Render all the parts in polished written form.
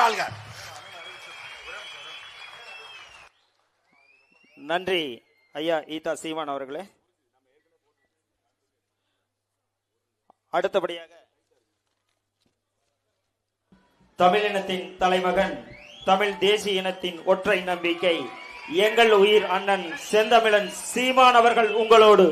வாழ்க. நன்றி ஐயா ஈதா சீமான் அவர்களே. அடுத்தபடியாக தமிழினத்தின் தலைமகன், தமிழ் தேசிய இனத்தின் ஒற்றை நம்பிக்கை, எங்கள் உயிர் அண்ணன் செந்தமிழன் சீமான் அவர்கள் உங்களோடு.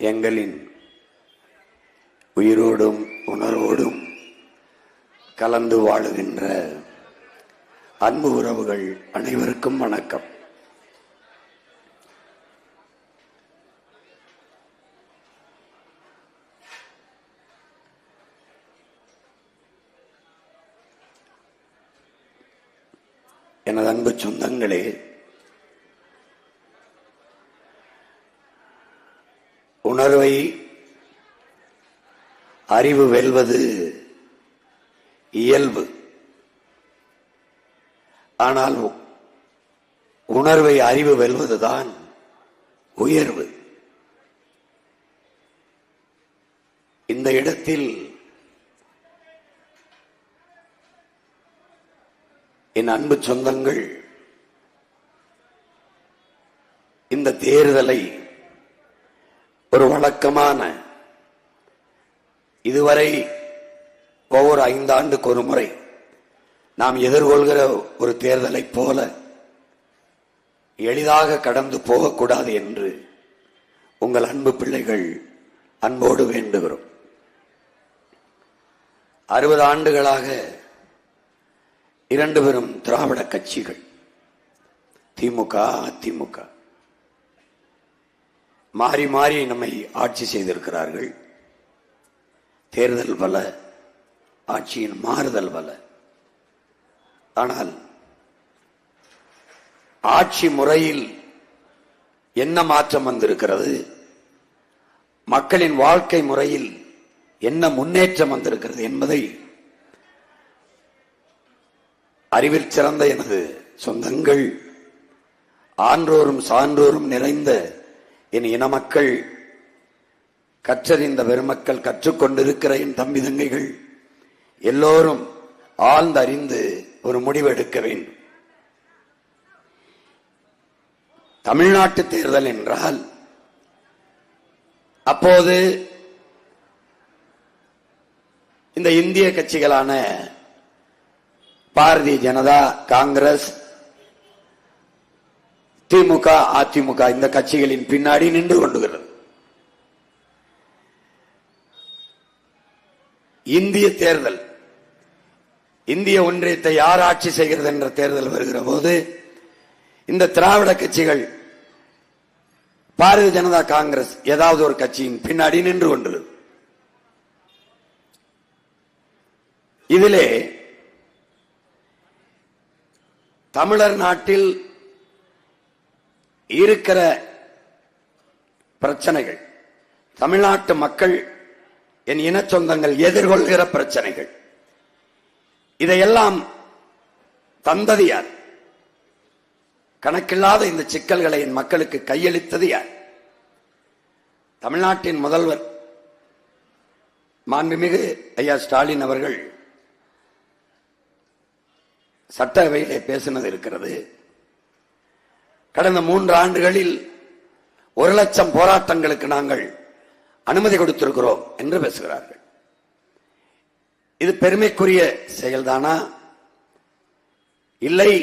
எங்களின் உயிரோடும் உணர்வோடும் கலந்து வாழுகின்ற அன்பு உறவுகள் அனைவருக்கும் வணக்கம். எனது அன்பு சொந்தங்களே, உணர்வை அறிவு வெல்வது இயல்பு. ஆனால் உணர்வை அறிவு வெல்வதுதான் உயர்வு. இந்த இடத்தில் என் அன்பு சொந்தங்கள் இந்த தேர்தலை ஒரு வழக்கமான, இதுவரை ஒவ்வொரு 5 ஆண்டுக்கு ஒரு முறை நாம் எதிர்கொள்கிற ஒரு தேர்தலை போல எளிதாக கடந்து போகக்கூடாது என்று உங்கள் அன்பு பிள்ளைகள் அன்போடு வேண்டுகிறோம். 60 ஆண்டுகளாக 2 பெரும் திராவிட கட்சிகள், திமுக அதிமுக, மாறி மாறி நம்மை ஆட்சி செய்திருக்கிறார்கள். தேர்தல் பல, ஆட்சியின் மாறுதல் பல. ஆனால் ஆட்சி முறையில் என்ன மாற்றம் வந்திருக்கிறது, மக்களின் வாழ்க்கை முறையில் என்ன முன்னேற்றம் வந்திருக்கிறது என்பதை அறிவில் சிறந்த எனது சொந்தங்கள், ஆன்றோரும் சான்றோரும் நிறைந்த என் இன மக்கள், கற்றறிந்த பெருமக்கள், கற்றுக்கொண்டிருக்கிற என் தம்பி தங்கைகள் எல்லோரும் ஆழ்ந்தறிந்து ஒரு முடிவு எடுக்க வேண்டும். தமிழ்நாட்டு தேர்தல் என்றால் அப்போது இந்த இந்திய கட்சிகளான பாரதிய ஜனதா, காங்கிரஸ், திமுக, அதிமுக இந்த கட்சிகளின் பின்னாடி நின்று கொண்டுகிறது. இந்திய தேர்தல், இந்திய ஒன்றியத்தை யார் ஆட்சி செய்கிறது என்ற தேர்தல் வருகிற போது இந்த திராவிட கட்சிகள், பாரதிய ஜனதா, காங்கிரஸ் ஏதாவது ஒரு கட்சியின் பின்னாடி நின்று கொண்டுள்ளது. இதிலே தமிழர் நாட்டில் இருக்கிற பிரச்சனைகள், தமிழ்நாட்டு மக்கள், என் இன சொந்தங்கள் எதிர்கொள்கிற பிரச்சனைகள், இதையெல்லாம் தந்தது யார்? கணக்கில்லாத இந்த சிக்கல்களை என் மக்களுக்கு கையளித்தது யார்? தமிழ்நாட்டின் முதல்வர் மாண்புமிகு ஐயா ஸ்டாலின் அவர்கள் சட்டசபையிலே பேசினது இருக்கிறது. கடந்த 3 ஆண்டுகளில் 1 லட்சம் போராட்டங்களுக்கு நாங்கள் அனுமதி கொடுத்திருக்கிறோம் என்று பேசுகிறார்கள். இது பெருமைக்குரிய செயல்தானா, இல்லை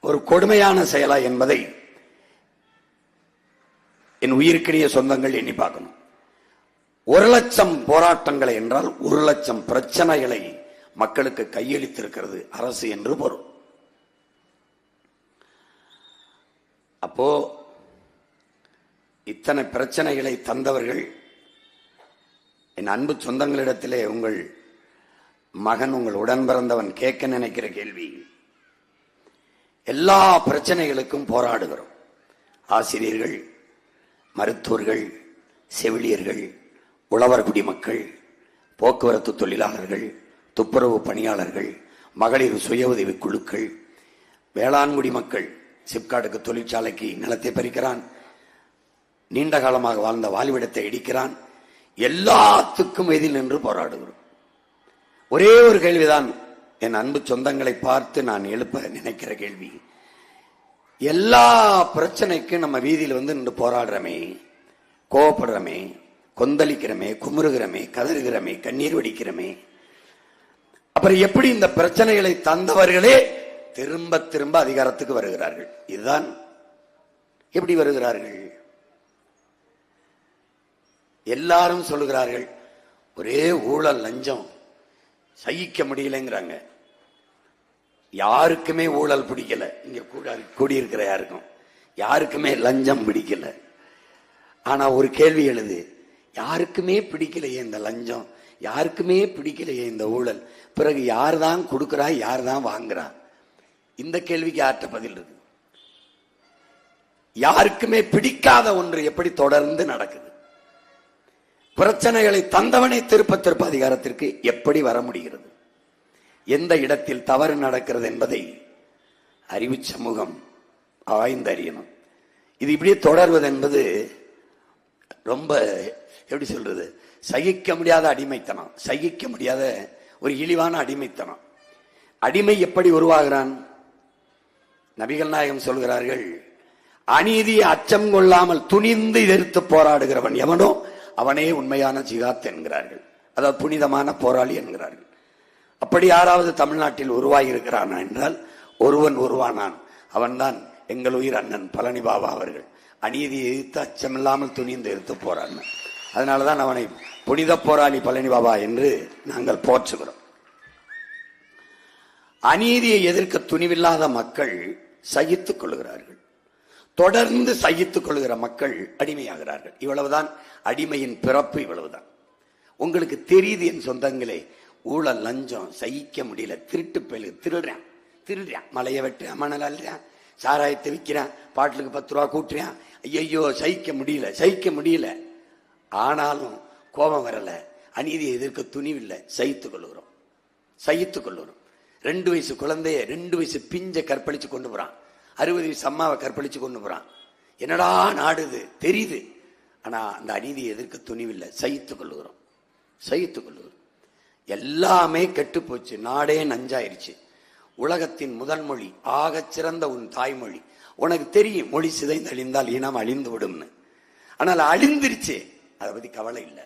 ஒரு கொடுமையான செயலா என்பதை என் உயிருக்கினிய சொந்தங்கள் எண்ணி பார்க்கணும். 1 லட்சம் போராட்டங்களை என்றால் 1 லட்சம் பிரச்சனைகளை மக்களுக்கு கையளித்திருக்கிறது அரசு என்று பொருள். அப்போ இத்தனை பிரச்சனைகளை தந்தவர்கள் என் அன்பு சொந்தங்களிடத்திலே உங்கள் மகன், உங்கள் உடன் பிறந்தவன் கேட்க நினைக்கிற கேள்வி, எல்லா பிரச்சனைகளுக்கும் போராடுகிறோம். ஆசிரியர்கள், மருத்துவர்கள், செவிலியர்கள், உழவர் குடிமக்கள், போக்குவரத்து தொழிலாளர்கள், துப்புரவு பணியாளர்கள், மகளிர் சுய உதவி குழுக்கள், வேளாண்குடி மக்கள், சிப்காட்டுக்கு தொழிற்சாலைக்கு நிலத்தை பறிக்கிறான், நீண்ட காலமாக வாழ்ந்த வாழ்விடத்தை இடிக்கிறான், எல்லாத்துக்கும் எதில் நின்று போராடுகிறோம். ஒரே ஒரு கேள்விதான் என் அன்பு சொந்தங்களை பார்த்து நான் எழுப்ப நினைக்கிற கேள்வி, எல்லா பிரச்சனைக்கும் நம்ம வீதியில் வந்து நின்று போராடுறமே, கோவப்படுறமே, கொந்தளிக்கிறமே, குமுறுகிறமே, கதறுகிறமே, கண்ணீர் வடிக்கிறமே, அப்புறம் எப்படி இந்த பிரச்சனைகளை தந்தவர்களே திரும்ப திரும்ப அதிகாரத்துக்கு வருகிறார்கள்? இதுதான் எப்படி வருகிறார்கள்? எல்லாரும் சொல்லுகிறார்கள், ஒரே ஊழல், லஞ்சம், சகிக்க முடியலங்கிறாங்க. யாருக்குமே ஊழல் பிடிக்கல. இங்க கூடியிருக்கிற யாருக்குமே லஞ்சம் பிடிக்கல. ஆனா ஒரு கேள்வி எழுது, யாருக்குமே பிடிக்கலையே இந்த லஞ்சம், யாருக்குமே பிடிக்கலையே இந்த ஊழல், பிறகு யார் தான் கொடுக்கிறா, யார் தான் வாங்குறா? இந்த கேள்விக்கு யார்கிட்ட பதில் இருக்கு? யாருக்குமே பிடிக்காத ஒன்று எப்படி தொடர்ந்து நடக்குது? பிரச்சனைகளை தந்தவனை திருப்ப திருப்ப அதிகாரத்திற்கு எப்படி வர முடிகிறது? எந்த இடத்தில் தவறு நடக்கிறது என்பதை அறிவு சமூகம் ஆய்ந்தறியணும். இது இப்படியே தொடர்வது என்பது ரொம்ப எப்படி சொல்றது, சகிக்க முடியாத அடிமைத்தனம், சகிக்க முடியாத ஒரு இழிவான அடிமைத்தனம். அடிமை எப்படி உருவாகிறான்? நபிகள் நாயகம் சொல்கிறார்கள், அநீதியை அச்சம் கொள்ளாமல் துணிந்து எதிர்த்து போராடுகிறவன் எவனோ அவனே உண்மையான ஜிகாத் என்கிறார்கள். அதாவது புனிதமான போராளி என்கிறார்கள். அப்படி யாராவது தமிழ்நாட்டில் உருவாகி இருக்கிறானா என்றால் ஒருவன் உருவானான். அவன்தான் எங்கள் உயிர் அண்ணன் பழனி பாபா அவர்கள். அநீதியை எதிர்த்து அச்சமில்லாமல் துணிந்து எதிர்த்து போராடின. அதனாலதான் அவனை புனித போராளி பழனி பாபா என்று நாங்கள் போற்றுகிறோம். அநீதியை எதிர்க்க துணிவில்லாத மக்கள் சகித்துக் கொள்கிறார்கள். தொடர்ந்து சகித்துக் கொள்கிற மக்கள் அடிமையாகிறார்கள். இவ்வளவுதான் அடிமையின் பிறப்பு. இவ்வளவுதான். உங்களுக்கு தெரியுது என் சொந்தங்களே, ஊழல், லஞ்சம் சகிக்க முடியல. திருட்டு பயிலு திருடுறான், மலையை வெட்டுறான், மணல் அள்ளுறான், சாராயத்தை விற்கிறான், பாட்டிலுக்கு 10 ரூபா கூட்டுறான். ஐயோ சகிக்க முடியல. ஆனாலும் கோபம் வரல, அநீதியை எதிர்க்க துணிவில்லை, சகித்துக் கொள்கிறோம். 2 வயசு குழந்தைய 2 வயசு பிஞ்ச கற்பழிச்சு கொண்டு போறான், 60 வயசு அம்மாவை கற்பழிச்சு கொண்டு போறான். என்னடா நாடுது தெரியுது, ஆனா அந்த அநீதியை எதிர்க்க துணிவில்லை, சகித்துக் கொள்கிறோம். எல்லாமே கெட்டு போச்சு, நாடே நஞ்சாயிருச்சு. உலகத்தின் முதல் மொழி, ஆகச் சிறந்த உன் தாய்மொழி. உனக்கு தெரியும் மொழி சிதைந்து அழிந்தால் இனம் அழிந்து விடும்னு. ஆனால் அழிந்துருச்சு, அதை பத்தி கவலை இல்லை.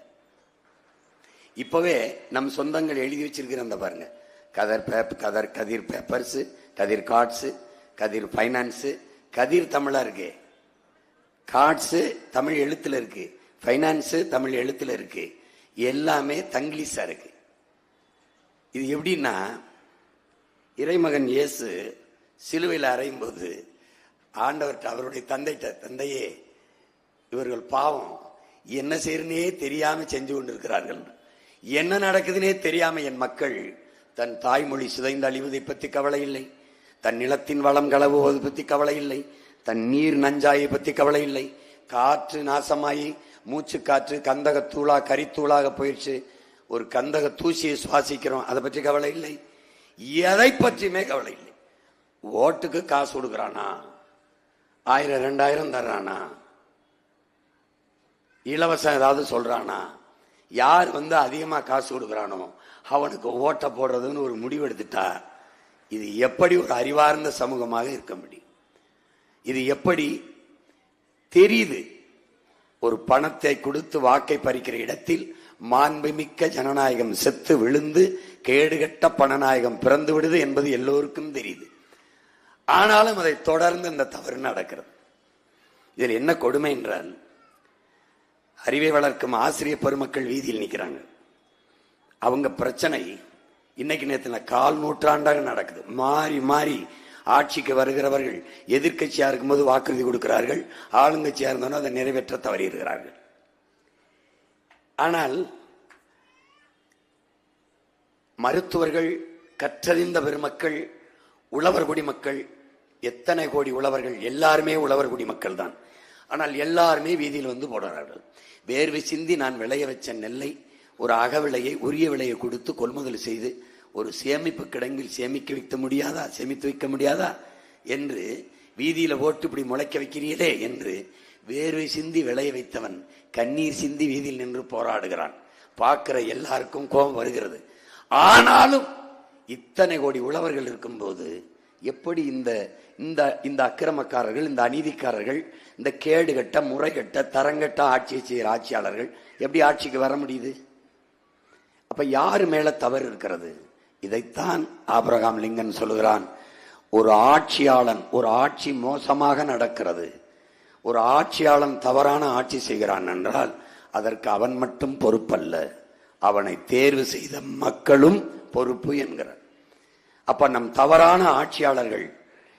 இப்பவே நம் சொந்தங்கள் எழுதி வச்சிருக்கிற அந்த பாருங்க, கதிர் பேப்பர்ஸ், கதிர் கார்ட்ஸ், கதிர் பைனான்ஸ், கதிர் தமிழா இருக்கு, கார்ட்ஸ் தமிழ் எழுத்துல இருக்கு, பைனான்ஸ் தமிழ் எழுத்துல இருக்கு, எல்லாமே தங்கிலீஷா இருக்கு. இது எப்படின்னா, இறைமகன் இயேசு சிலுவையில் அறையும் போது ஆண்டவர்கிட்ட அவருடைய தந்தையே, இவர்கள் பாவம், என்ன செய்யறனே தெரியாம செஞ்சு கொண்டிருக்கிறார்கள், என்ன நடக்குதுன்னே தெரியாம என் மக்கள் தன் தாய்மொழி சிதைந்து அழிவதை பற்றி கவலை இல்லை, தன் நிலத்தின் வளம் களவுவதை பற்றி கவலை இல்லை, தன் நீர் நஞ்சாயை பற்றி கவலை இல்லை, காற்று நாசமாயி மூச்சு காற்று கந்தகத்தூளா கரித்தூளாக போயிடுச்சு, ஒரு கந்தக தூசியை சுவாசிக்கிறோம், அதை பற்றி கவலை இல்லை, எதை பற்றியுமே கவலை இல்லை. ஓட்டுக்கு காசு கொடுக்கிறானா, 1000 2000 தர்றானா, இலவசம் ஏதாவது சொல்றானா, யார் அதிகமா காசு கொடுக்கிறானோ அவனுக்கு ஓட்ட போடுறதுன்னு ஒரு முடிவு எடுத்துட்டா, இது எப்படி ஒரு அறிவார்ந்த சமூகமாக இருக்க முடியும்? இது எப்படி தெரியுது? ஒரு பணத்தை கொடுத்து வாக்கை பறிக்கிற இடத்தில் மாண்புமிக்க ஜனநாயகம் செத்து விழுந்து கேடுகட்ட பணநாயகம் பிறந்து விடுது என்பது எல்லோருக்கும் தெரியுது. ஆனாலும் அதை தொடர்ந்து அந்த தவறு நடக்கிறது. இதில் என்ன கொடுமை என்றால், அறிவை வளர்க்கும் ஆசிரியர் பெருமக்கள் வீதியில் நிற்கிறாங்க. அவங்க பிரச்சனை இன்னைக்கு நேரத்தில் 1/4 நூற்றாண்டாக நடக்குது. மாறி மாறி ஆட்சிக்கு வருகிறவர்கள் எதிர்க்கட்சியா இருக்கும்போது வாக்குறுதி கொடுக்கிறார்கள், ஆளுங்கட்சியா இருந்தோன்னா அதை நிறைவேற்ற தவறியிருக்கிறார்கள். ஆனால் மருத்துவர்கள், கற்றறிந்த பெருமக்கள், உழவர் குடிமக்கள், எத்தனை கோடி உழவர்கள், எல்லாருமே உழவர் குடிமக்கள் தான். ஆனால் எல்லாருமே வீதியில் வந்து போடுறார்கள். வேர்வை சிந்தி நான் விளைய வச்ச நெல்லை ஒரு அகவிலையை உரிய விலையை கொடுத்து கொள்முதல் செய்து ஒரு சேமிப்பு கிடங்கில் சேமித்து வைக்க முடியாதா என்று வீதியில போட்டு இப்படி முளைக்க வைக்கிறீர்களே என்று வேர்வை சிந்தி விளைய வைத்தவன் கண்ணீர் சிந்தி வீதியில் நின்று போராடுகிறான். பார்க்கிற எல்லாருக்கும் கோபம் வருகிறது. ஆனாலும் இத்தனை கோடி உழவர்கள் இருக்கும்போது எப்படி இந்த அக்கிரமக்காரர்கள், இந்த அநீதிக்காரர்கள், இந்த கேடுகட்ட, முறைகட்ட, தரங்கட்ட ஆட்சியை செய்கிற ஆட்சியாளர்கள் எப்படி ஆட்சிக்கு வர முடியுது? அப்ப யாரு மேல தவறு இருக்கிறது? இதைத்தான் ஆபிரகாம் லிங்கன் சொல்லுகிறான். ஒரு ஆட்சியாளன், ஒரு ஆட்சி மோசமாக நடக்கிறது, ஒரு ஆட்சியாளன் தவறான ஆட்சி செய்கிறான் என்றால் அதற்கு அவன் மட்டும் பொறுப்பல்ல, அவனை தேர்வு செய்த மக்களும் பொறுப்பு என்கிறார். அப்ப நம் தவறான ஆட்சியாளர்கள்,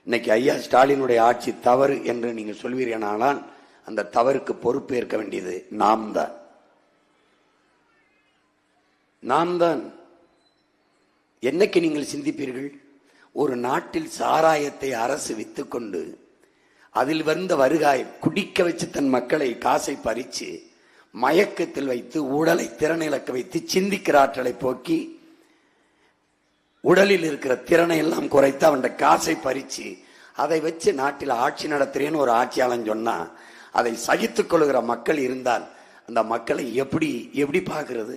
இன்னைக்கு ஐயா ஸ்டாலினுடைய ஆட்சி தவறு என்று நீங்க சொல்வீர்களானால் அந்த தவறுக்கு பொறுப்பு ஏற்க வேண்டியது நாம் தான். என்னைக்கு நீங்கள் சிந்திப்பீர்கள்? ஒரு நாட்டில் சாராயத்தை அரசு வித்துக்கொண்டு அதில் வந்த வருகாய் குடிக்க வச்சு தன் மக்களை காசை பறிச்சு மயக்கத்தில் வைத்து உடலை திறனிழக்க வைத்து சிந்திக்கிற ஆற்றலை போக்கி உடலில் இருக்கிற திறனை எல்லாம் குறைத்து அவன் காசை பறிச்சு அதை வச்சு நாட்டில் ஆட்சி நடத்துறேன்னு ஒரு ஆட்சியாளன் சொன்னா அதை சகித்துக் கொள்கிற மக்கள் இருந்தால் அந்த மக்களை எப்படி பார்க்கிறது?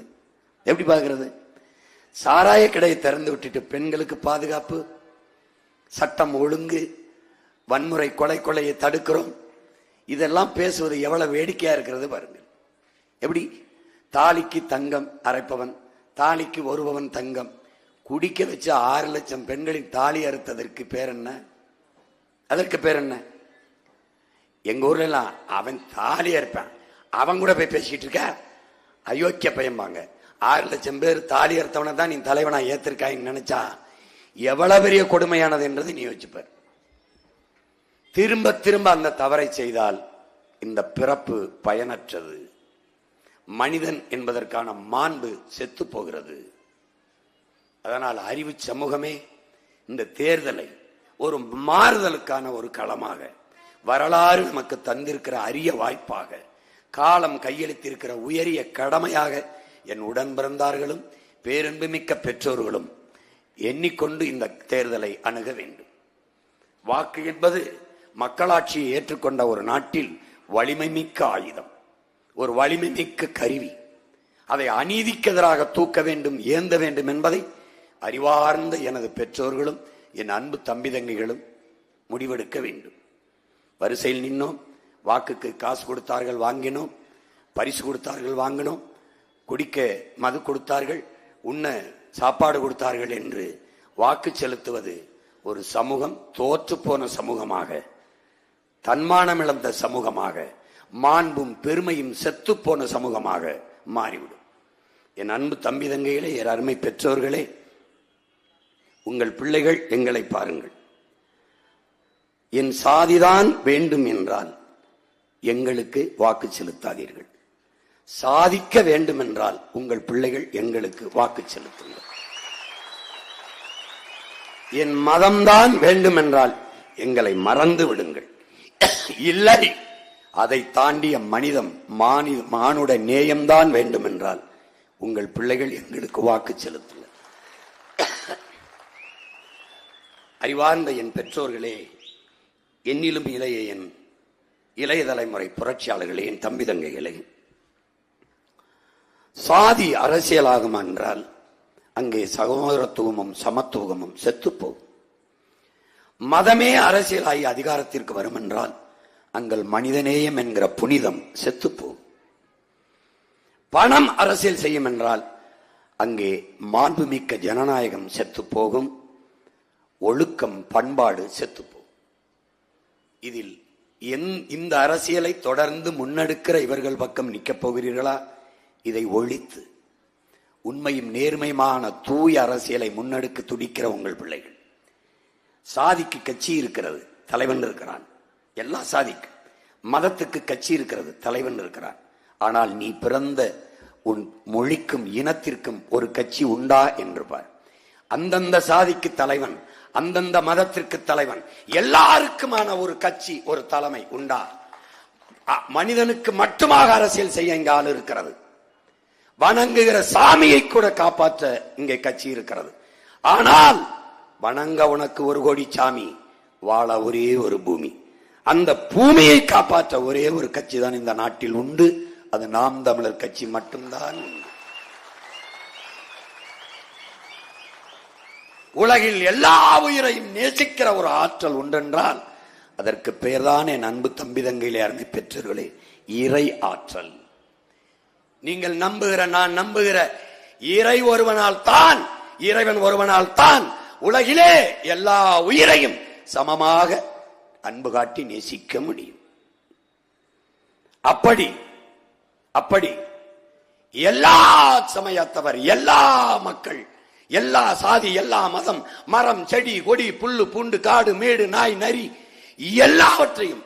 சாராய கடையை திறந்து விட்டுட்டு பெண்களுக்கு பாதுகாப்பு, சட்டம் ஒழுங்கு, வன்முறை, கொலையை தடுக்கிறோம், இதெல்லாம் பேசுவது எவ்வளவு வேடிக்கையா இருக்கிறது பாருங்கள். எப்படி தாலிக்கு தங்கம் அரைப்பவன், தாலிக்கு ஒருபவன் தங்கம், குடிக்க வச்சு 6 லட்சம் பெண்களின் தாலி அறுத்ததற்கு பேர் என்ன? அதற்கு பேர் என்ன? எங்க ஊர்ல எல்லாம் அவன் தாலி அறுப்பான், அவன் கூட போய் பேசிட்டு இருக்க அயோக்கிய பயம்பாங்க. 6 லட்சம் பேர் தாலி அறுத்தவனை தான் நீ தலைவனா ஏத்திருக்காயின்னு நினைச்சா எவ்வளவு பெரிய கொடுமையானது என்றது நீ யோசிப்பார். திரும்ப அந்த தவறை செய்தால் இந்த பிறப்பு பயனற்றது. மனிதன் என்பதற்கான மாண்பு செத்து போகிறது. அதனால் அறிவு சமூகமே இந்த தேர்தலை ஒரு மாறுதலுக்கான ஒரு களமாக, வரலாறு நமக்கு தந்திருக்கிற அரிய வாய்ப்பாக, காலம் கையெழுத்திருக்கிற உயரிய கடமையாக என் உடன் பிறந்தார்களும் பேரன்புமிக்க பெற்றோர்களும் எண்ணிக்கொண்டு இந்த தேர்தலை அணுக வேண்டும். வாக்கு என்பது மக்களாட்சியை ஏற்றுக்கொண்ட ஒரு நாட்டில் வலிமை மிக்க ஆயுதம், ஒரு வலிமை மிக்க கருவி. அதை அநீதிக்கு எதிராக தூக்க வேண்டும், ஏந்த வேண்டும் என்பதை அறிவார்ந்த எனது பெற்றோர்களும் என் அன்பு தம்பி தங்கைகளும் முடிவெடுக்க வேண்டும். வரிசையில் நின்னோம், வாக்குக்கு காசு கொடுத்தார்கள் வாங்கினோம், பரிசு கொடுத்தார்கள் வாங்கினோம், குடிக்க மது கொடுத்தார்கள், உண்ண சாப்பாடு கொடுத்தார்கள் என்று வாக்கு செலுத்துவது ஒரு சமூகம் தோற்று போன சமூகமாக, தன்மானம் இழந்த சமூகமாக, மாண்பும் பெருமையும் செத்து போன சமூகமாக மாறிவிடும். என் அன்பு தம்பி தங்கைகளே, என் அருமை பெற்றோர்களே, உங்கள் பிள்ளைகள் எங்களை பாருங்கள். என் சாதிதான் வேண்டும் என்றால் எங்களுக்கு வாக்கு செலுத்தாதீர்கள். சாதிக்க வேண்டும் என்றால் உங்கள் பிள்ளைகள் எங்களுக்கு வாக்கு செலுத்துங்கள். என் மதம்தான் வேண்டும் என்றால் எங்களை மறந்து விடுங்கள். இல்லை, அதை தாண்டிய மனிதம், மானுட நேயம்தான் வேண்டும் என்றால் உங்கள் பிள்ளைகள் எங்களுக்கு வாக்கு செலுத்துங்கள். அறிவார்ந்த என் பெற்றோர்களே, என்னிலும் இளைய என் இளைய தலைமுறை புரட்சியாளர்களே, என் தம்பி தங்கைகளே, சாதி அரசியலாகும் என்றால் அங்கே சகோதரத்துவமும் சமத்துவமும் செத்துப்போகும். மதமே அரசியலாகி அதிகாரத்திற்கு வரும் என்றால் அங்கள் மனிதநேயம் என்கிற புனிதம் செத்துப்போகும். பணம் அரசியல் செய்யும் என்றால் அங்கே மாண்புமிக்க ஜனநாயகம் செத்துப்போகும், ஒழுக்கம் பண்பாடு செத்துப்போகும். இதில் இந்த அரசியலை தொடர்ந்து முன்னெடுக்கிற இவர்கள் பக்கம் நிற்கப் போகிறீர்களா? இதை ஒழித்து உண்மையும் நேர்மையுமான தூய அரசியலை முன்னெடுக்க துடிக்கிற உங்கள் பிள்ளைகள், சாதிக்கு கட்சி இருக்கிறது, தலைவன் இருக்கிறான். எல்லா சாதிக்கு மதத்துக்கு கட்சி இருக்கிறது, தலைவன் இருக்கிறான். ஆனால் நீ பிறந்த உன் மொழிக்கும் இனத்திற்கும் ஒரு கட்சி உண்டா என்று பார். அந்தந்த சாதிக்கு தலைவன், அந்தந்த மதத்திற்கு தலைவன், எல்லாருக்குமான ஒரு கட்சி, ஒரு தலைமை உண்டா? மனிதனுக்கு மட்டுமாக அரசியல் செய்ய இங்க ஆள் இருக்கிறது. வணங்குகிற சாமியை கூட காப்பாற்ற இங்கே கட்சி இருக்கிறது. ஆனால் வணங்க உனக்கு 1 கோடி சாமி, வாழ ஒரே ஒரு பூமி. அந்த பூமியை காப்பாற்ற ஒரே ஒரு கட்சி தான் இந்த நாட்டில் உண்டு. அது நாம் தமிழர் கட்சி மட்டும்தான் உண்டு. உலகில் எல்லா உயிரையும் நேசிக்கிற ஒரு ஆற்றல் உண்டென்றால் அதற்கு பெயர்தான் என் அன்பு தம்பி தங்கையிலே அருமை பெற்றோர்களே, இறை ஆற்றல். நீங்கள் நம்புகிற, நான் நம்புகிற இறை ஒருவனால் தான், இறைவன் ஒருவனால் தான் உலகிலே எல்லா உயிரையும் சமமாக அன்பு காட்டி நேசிக்க முடியும். அப்படி எல்லா சமயத்தவர், எல்லா மக்கள், எல்லா சாதி, எல்லா மதம், மரம், செடி, கொடி, புல்லு, பூண்டு, காடு, மேடு, நாய், நரி எல்லாவற்றையும்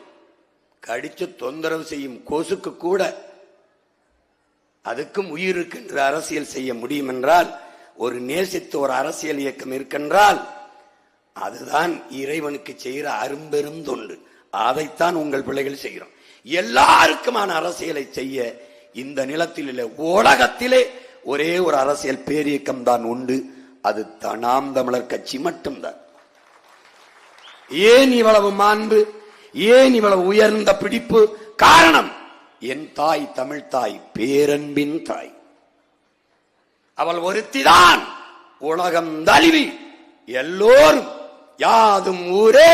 கடிச்சு தொந்தரவு செய்யும் கொசுக்கு கூட அதுக்கும் உயிருக்கு என்று அரசியல் செய்ய முடியும் என்றால், ஒரு நேசித்து ஒரு அரசியல் இயக்கம் இருக்கின்றால் அதுதான் இறைவனுக்கு செய்கிற அரும்பெரும் தொண்டு. அதைத்தான் உங்கள் பிள்ளைகள் செய்கிறோம். எல்லாருக்குமான அரசியலை செய்ய இந்த நிலத்தில் இல்லை, உலகத்திலே ஒரே ஒரு அரசியல் பேரியக்கம் தான் உண்டு. அது நாம் தமிழர் கட்சி மட்டும்தான். ஏன் இவ்வளவு மாண்பு, ஏன் இவ்வளவு உயர்ந்த பிடிப்பு? காரணம், என் தாய் தமிழ் தாய், பேரன்பின் தாய். அவள் ஒருத்திதான் உலகம் தழுவி எல்லோரும் யாதும் ஊரே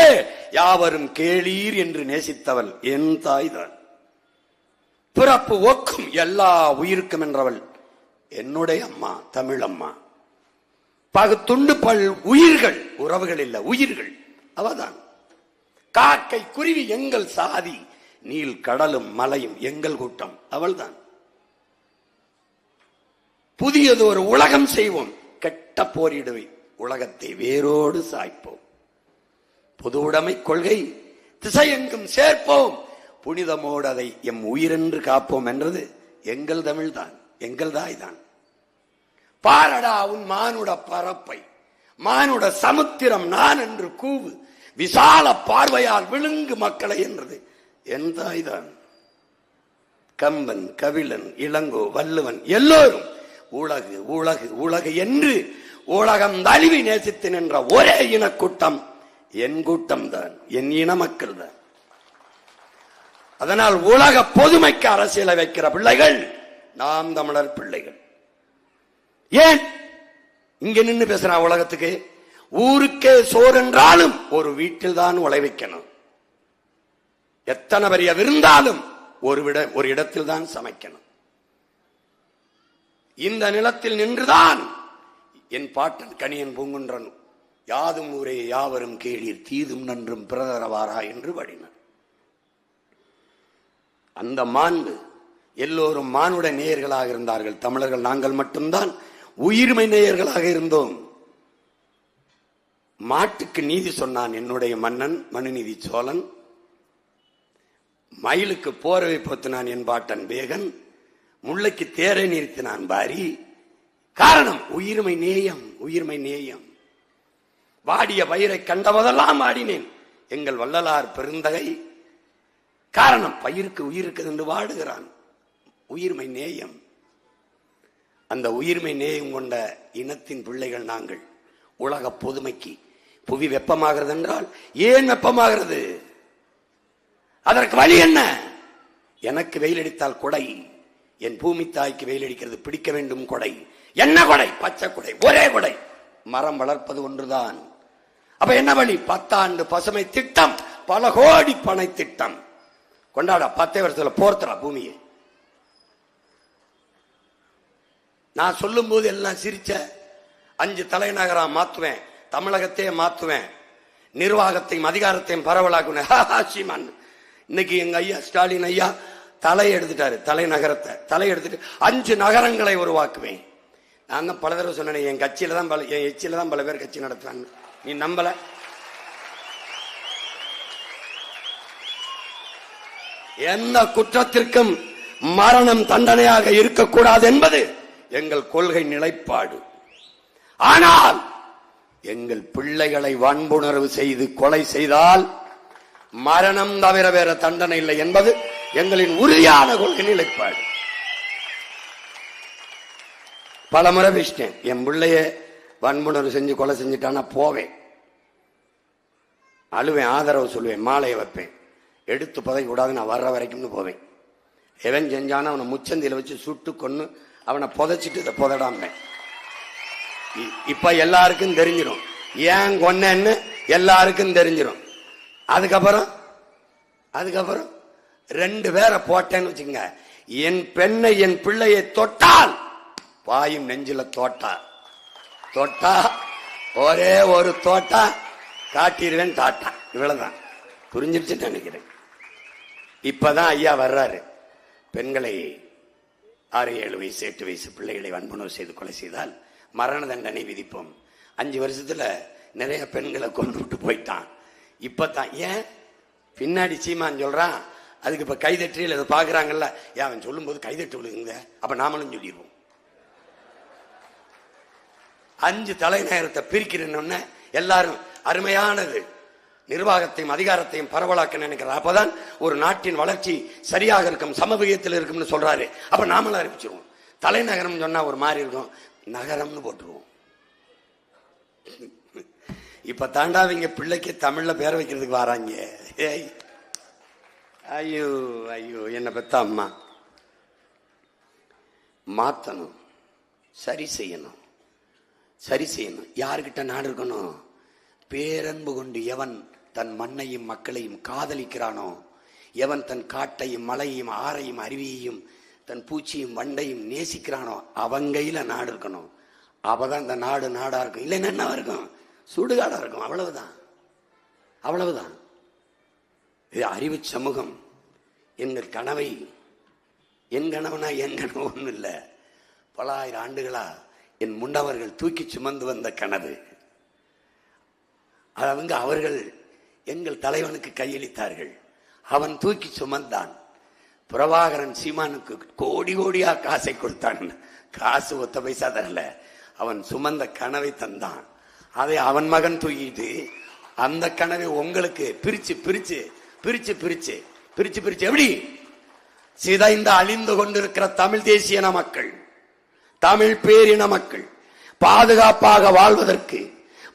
யாவரும் கேளீர் என்று நேசித்தவள் என் தாய் தான். பிறப்பு ஒக்கும் எல்லா உயிருக்கும் என்றவள் என்னுடைய அம்மா, தமிழ் அம்மா. பகுத்துண்டு பல் உயிர்கள், உறவுகள் இல்ல உயிர்கள், அவதான். காக்கை குருவி எங்கள் சாதி, நீல் கடலும் மலையும் எங்கள் கூட்டம், அவள்தான். புதியது ஒரு உலகம் செய்வோம், கெட்ட போரிடுவை உலகத்தை வேரோடு சாய்ப்போம். பொது உடைமை கொள்கை திசையெங்கும் சேர்ப்போம், புனிதமோடு அதை எம் உயிரென்று காப்போம் என்றது எங்கள் தமிழ் தான், எங்கள் தாய் தான். பாரடா உன் மானுட பரப்பை, மானுட சமுத்திரம் நான் என்று கூவு, விசால பார்வையால் விழுங்கு மக்களை என்றது என் தாய் தான். கம்பன், கபிலன், இளங்கோ, வள்ளுவன் எல்லோரும் உலகு உலகு உலகு என்று உலகம் தழுவி நேசித்து நின்ற ஒரே இனக்கூட்டம் என் கூட்டம் தான், என் இன மக்கள் தான். அதனால் உலக பொதுமைக்கு அரசியலை வைக்கிற பிள்ளைகள் நாம் தமிழர் பிள்ளைகள். ஏன் இங்க நின்று பேசுறான்? உலகத்துக்கு ஊருக்கே சோறு என்றாலும் ஒரு வீட்டில் தான் உழைக்கணும். எத்தனை பெரிய விருந்தாலும் ஒரு இடத்தில் தான் சமைக்கணும். இந்த நிலத்தில் நின்றுதான் என் பாட்டன் கணியன் பூங்குன்றன் யாதும் ஊரே யாவரும் கேளீர் தீதும் நன்றும் பிறதரவாரா என்று பாடினார். அந்த மாண்பு, எல்லோரும் மானுட நேயர்களாக இருந்தார்கள். தமிழர்கள் நாங்கள் மட்டும்தான் உயிர்மை நேயர்களாக இருந்தோம். மாட்டுக்கு நீதி சொன்னான் என்னுடைய மன்னன் மனுநீதி சோழன், மயிலுக்கு போர்வை போத்தினான் என் பாட்டன் பேகன், முல்லைக்கு தேரை நிறுத்தினான் பாரி. காரணம் உயிர்மை நேயம், உயிர்மை நேயம். வாடிய பயிரை கண்டபோதெல்லாம் வாடினேன் எங்கள் வள்ளலார் பெருந்தகை. காரணம் பயிருக்கு உயிருக்கு என்று வாடுகிறான், உயிர்மை நேயம். அந்த உயிர்மை நேயம் கொண்ட இனத்தின் பிள்ளைகள் நாங்கள். உலக பொதுமைக்கு புவி வெப்பமாகிறது என்றால் ஏன் வெப்பமாகிறது? அதற்கு வழி என்ன? எனக்கு வெயில் அடித்தால் கொடை, என் பூமி தாய்க்கு வெயில் அடிக்கிறது பிடிக்க வேண்டும் கொடை. என்ன கொடை? பச்சை கொடை, ஒரே கொடை. மரம் வளர்ப்பது ஒன்றுதான். அப்ப என்ன வழி? 10 ஆண்டு பசுமை திட்டம், பல கோடி பனை திட்டம் கொண்டாட. 10 வருஷத்துல போர்த்தரா பூமியை. நான் சொல்லும் போது எல்லாம் சிரிச்ச. 5 தலைநகரா மாத்துவேன், தமிழகத்தையே மாத்துவேன், நிர்வாகத்தையும் அதிகாரத்தையும் பரவலாக்குவேன். சீமான் இன்னைக்கு எங்க ஐயா ஸ்டாலின் ஐயா தலை எடுத்துட்டாரு, தலைநகரத்தை தலை எடுத்துட்டு 5 நகரங்களை உருவாக்குவேன். நான் தான் பல தடவை சொன்னேன், என் கட்சியில தான் என் எச்சில தான் பல பேர் கட்சி நடத்துவாங்க. நீ நம்பல? எந்த குற்றத்திற்கும் மரணம் தண்டனையாக இருக்கக்கூடாது என்பது எங்கள் கொள்கை நிலைப்பாடு. ஆனால் எங்கள் பிள்ளைகளை வன்புணர்வு செய்து கொலை செய்தால் மரணம் தவிர வேற தண்டனை இல்லை என்பது எங்களின் உறுதியான கொள்கை நிலைப்பாடு. பல முறை பேசிட்டேன். என் பிள்ளைய வன்புணர்வு செஞ்சு கொலை செஞ்சுட்டானா போவேன், அழுவேன், ஆதரவு சொல்லுவேன், மாலையை வைப்பேன், எடுத்து புதைக்க கூடாது, நான் வர்ற வரைக்கும்னு போவேன். எவன் செஞ்சான அவனை முச்சந்தியில வச்சு சுட்டு கொன்னு அவனை புதைச்சிட்டு இதை புதடாம. இப்ப எல்லாருக்கும் தெரிஞ்சிடும் ஏன் கொன்னேன்னு, எல்லாருக்கும் தெரிஞ்சிடும். அதுக்கப்புறம் 2 பேரை போட்டேன்னு வச்சுங்க, என் பெண்ணை என் பிள்ளையை தொட்டால் பாயும் நெஞ்சில தொட்டா ஒரே ஒரு தோட்டா காட்டிடுவேன் டாட்டா. இவ்வளவுதான். புரிஞ்சிருச்சுன்னு நினைக்கிறேன். இப்பதான் ஐயா வர்றாரு. பெண்களை 6-7 வயசு 8 வயசு பிள்ளைகளை வன்புணர்வு செய்து கொலை செய்தால் மரண தண்டனை விதிப்போம். 5 வருஷத்துல நிறைய பெண்களை கொண்டு விட்டு போயிட்டான். இப்பதான் ஏன் பின்னாடி சீமான் சொல்றான், அதுக்கு இப்ப கைதற்றியில் அதை பாக்குறாங்கல்ல, ஏன் அவன் சொல்லும் போது கைதட்டு விழுகுங்க, அப்ப நாமளும் சொல்லிடுவோம். 5 தலைநகரத்தை பிரிக்கிறேன்னு எல்லாரும் அருமையானது, நிர்வாகத்தையும் அதிகாரத்தையும் பரவலாக்க நினைக்கிறார். அப்பதான் ஒரு நாட்டின் வளர்ச்சி சரியாக இருக்கும், சமவிகிதத்தில் இருக்கும்னு சொல்றாரு. அப்ப நாமளும் அறிவிச்சிருவோம். தலைநகரம் சொன்னா ஒரு மாதிரி இருக்கும், நகரம்னு போட்டுருவோம். இப்ப தாண்டாவிங்க பிள்ளைக்கு தமிழ்ல பேர வைக்கிறதுக்கு வராங்க. ஐயோ ஐயோ, என்ன பெத்த அம்மா. மாத்தணும், சரி செய்யணும். யாருக்கிட்ட நாடு இருக்கணும்? பேரன்பு கொண்டு எவன் தன் மண்ணையும் மக்களையும் காதலிக்கிறானோ, எவன் தன் காட்டையும் மலையையும் ஆறையும் அருவியையும் தன் பூச்சியும் வண்டையும் நேசிக்கிறானோ அவன் கையில நாடு இருக்கணும். அப்பதான் இந்த நாடு நாடா இருக்கும். இல்லைன்னா என்ன இருக்கும்? சுடுகாடா இருக்கும். அவ்வளவுதான். இது அறிவு சமூகம். எங்கள் கனவை, என் கனவுனா என் கனவு ஒன்றும் இல்லை, பல ஆயிரம் ஆண்டுகளா என் முன்னவர்கள் தூக்கி சுமந்து வந்த கனவு. அவர்கள் எங்கள் தலைவனுக்கு கையளித்தார்கள், அவன் தூக்கி சுமந்தான். பிரபாகரன் சீமானுக்கு கோடி கோடியா காசை கொடுத்தான், காசு ஒத்த பைசா தரல, அவன் சுமந்த கனவை தந்தான். அதை அவன் மகன் தூக்கிட்டு அந்த கனவை உங்களுக்கு பிரிச்சு பிரிச்சு பிரிச்சு பிரிச்சு பிரிச்சு பிரிச்சு எப்படி சிதைந்து அழிந்து கொண்டிருக்கிற தமிழ் தேசியன மக்கள், தமிழ் பேரின மக்கள் பாதுகாப்பாக வாழ்வதற்கு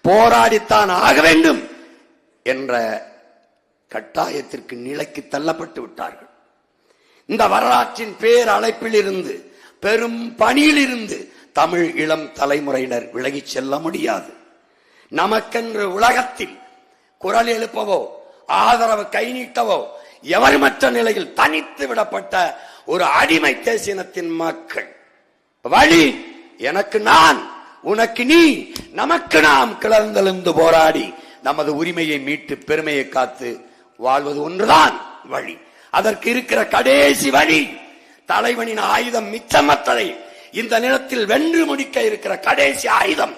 போராடித்தான் ஆக வேண்டும் என்ற கட்டாயத்திற்கு நிலைக்கு தள்ளப்பட்டு விட்டார்கள். இந்த வரலாற்றின் பேர் அழைப்பில் இருந்து, பெரும் பணியில் இருந்து தமிழ் இளம் தலைமுறையினர் விலகிச் செல்ல முடியாது. நமக்கென்று உலகத்தில் குரல் எழுப்பவோ ஆதரவு கை நீட்டவோ எவருமற்ற நிலையில் தனித்து விடப்பட்ட ஒரு அடிமை தேசினத்தின் மக்கள். வழி எனக்கு நான், உனக்கு நீ, நமக்கு நாம் கிளர்ந்தெழுந்து போராடி நமது உரிமையை மீட்டு பெருமையை காத்து வாழ்வது ஒன்றுதான் வழி. அதற்கு இருக்கிற கடைசி வழி, தலைவனின் ஆயுதம் மிச்சமற்றதை இந்த நிலத்தில் வென்று முடிக்க இருக்கிற கடைசி ஆயுதம்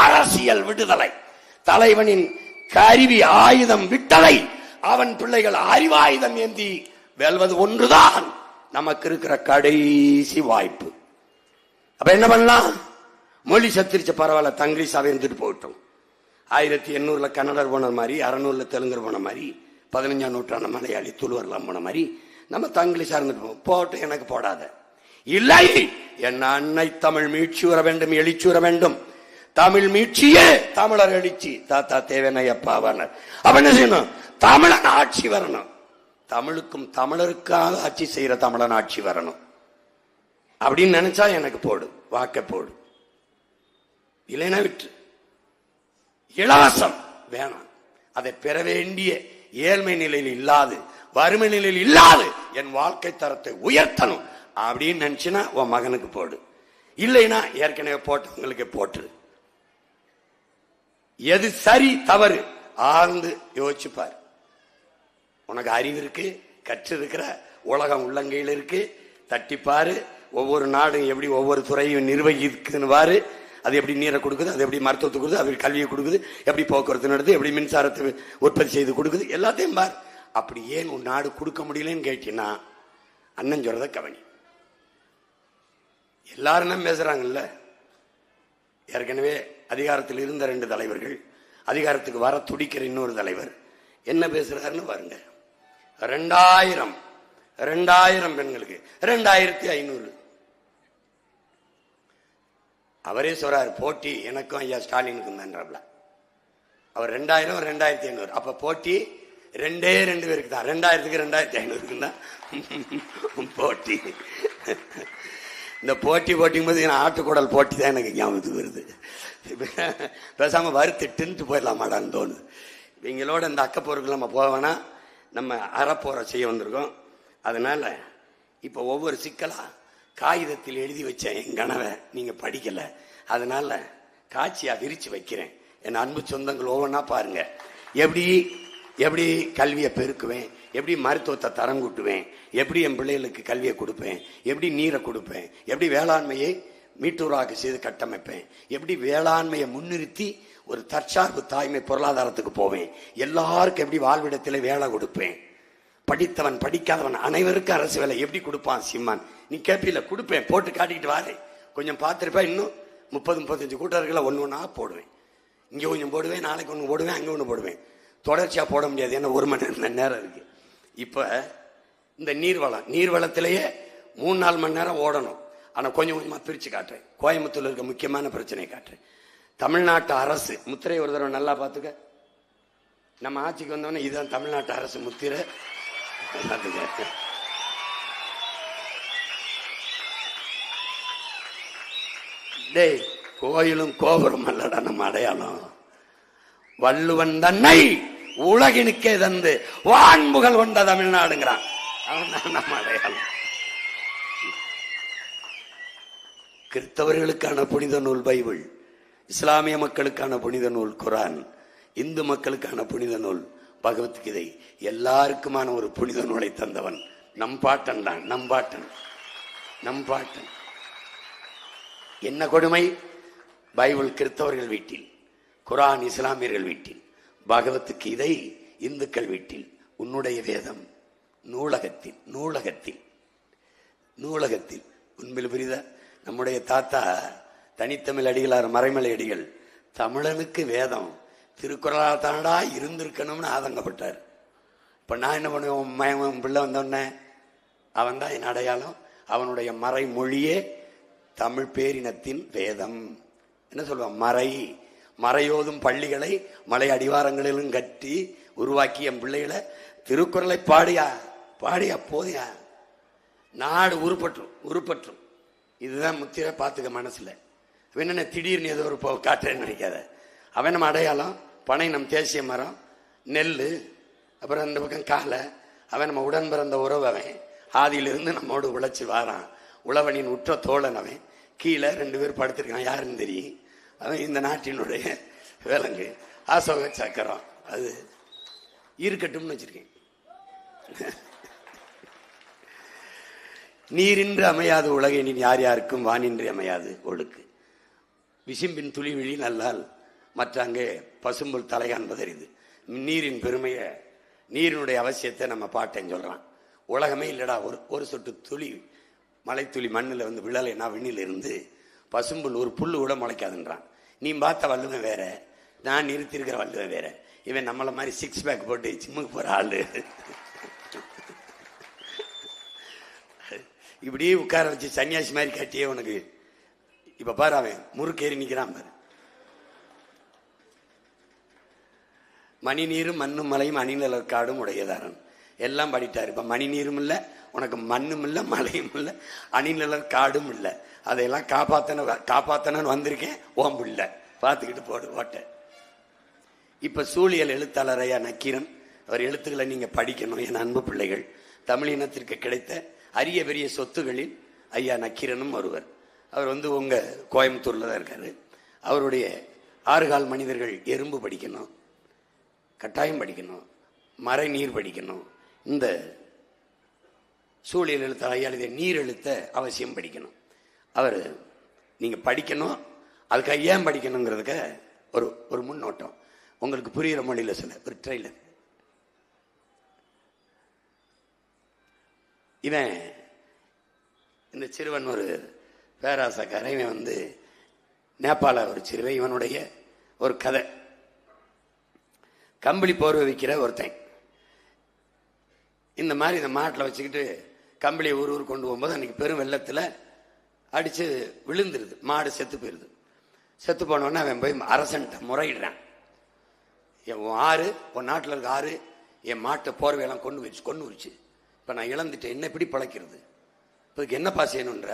அரசியல் விடுதலை. தலைவனின் கருவி ஆயுதம் விட்டதை அவன் பிள்ளைகள் அறிவாயுதம் ஏந்தி வெல்வது ஒன்றுதான் நமக்கு இருக்கிற கடைசி வாய்ப்பு. அப்ப என்ன பண்ணலாம்? மொழி சத்திரிச்ச பரவாயில்ல, தங்கிலீஷாவே இருந்துட்டு போட்டோம். 1800 கன்னடர் போன மாதிரி, 600 தெலுங்கர் போன மாதிரி, 15ஆம் நூற்றாண்டு மலையாளி துளுவர்லாம் போன மாதிரி நம்ம தங்கிலீஷா இருந்துட்டு போட்டு எனக்கு போடாத. இல்லை, என் அன்னை தமிழ் மீட்சி வர வேண்டும், எழுச்சி வர வேண்டும். தமிழ் மீட்சியே தமிழர் எழுச்சி. தாத்தா தேவனையப்பா வரணும். அப்ப என்ன செய்யணும்? தமிழன் ஆட்சி வரணும். தமிழுக்கும் தமிழருக்காக ஆட்சி செய்யற தமிழன் ஆட்சி வரணும் அப்படின்னு நினைச்சா எனக்கு போடு, வாக்க போடு. இல்லைன்னா விட்டு. இலவசம் வேணாம். அதை பெற வேண்டிய ஏழ்மை நிலையில் இல்லாது, வறுமை நிலையில் இல்லாது என் வாழ்க்கை தரத்தை உயர்த்தணும் அப்படின்னு நினைச்சுன்னா உன் மகனுக்கு போடு. இல்லைன்னா ஏற்கனவே போட்டவங்களுக்கு போட்டுரு. எது சரி தவறு ஆழ்ந்து யோசிச்சுப்பார். உனக்கு அறிவு இருக்கு, கற்று இருக்கிற உலகம் உள்ளங்கையில் இருக்கு, தட்டிப்பாரு. ஒவ்வொரு நாடும் எப்படி ஒவ்வொரு துறையும் நிர்வகிக்குன்னு பாரு. அது எப்படி நீரை கொடுக்குது, அது எப்படி மருத்துவத்தை கொடுக்குது, அது கல்வியை கொடுக்குது, எப்படி போக்குவரத்து நடக்குது, எப்படி மின்சாரத்தை உற்பத்தி செய்து கொடுக்குது, எல்லாத்தையும் பார். அப்படி ஏன் உன் நாடு கொடுக்க முடியலன்னு கேட்டீங்கன்னா அண்ணன் சொல்றத கவனி. எல்லாரும் தான் பேசுறாங்கல்ல. ஏற்கனவே அதிகாரத்தில் இருந்த 2 தலைவர்கள், அதிகாரத்துக்கு வர துடிக்கிற இன்னொரு தலைவர் என்ன பேசுறாருன்னு பாருங்க. 2000 பெண்களுக்கு 2500. அவரே சொல்றாரு, போட்டி எனக்கும் ஐயா ஸ்டாலினுக்கும் தான்றாப்ல. அவர் 2000 2500. அப்ப போட்டி 2 பேருக்கு தான். 2000க்கு 2500க்கு தான் போட்டி. இந்த போட்டிங்கும் போது ஆட்டுக்குடல் போட்டி தான் எனக்கு ஞாபகத்துக்கு வருது. பேசாம வறுத்துட்டு போயிடலாமாடான்னு தோணுது. இவங்களோட இந்த அக்கப்போருக்கு நம்ம போவேன்னா நம்ம அறப்போரை செய்ய வந்திருக்கோம். அதனால இப்ப ஒவ்வொரு சிக்கலா காகிதத்தில் எழுதி வச்சேன். என் கனவை நீங்க படிக்கல, அதனால காட்சியா விரிச்சு வைக்கிறேன். என் அன்பு சொந்தங்கள் ஒவ்வொன்னா பாருங்க. எப்படி கல்வியை பெருக்குவேன், எப்படி மருத்துவத்தை தரம் கூட்டுவேன், எப்படி என் பிள்ளைகளுக்கு கல்வியை கொடுப்பேன், எப்படி நீரை கொடுப்பேன், எப்படி வேளாண்மையை மீட்டூராக செய்து கட்டமைப்பேன், எப்படி வேளாண்மையை முன்னிறுத்தி ஒரு தற்சார்பு தாய்மை பொருளாதாரத்துக்கு போவேன், எல்லாருக்கும் எப்படி வாழ்விடத்தில் வேலை கொடுப்பேன், படித்தவன் படிக்காதவன் அனைவருக்கும் அரசு வேலை எப்படி கொடுப்பான் சீமான். நீ கேப்பில கொடுப்பேன், போட்டு காட்டிக்கிட்டு வாரேன். கொஞ்சம் பார்த்துருப்பேன். இன்னும் 30-35 கூட்டர்களை ஒன்னா போடுவேன். இங்க கொஞ்சம் போடுவேன், நாளைக்கு ஒன்று போடுவேன், அங்கே ஒன்று போடுவேன். தொடர்ச்சியா போட முடியாது, ஏன்னா 1 மணி நேரம் இருக்கு. இப்ப இந்த நீர்வளத்திலேயே 3-4 மணி நேரம் ஓடணும். ஆனா கொஞ்சம் கொஞ்சமா பிரிச்சு காட்டுறேன். கோயம்புத்தூர்ல இருக்க முக்கியமான பிரச்சனையை காட்டுறேன். தமிழ்நாட்டு அரசு முத்திரை ஒரு தடவை நல்லா பாத்துக்க. நம்ம ஆட்சிக்கு வந்தோடனே இதுதான் தமிழ்நாட்டு அரசு முத்திரை. டேய், கோயிலும் கோபுரம் அல்லடா நம்ம அடையாளம். வள்ளுவன் தன்னை உலகினுக்கே தந்து வான்புகள் கொண்ட தமிழ்நாடுங்கிறான். அவன் நம்ம அடையாளம். கிறிஸ்தவர்களுக்கான புனித நூல் பைபிள், இஸ்லாமிய மக்களுக்கான புனித நூல் குரான், இந்து மக்களுக்கான புனித நூல் பகவத்கீதை, எல்லாருக்குமான ஒரு புனித நூலை தந்தவன் நம் பாட்டன் தான். நம் பாட்டன். என்ன கொடுமை! பைபிள் கிறிஸ்தவர்கள் வீட்டில், குரான் இஸ்லாமியர்கள் வீட்டில், பகவத்கீதை இந்துக்கள் வீட்டில், உன்னுடைய வேதம் நூலகத்தில். உண்மையில் புரியுதா? நம்முடைய தாத்தா தனித்தமிழ் அடிகளார் மறைமலை அடிகள் தமிழனுக்கு வேதம் திருக்குறளா தானடா இருந்திருக்கணும்னு ஆதங்கப்பட்டார். இப்ப நான் என்ன பண்ணுவேன், பிள்ளை வந்தோடனே அவன் தான் என் அடையாளம். அவனுடைய மறைமொழியே தமிழ் பேரினத்தின் வேதம். என்ன சொல்லுவான்? மறையோதும் பள்ளிகளை மலை அடிவாரங்களிலும் கட்டி உருவாக்கி என் பிள்ளைகளை திருக்குறளை பாடியா போதியா நாடு உருப்பற்றும். இதுதான் முத்திரை. பார்த்துக்க மனசுல. என்ன திடீர்னு ஏதோ ஒரு காட்டுறேன்னு நினைக்காத. அவன் நம்ம அடையாளம். பனை நம் தேசிய மரம், நெல், அப்புறம் அந்த பக்கம் காலை. அவன் நம்ம உடன் பிறந்த உறவு. அவன் ஆதியிலிருந்து நம்மோடு உழைச்சி வாரான். உழவனின் உற்ற தோழன். அவன் கீழே 2 பேர் படுத்திருக்கான். யாருன்னு தெரியும்? அவன் இந்த நாட்டினுடைய விலங்கு அசோக சக்கரம். அது இருக்கட்டும்னு வச்சிருக்கேன். நீரின்றி அமையாது உலகினின் யார் யாருக்கும் வானின்றி அமையாது ஒழுக்கு. விசும்பின் துளி விழி நல்லால் மற்ற அங்கே பசும்புல் தலை காண்பதறிது. நீரின் பெருமையை, நீரினுடைய அவசியத்தை நம்ம பாட்டேன்னு சொல்றான். உலகமே இல்லடா, ஒரு சொட்டு துளி மலை துளி மண்ணில் வந்து விழலைன்னா விண்ணில் இருந்து பசும்புல் ஒரு புல்லு கூட முளைக்காதுன்றான். நீ பார்த்த வள்ளுவன் வேற, நான் நிறுத்திருக்கிற வள்ளுவன் வேற. இவன் நம்மள மாதிரி 6 பேக் போட்டு ஜிம்முக்கு போற ஆளு. இப்படியே உட்கார வச்சு சன்னியாசி மாதிரி கட்டியே உனக்கு. இப்ப பாரு, அவன் முறுக்கேறி நிக்கிறான் பாரு. மணி நீரும் மண்ணும் மலையும் அணிநிழற் காடும் உடையதாரன் எல்லாம் படிட்டாரு. இப்ப மணி நீரும் இல்ல, உனக்கு மண்ணும் இல்ல, மலையும் இல்ல, அணிநிழற் காடும் இல்ல. அதையெல்லாம் காப்பாத்தனு வந்திருக்கேன். ஓம்பு இல்ல, பார்த்துக்கிட்டு போடு ஓட்ட. இப்ப சூழியல் எழுத்தாளர் ஐயா நக்கீரன், அவர் எழுத்துக்களை நீங்க படிக்கணும். என் அன்பு பிள்ளைகள், தமிழ் இனத்திற்கு கிடைத்த அரிய பெரிய சொத்துகளில் ஐயா நக்கீரனும் ஒருவர். அவர் உங்க கோயம்புத்தூர்ல தான் இருக்காரு. அவருடைய 6 கால் மனிதர்கள் எறும்பு படிக்கணும், கட்டாயம் படிக்கணும். மறை நீர் படிக்கணும். இந்த சூழியல் எழுத்தாளர் ஐயா எழுதிய நீர் எழுத்த அவசியம் படிக்கணும். அவர் நீங்க படிக்கணும். அதுக்காக ஏன் படிக்கணுங்கிறதுக்கு ஒரு முன்னோட்டம் உங்களுக்கு புரியுற மொழியில சொல்ல ஒரு ட்ரெய்லர். இவன் இந்த சிறுவன் ஒரு பேராசக்காரன். இவன் வந்து நேபாள ஒரு சிறுவை. இவனுடைய ஒரு கதை. கம்பளி போர்வை விற்கிற ஒருத்தன் இந்த மாதிரி இந்த மாட்டில் வச்சுக்கிட்டு கம்பளியை ஊர் கொண்டு போகும்போது அன்னைக்கு பெரும் வெள்ளத்தில் அடிச்சு விழுந்துருது. மாடு செத்து போயிருது. செத்து போனோடனே அவன் போய் அரசன்ட்ட முறையிடுறான். என் ஆறு, உன் நாட்டில் இருக்க ஆறு என் மாட்டை போர்வையெல்லாம் கொண்டு வச்சு இப்போ நான் இழந்துட்டேன், என்ன எப்படி பிழைக்கிறது? இப்போதுக்கு என்னப்பா செய்யணுன்ற?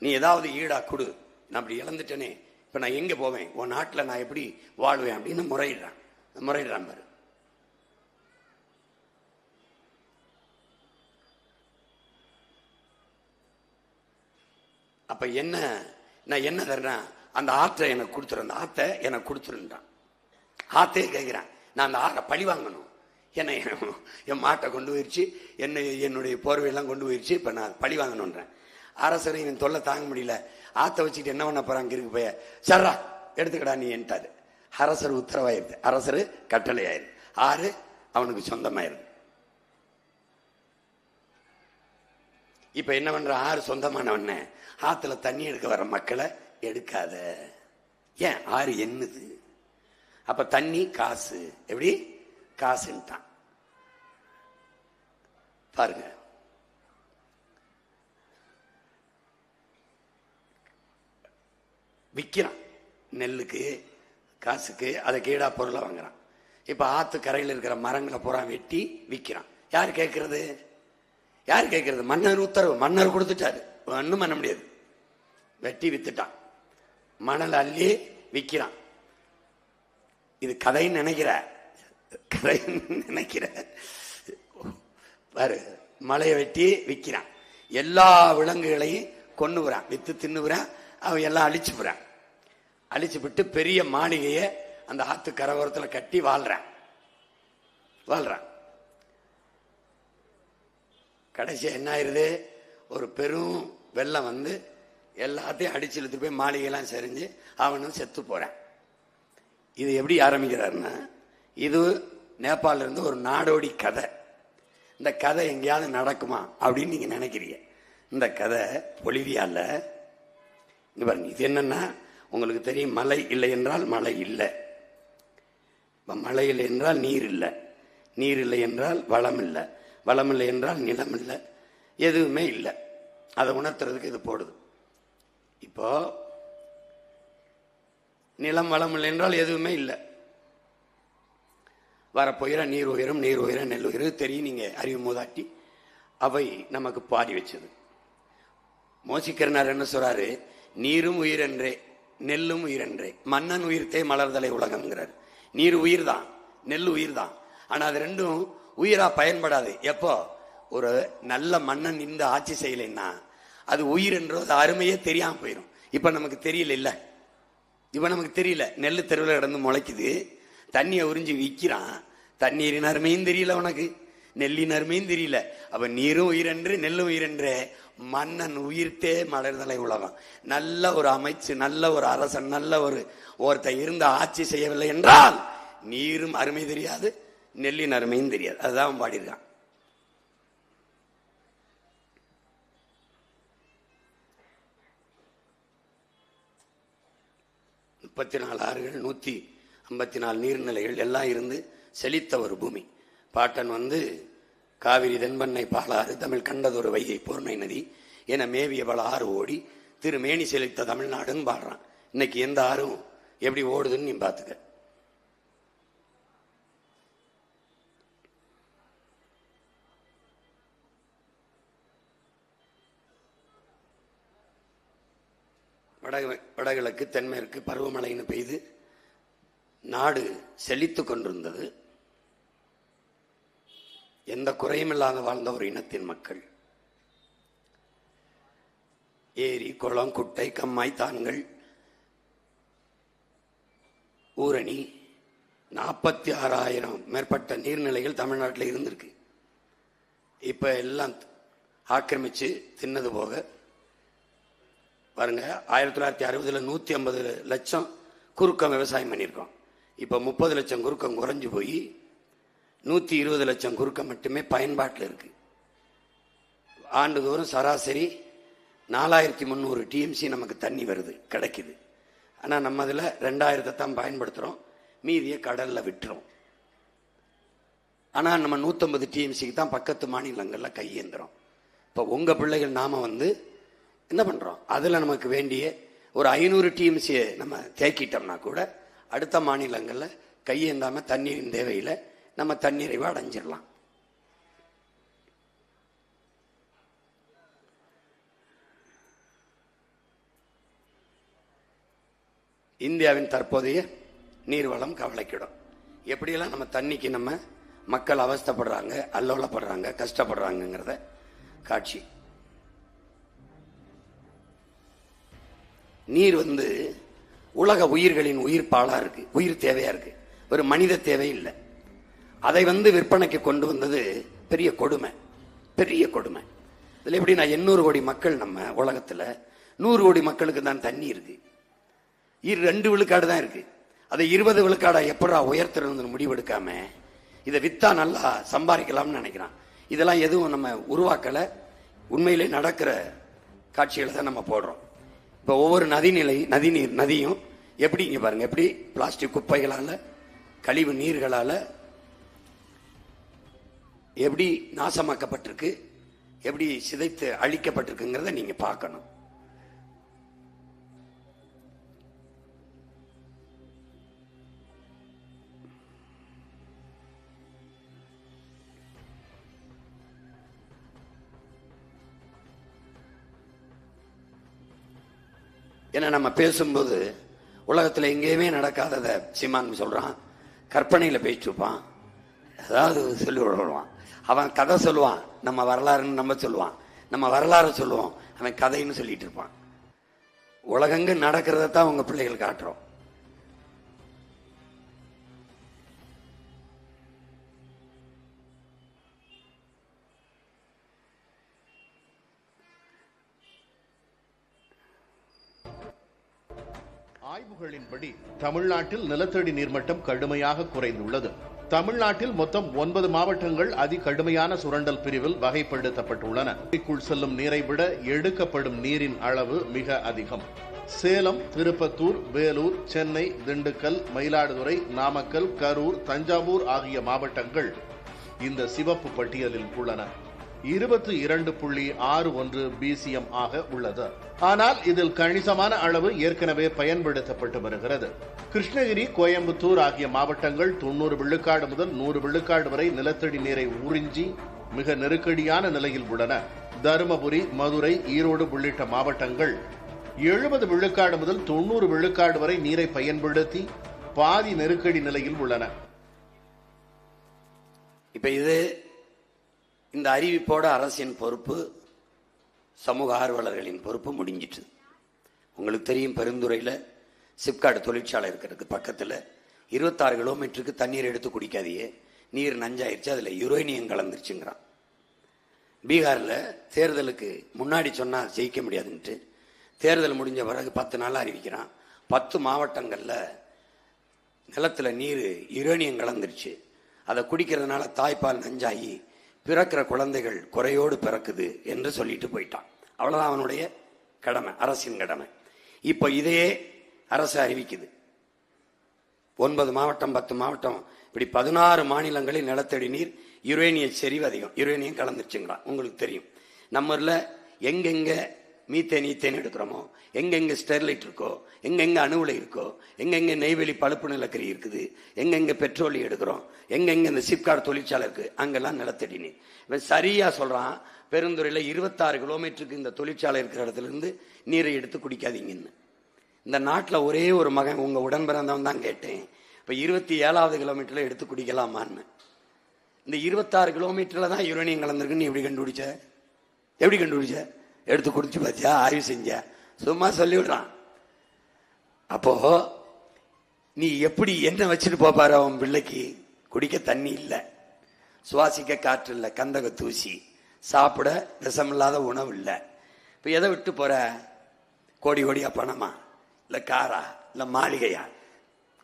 நீ ஏதாவது ஈடா கொடு, நான் அப்படி இழந்துட்டேனே, இப்போ நான் எங்கே போவேன்? உன் நாட்டில் நான் எப்படி வாழ்வேன் அப்படின்னு முறையிடுறான் பாரு. அப்ப என்ன, நான் என்ன தர்றேன்? அந்த ஆற்றை எனக்கு கொடுத்துறேன், அந்த ஆற்றை எனக்கு கொடுத்துருன்றான். ஆத்தையே கேட்கிறேன், நான் அந்த ஆற்றை பழி வாங்கணும். என்னை என் மாட்டை கொண்டு போயிடுச்சு, என்னுடைய போர்வையெல்லாம் கொண்டு போயிடுச்சு, இப்போ நான் பழி வாங்கணுன்றேன். அரசரை இவன் தொல்லை தாங்க முடியல. ஆற்றை வச்சுட்டு என்ன பண்ண போறாங்க இருக்கு போய, சர்ரா எடுத்துக்கடா நீ என்ட்டாரு. அரசர் உத்தரவாயிருது, அரசர் கட்டளை ஆயிருது, ஆறு அவனுக்கு சொந்தமாயிருது. இப்ப என்ன பண்ற? ஆறு சொந்தமானவன ஆத்துல தண்ணி எடுக்க வர மக்களை எடுக்காத. ஏன்? ஆறு என்னது? அப்ப தண்ணி காசு. எப்படி காசுன்ட்டான் பாருங்க. விற்கிறான் நெல்லுக்கு காசுக்கு, அதை கீழா பொருளை வாங்குறான். இப்ப ஆத்து கரையில் இருக்கிற மரங்களை பூரா வெட்டி விற்கிறான். யார் கேட்கறது? யார் கேட்கறது? மன்னர் உத்தரவு, மன்னர் கொடுத்துட்டாரு, ஒன்றும் பண்ண முடியாது. வெட்டி வித்துட்டான், மணல் அள்ளி விற்கிறான். இது கதைன்னு நினைக்கிற பாரு. மலையை வெட்டி விற்கிறான், எல்லா விலங்குகளையும் கொண்டு வரான், வித்து தின்னுறான், அவன் எல்லாம் அழிச்சு போறான். அழிச்சு விட்டு பெரிய மாளிகையை அந்த ஆத்து கரவோரத்தில் கட்டி வாழ்றான். கடைசியா என்ன ஆயிருது? ஒரு பெரும் வெள்ளம் வந்து எல்லாத்தையும் அடிச்சு இழுத்துட்டு போய் மாளிகையெல்லாம் செறிஞ்சு அவனும் செத்து போறான். இது எப்படி ஆரம்பிக்கிறாருன்னா, இது நேபாளில இருந்து ஒரு நாடோடி கதை. இந்த கதை எங்கேயாவது நடக்குமா அப்படின்னு நீங்க நினைக்கிறீங்க. இந்த கதை பொலிவியால இங்க பாருங்க. இது என்னன்னா, உங்களுக்கு தெரியும், மழை இல்லை என்றால் மழை இல்லை, மழை இல்லை என்றால் நீர் இல்லை, நீர் இல்லை என்றால் வளம் இல்லை, வளம் இல்லை என்றால் நிலம் இல்லை, எதுவுமே இல்லை. அதை உணர்த்துறதுக்கு இது போடுது. இப்போ நிலம் வளம் இல்லை என்றால் எதுவுமே இல்லை. வரப்போகிற நீர் உயரும், நீர் உயர நெல் உயரும் தெரியும். நீங்க அறிவு மூதாட்டி அவை நமக்கு பாடி வச்சது. மோசிக்கிறனார் என்ன சொல்றாரு? நீரும் உயிரென்றே, நெல்லும் உயிரென்றே, மன்னன் உயிர்த்தே மலர்தலை உலகம்ங்கிறார். நீர் உயிர் தான், நெல் உயிர் தான். ஆனா அது ரெண்டும் உயிரா பயன்படாது. எப்போ ஒரு நல்ல மன்னன் இந்த ஆட்சி செய்யலைன்னா அது உயிர் என்றோ அது அருமையே தெரியாம போயிடும். இப்ப நமக்கு தெரியல, இப்ப நமக்கு தெரியல. நெல்லு தெருவில் கிடந்து முளைக்குது, தண்ணியை உறிஞ்சி விற்கிறான். தண்ணீரின் அருமையும் தெரியல உனக்கு, நெல்லின் அருமையும் தெரியல. அப்ப நீரும் உயிரென்று நெல்லும் உயிரென்றே, மன்னன் உயிர்த்தே மலர்தலை உலகம். நல்ல ஒரு அமைச்சு, நல்ல ஒரு அரசன், நல்ல ஒருத்தன் இருந்த ஆட்சி செய்யவில்லை என்றால் நீரும் அருமை தெரியாது, நெல்லின் அருமையும் தெரியாது. அதுதான் அவன் பாடியிருக்கான். முப்பத்தி 4 ஆறுகள், 154 நீர்நிலைகள் எல்லாம் இருந்து செழித்த ஒரு பூமி. பாட்டன் வந்து காவிரி தென்பண்ணை பாலாறு தமிழ் கண்டதொரு வைகை பூர்ணை நதி என மேவிய பல ஆறு ஓடி திருமேனி செழித்த தமிழ்நாடுன்னு பாடுறான். இன்னைக்கு எந்த ஆறும் எப்படி ஓடுதுன்னு நீ பாத்துக்க. வடகிழக்கு தென்மேற்கு பருவமழைன்னு பெய்து நாடு செழித்து கொண்டிருந்தது. எந்த குறையும் இல்லாத வாழ்ந்த ஒரு இனத்தின் மக்கள். ஏரி, குளம், குட்டை, கம்மாய், தான்கள், ஊரணி, 46,000 மேற்பட்ட நீர்நிலைகள் தமிழ்நாட்டில் இருந்திருக்கு. இப்ப எல்லாம் ஆக்கிரமிச்சு தின்னது போக பாருங்க. 1960 150 லட்சம் குறுக்கம் விவசாயம் பண்ணியிருக்கோம். இப்ப 30 லட்சம் குறுக்கம் குறைஞ்சு போய் 120 லட்சம் குறுக்கம் மட்டுமே பயன்பாட்டில் இருக்கு. ஆண்டுதோறும் சராசரி 4300 டிஎம்சி நமக்கு தண்ணி வருது, கிடைக்குது. ஆனால் நம்ம அதில் 2000 தான் பயன்படுத்துகிறோம், மீதியை கடலில் விட்டுறோம். ஆனால் நம்ம 150 டிஎம்சிக்கு தான் பக்கத்து மாநிலங்களில் கையேந்துறோம். இப்போ உங்கள் பிள்ளைகள் நாம என்ன பண்ணுறோம், அதில் நமக்கு வேண்டிய ஒரு 500 டிஎம்சியை நம்ம தேக்கிட்டோம்னா கூட அடுத்த மாநிலங்களில் கையேந்தாமல் தண்ணீரின் தேவையில் நம்ம தண்ணீரைவா அடைஞ்சிடலாம். இந்தியாவின் தற்போதைய நீர்வளம் கவலைக்கிடும். எப்படியெல்லாம் நம்ம தண்ணிக்கு நம்ம மக்கள் அவஸ்தைப்படுறாங்க, அல்லோலப்படுறாங்க, கஷ்டப்படுறாங்கிறத காட்சி. நீர் உலக உயிர்களின் உயிர்ப்பாலா இருக்கு, உயிர் தேவையா இருக்கு, ஒரு மனித தேவை இல்லை. அதை விற்பனைக்கு கொண்டு வந்தது பெரிய கொடுமை, பெரிய கொடுமை. இதுல எப்படி, நான் 800 கோடி மக்கள் நம்ம உலகத்துல 100 கோடி மக்களுக்கு தான் தண்ணி இருக்கு, 2 விழுக்காடு தான் இருக்கு. அதை 20 விழுக்காடா எப்படா உயர்த்துறது முடிவெடுக்காம இதை வித்தா நல்லா சம்பாதிக்கலாம்னு நினைக்கிறான். இதெல்லாம் எதுவும் நம்ம உருவாக்கல, உண்மையிலே நடக்கிற காட்சிகளை தான் நம்ம போடுறோம். இப்போ ஒவ்வொரு நதியும் எப்படி இங்க பாருங்க, எப்படி பிளாஸ்டிக் குப்பைகளால, கழிவு நீர்களால எப்படி நாசமாக்கப்பட்டிருக்கு, எப்படி சிதைத்து அழிக்கப்பட்டிருக்குங்கிறத நீங்க பார்க்கணும். ஏன்னா நம்ம பேசும்போது உலகத்தில் எங்கேயுமே நடக்காததை சீமான் சொல்றான், கற்பனையில பேசிட்டு இருப்பான், ஏதாவது சொல்லி விடுவான். அவன் கதை சொல்லுவான், நம்ம வரலாறுன்னு நம்ம சொல்லுவான், நம்ம வரலாறு சொல்லுவோம், அவன் கதைன்னு சொல்லிட்டு இருப்பான். உலகங்க நடக்கிறதான் உங்க பிள்ளைகள் காட்டுறோம். ஆய்வுகளின்படி தமிழ்நாட்டில் நிலத்தடி நீர்மட்டம் கடுமையாக குறைந்துள்ளது. தமிழ்நாட்டில் மொத்தம் 9 மாவட்டங்கள் அதிகடுமையான சுரண்டல் பிரிவில் வகைப்படுத்தப்பட்டுள்ளன. இதற்குள் செல்லும் நீரை விட எடுக்கப்படும் நீரின் அளவு மிக அதிகம். சேலம், திருப்பத்தூர், வேலூர், சென்னை, திண்டுக்கல், மயிலாடுதுறை, நாமக்கல், கரூர், தஞ்சாவூர் ஆகிய மாவட்டங்கள் இந்த சிவப்பு பட்டியலில் உள்ளன. 22.61 BCM ஆக உள்ளது. ஆனால் இதில் கணிசமான அளவு ஏற்கனவே பயன்படுத்தப்பட்டு வருகிறது. கிருஷ்ணகிரி, கோயம்புத்தூர் ஆகிய மாவட்டங்கள் 90 விழுக்காடு முதல் 100 விழுக்காடு வரை நிலத்தடி நீரை உறிஞ்சி மிக நெருக்கடியான நிலையில் உள்ளன. தருமபுரி, மதுரை, ஈரோடு உள்ளிட்ட மாவட்டங்கள் 70 விழுக்காடு முதல் 90 விழுக்காடு வரை நீரை பயன்படுத்தி பாதி நெருக்கடி நிலையில் உள்ளன. இப்ப இது இந்த அறிவிப்போட அரசின் பொறுப்பு, சமூக ஆர்வலர்களின் பொறுப்பு முடிஞ்சிட்டு. உங்களுக்கு தெரியும், பெருந்துறையில் சிப்காட் தொழிற்சாலை இருக்கிறதுக்கு பக்கத்தில் 26 கிலோமீட்டருக்கு தண்ணீர் எடுத்து குடிக்காதீங்க, நீர் நஞ்சாயிருச்சு, அதில் யுரேனியம் கலந்துருச்சுங்கிறான். பீகாரில் தேர்தலுக்கு முன்னாடி சொன்னால் ஜெயிக்க முடியாதுன்ட்டு தேர்தல் முடிஞ்ச பிறகு 10 நாள் அறிவிக்கிறான். 10 மாவட்டங்களில் நிலத்தில் நீர் யுரேனியம் கலந்துருச்சு, அதை குடிக்கிறதுனால தாய்ப்பால் நஞ்சாகி பிறக்கிற குழந்தைகள் குறையோடு பிறக்குது என்று சொல்லிட்டு போயிட்டான். அவ்வளவுதான் அவனுடைய கடமை, அரசின் கடமை. இப்ப இதையே அரசு அறிவிக்குது. 9 மாவட்டம், 10 மாவட்டம், இப்படி 16 மாநிலங்களில் நிலத்தடி நீர் யுரேனிய செறிவு அதிகம், யுரேனியம் கலந்துருச்சுங்களா. உங்களுக்கு தெரியும், நம்ம எங்கெங்க மீத்தேன் ஈத்தேன் எடுக்கிறோமோ, எங்கெங்க ஸ்டெர்லைட் இருக்கோ, எங்கெங்க அணுவுலை இருக்கோ, எங்கெங்க நெய்வேலி பழுப்பு நிலக்கரி இருக்குது, எங்கெங்க பெட்ரோலியம் எடுக்கிறோம், எங்கெங்க இந்த சிப்காட் தொழிற்சாலை இருக்கு, அங்கெல்லாம் நிலத்தடி நீர். இவன் சரியா சொல்றான், பெருந்துறையில் 26 கிலோமீட்டருக்கு இந்த தொழிற்சாலை இருக்கிற இடத்துல இருந்து நீரை எடுத்து குடிக்காதீங்கன்னு. இந்த நாட்டில் ஒரே ஒரு மகன், உங்க உடன் பிறந்தவன் தான் கேட்டேன், இப்ப 27வது கிலோமீட்டர்ல எடுத்து குடிக்கலாமான்னு. இந்த 26 கிலோமீட்டர்ல தான் யுரேனியம் கலந்துருக்குன்னு எப்படி கண்டுபிடிச்ச? எப்படி கண்டுபிடிச்ச? எடுத்து குடிச்சு பார்த்தியா? ஆய்வு செஞ்ச? சும்மா சொல்லிவிடுறான். அப்போ நீ எப்படி என்ன வச்சுட்டு போப்பாரு அவன் பிள்ளைக்கு? குடிக்க தண்ணி இல்லை, சுவாசிக்க காற்று இல்லை, கந்தக தூசி, சாப்பிட விஷமில்லாத உணவு இல்லை. இப்ப எதை விட்டு போற? கோடி கோடியா பணமா, இல்ல காரா, இல்ல மாளிகையா?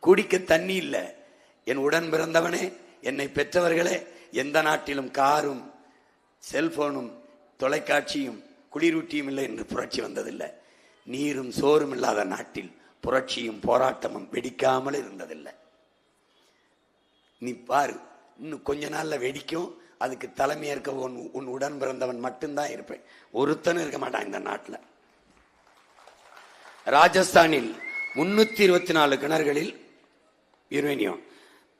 குடிக்க தண்ணி இல்லை. என் உடன் பிறந்தவனே, என்னை பெற்றவர்களே, எந்த நாட்டிலும் காரும் செல்போனும் தொலைக்காட்சியும் குளிரூட்டியும் இல்லை என்று புரட்சி வந்ததில்லை. நீரும் சோறும் இல்லாத நாட்டில் புரட்சியும் போராட்டமும் வெடிக்காமல் இருந்ததில்லை. நீ பாரு, இன்னும் கொஞ்ச நாள்ல வெடிக்கும். அதுக்கு தலைமையேற்க உன் உடன் பிறந்தவன் மட்டும்தான் இருப்பேன், ஒருத்தனும் இருக்க மாட்டான் இந்த நாட்டில். ராஜஸ்தானில் 324 கிணறுகளில் யுரேனியம்.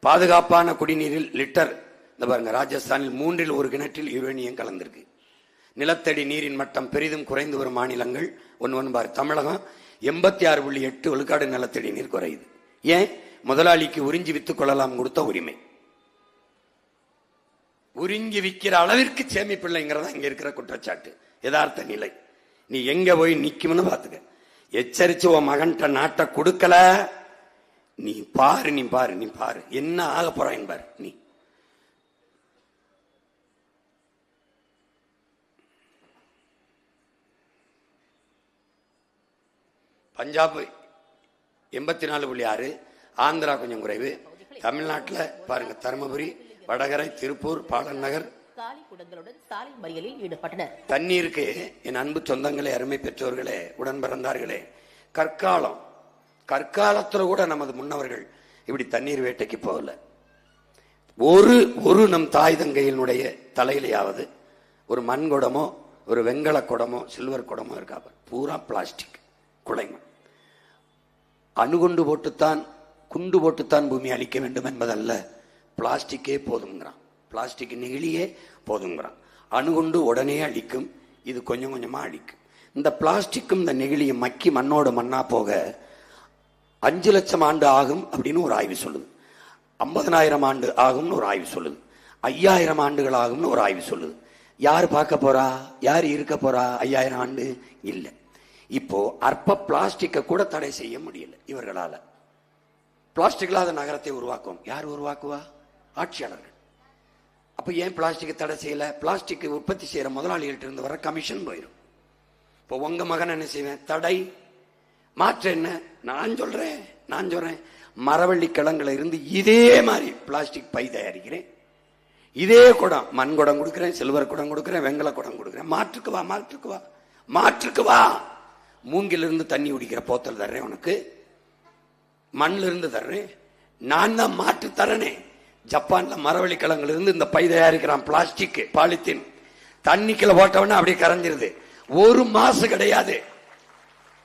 பாதுகாப்பான குடிநீரில் லிட்டர் இந்த பாருங்க, ராஜஸ்தானில் 3 கிணற்றில் யுரேனியம் கலந்திருக்கு. நிலத்தடி நீரின் மட்டம் பெரிதும் குறைந்து வரும் மாநிலங்கள் ஒன்று பாரு. தமிழகம் 86.8 விழுக்காடு நிலத்தடி நீர் குறையுது. ஏன்? முதலாளிக்கு உறிஞ்சி வித்துக் கொள்ளலாம் கொடுத்த உரிமை. உறிஞ்சி விற்கிற அளவிற்கு சேமிப்பில்லைங்கிறதா இங்க இருக்கிற குற்றச்சாட்டு, யதார்த்த நிலை. நீ எங்க போய் நிக்கும்னு பாத்துக்க. எச்சரிச்சு உன் மகன்கிட்ட நாட்டை கொடுக்கல, நீ பாரு நீ பாரு நீ பாரு என்ன ஆக போற என்பார். நீ பஞ்சாப் 84.6, ஆந்திரா கொஞ்சம் குறைவு. தமிழ்நாட்டில் பாருங்க, தருமபுரி, வடகரை, திருப்பூர், பாலன் நகர் காலி குடங்களுடன் சாலை மறியலில் ஈடுபட்டனர். தண்ணீருக்கு என் அன்பு சொந்தங்களே, அருமை பெற்றோர்களே, உடன் பிறந்தார்களே, கற்காலத்துல கூட நமது முன்னவர்கள் இப்படி தண்ணீர் வேட்டைக்கு போகல. ஒரு நம் தாய் தங்கையினுடைய தலையிலேயாவது ஒரு மண் குடமோ ஒரு வெங்கல குடமோ சில்வர் குடமோ இருக்காது. பூரா பிளாஸ்டிக் குடைமண். அணுகுண்டு போட்டுத்தான் குண்டு போட்டுத்தான் பூமி அழிக்க வேண்டும் என்பதல்ல, பிளாஸ்டிக்கே போதுங்கிறான். பிளாஸ்டிக் நெகிழியே போதுங்கிறான். அணுகுண்டு உடனே அழிக்கும், இது கொஞ்சம் கொஞ்சமா அழிக்கும். இந்த பிளாஸ்டிக்கும் இந்த நெகிழியும் மக்கி மண்ணோட மண்ணா போக 5 லட்சம் ஆண்டு ஆகும் அப்படின்னு ஒரு ஆய்வு சொல்லுது. 50,000 ஆண்டு ஆகும்னு ஒரு ஆய்வு சொல்லுது. 5000 ஆண்டுகள் ஆகும்னு ஒரு ஆய்வு சொல்லுது. யார் பார்க்க போறா? யார் இருக்க போறா 5000 ஆண்டு? இல்லை. இப்போ அற்ப பிளாஸ்டிக்கை கூட தடை செய்ய முடியல இவர்களால. பிளாஸ்டிக் இல்லாத நகரத்தை உருவாக்கும். யார் உருவாக்குவா? ஆட்சியாளர்கள். அப்ப ஏன் பிளாஸ்டிக்கை தடை செய்யல? பிளாஸ்டிக் உற்பத்தி செய்யற முதலாளிகள்ட்ட இருந்து வர கமிஷன் போயிடும். இப்போ உங்க மகன் என்ன செய்வேன்? தடை. மாற்ற என்ன? நான் சொல்றேன் மரவள்ளி கிழங்குல இருந்து இதே மாதிரி பிளாஸ்டிக் பை தயாரிக்கிறேன். இதே குடம், மண் குடம் கொடுக்கிறேன், சில்வர் குடம் கொடுக்கிறேன், வெங்கல குடம் கொடுக்கிறேன். மாற்றுக்கு வா. மூங்கில இருந்து தண்ணி குடிக்கிற போத்தல் தர்றேன் உனக்கு, மண்ல இருந்து தர்றேன். நான் தான் மாற்று தரனே. ஜப்பான்ல மரவள்ளி கிழங்குல இருந்து இந்த பை தயாரிக்கிறான், பிளாஸ்டிக் பாலித்தீன். தண்ணிக்குள்ள போட்டவன அப்படியே கரைஞ்சிருது. ஒரு மாசம் கிடையாது.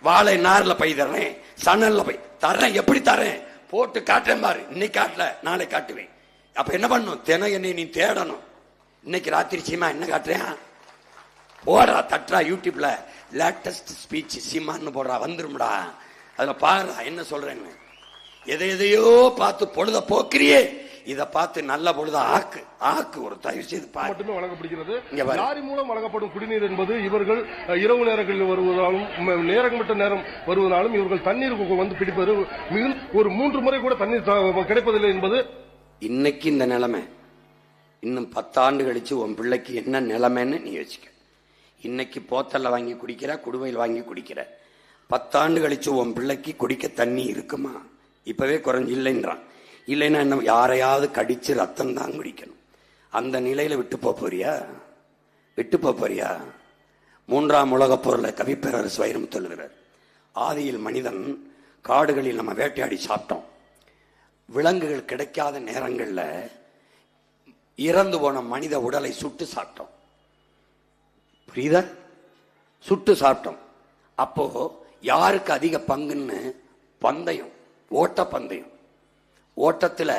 வாழை நார்ல பை தர்றேன், சணல்ல பை தர்றேன். எப்படி தர்றேன்? போட்டு காட்டுறேன் பாரு. இன்னைக்கு காட்டல, நாளை காட்டுவேன். அப்ப என்ன பண்ணும்? தினம் என்னை நீ தேடணும். இன்னைக்கு ராத்திரி சீமா என்ன காட்டுறேன்? போடுறா, தட்டுறா, யூடியூப்ல லேட்டஸ்ட் ஸ்பீச் சீமான்னு போடுறா, வந்துரும்டா. அதுல பாருடா என்ன சொல்றேன்னு. எதையோ பார்த்து பொழுத போக்குறியே, இத பார்த்து நல்ல பொழுத ஆக்கு ஒரு தயவு செய்து மட்டுமே வழங்கப்படுகிறது. லாரி மூலம் வழங்கப்படும் குடிநீர் என்பது இவர்கள் இரவு நேரங்களில் வருவதாலும் நேரங்கட்ட நேரம் வருவதாலும் இவர்கள் தண்ணீர் வந்து பிடிப்பது ஒரு 3 முறை கூட தண்ணீர் கிடைப்பதில்லை என்பது இன்னைக்கு இந்த நிலைமை. இன்னும் 10 ஆண்டு கழிச்சு உன் பிள்ளைக்கு என்ன நிலைமைன்னு நீ வச்சுக்க. இன்னைக்கு போத்தல்ல வாங்கி குடிக்கிற, குடுவையில் வாங்கி குடிக்கிற. 10 ஆண்டு கழிச்சு உன் பிள்ளைக்கு குடிக்க தண்ணி இருக்குமா? இப்பவே குறைஞ்சு இல்லைன்றான். இல்லைன்னா என்ன? யாரையாவது கடிச்சு ரத்தம் தான் குடிக்கணும். அந்த நிலையில விட்டு போறியா? 3ஆம் உலக போர்ல கவிப்பேரரசு வைரமுத்து எழுதுகிறார். ஆதியில் மனிதன் காடுகளில் நம்ம வேட்டையாடி சாப்பிட்டோம். விலங்குகள் கிடைக்காத நேரங்கள்ல இறந்து போன மனித உடலை சுட்டு சாப்பிட்டோம். புரியுதா? சுட்டு சாப்பிட்டோம். அப்போ யாருக்கு அதிக பங்குன்னு பந்தயம், ஓட்ட பந்தயம். ஓட்டத்துல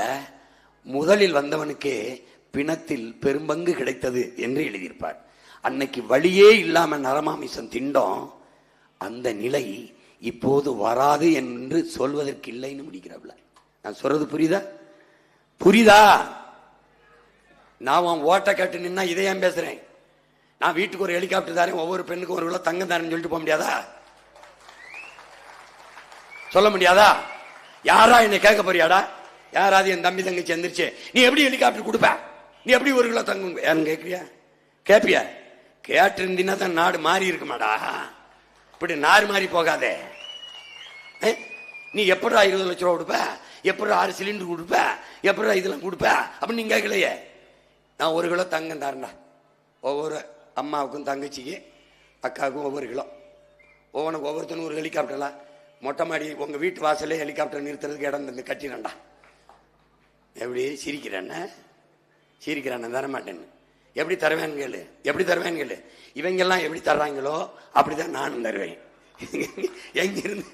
முதலில் வந்தவனுக்கே பிணத்தில் பெரும்பங்கு கிடைத்தது என்று எழுதியிருப்பார். அன்னைக்கு வழியே இல்லாம நரமாமிசம் திண்டோம். அந்த நிலை இப்போது வராது என்று சொல்வதற்கு இல்லைன்னு முடிக்கிறவள. நான் சொல்றது புரியுதா? நான் ஓட்ட கேட்டு நின்னா இதை ஏன் பேசுறேன்? நான் வீட்டுக்கு ஒரு ஹெலிகாப்டர் தாரேன், ஒவ்வொரு பெண்ணுக்கும் ஒரு தங்கம் தாரேன்னு சொல்லிட்டு போக முடியாதா? சொல்ல முடியாதா? யாரா என்னை கேட்க போறியாடா? யாராவது என் தம்பி தங்கச்சி எந்திரிச்சு நீ எப்படி ஹெலிகாப்டர் கொடுப்ப, நீ எப்படி 1 கிலோ தங்கம் யாரும் கேட்கிறியா? கேப்பியா? கேட்டு இருந்தீங்கன்னா தான் நாடு மாறி இருக்குமாடா. இப்படி நாறு மாறி போகாதே. நீ எப்படா 20 லட்சம் ரூபா கொடுப்ப, எப்படா 6 சிலிண்டர் கொடுப்ப, எப்படா இதெல்லாம் கொடுப்ப அப்படின்னு நீங்க கேட்கலையே. நான் 1 கிலோ தங்கம் தரேன்டா, ஒவ்வொரு அம்மாவுக்கும் தங்கச்சிக்கு அக்காவுக்கும் ஒவ்வொரு கிலோ, ஒவ்வொன்றுக்கு ஒவ்வொருத்தனும் ஒரு ஹெலிகாப்டர்லாம் மொட்டை மாடி உங்கள் வீட்டு வாசலே ஹெலிகாப்டர் நிறுத்துறதுக்கு இடம் தந்து கட்டினண்டா. எப்படி சிரிக்கிறான் தர மாட்டேன்னு. எப்படி தருவேன்னு கேளு, எப்படி தருவேன்னு கேளு. இவங்கெல்லாம் எப்படி தர்றாங்களோ அப்படிதான் நானும் தருவேன். எங்கிருந்து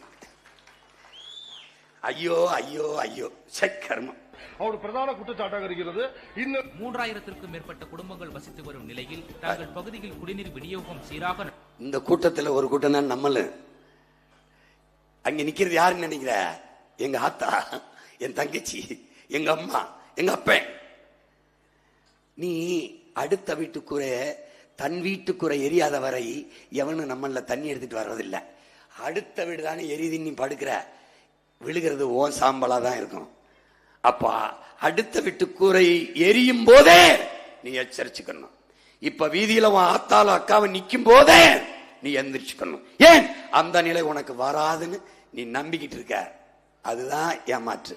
ஐயோ ஐயோ ஐயோ சக்கர்மம். அவரு பிரதான குற்றச்சாட்டாக இருக்கிறது. இன்னும் 3000த்திற்கும் மேற்பட்ட குடும்பங்கள் வசித்து வரும் நிலையில் தங்கள் பகுதியில் குடிநீர் விநியோகம் சீராக. இந்த கூட்டத்தில் ஒரு கூட்டம் தான் நம்மளு. அங்க நிக்கிறது யாருன்னு நினைக்கிற? எங்க ஆத்தா, என் தங்கச்சி, எங்க அம்மா, எங்க அப்பன். நீ அடுத்த வீட்டுக்குறை தன் வீட்டுக்குறை எரியாத வரை எவனும் நம்மள தண்ணி எடுத்துட்டு வர்றதில்லை. அடுத்த வீடு தானே எரியுது, நீ படுக்கிற விழுகிறது ஓ சாம்பலா தான் இருக்கும். அப்பா அடுத்த வீட்டு கூரை எரியும் போதே நீ எச்சரிச்சுக்கணும். இப்ப வீதியில உன் ஆத்தால அக்காவை நிக்கும் போதே நீ எந்திரிச்சுக்கணும். ஏன் அந்த நிலை உனக்கு வராதுன்னு நீ நம்பிக்கிட்டு இருக்க. அதுதான் ஏமாற்று,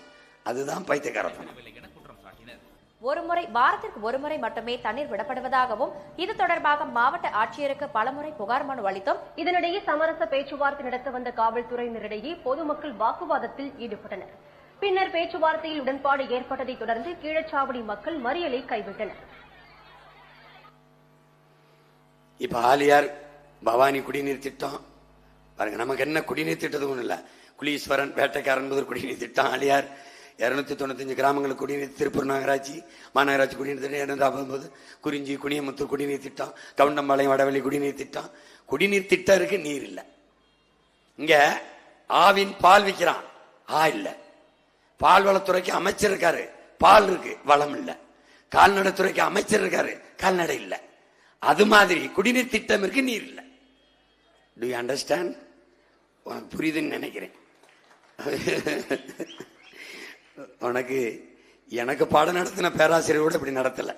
அதுதான் பைத்தியக்காரத்தனம். வாரத்திற்கு ஒருமுறை மட்டுமே தண்ணீர் விடப்படுவதாகவும் இது தொடர்பாக மாவட்ட ஆட்சியருக்கு பலமுறை புகார் மனு அளித்தோம். இதனிடையே சமரச பேச்சுவார்த்தை நடத்த வந்த காவல்துறையினரிடையே பொதுமக்கள் வாக்குவாதத்தில் ஈடுபட்டனர். பின்னர் பேச்சுவார்த்தையில் உடன்பாடு ஏற்பட்டதை தொடர்ந்து கீழச்சாவடி மக்கள் மறியலை கைவிட்டனர். இப்ப ஆலியார் பவானி குடிநீர் திட்டம் பாருங்க, நமக்கு என்ன குடிநீர் திட்டத்துக்கு ஒண்ணு இல்ல. குலீஸ்வரன் வேட்டைக்காரன் என்பது குடிநீர் திட்டம். ஆலியார் 295 கிராமங்களுக்கு குடிநீர், திருப்பூர் நகராட்சி மாநகராட்சி குடிநீர் திட்டம் 259, குறிஞ்சி குனியமுத்தூர் குடிநீர் திட்டம், கவுண்டம்பாளையம் வடவெளி குடிநீர் திட்டம். குடிநீர் திட்டம் இருக்கு, நீர் இல்ல. இங்க ஆவின் பால் விற்கிறான், இல்ல. பால்வளத்துறைக்கு அமைச்சர் இருக்காரு, பால் இருக்கு, வளம் இல்ல. கால்நடைத்துறைக்கு அமைச்சர் இருக்காரு, கால்நடை இல்ல. அது மாதிரி குடிநீர் திட்டம் இருக்கு, நீர் இல்ல. To you understand? உனக்கு புரியுதுன்னு நினைக்கிறேன். உனக்கு எனக்கு பாடம் நடத்தின பேராசிரியரோடு இப்படி நடத்தல.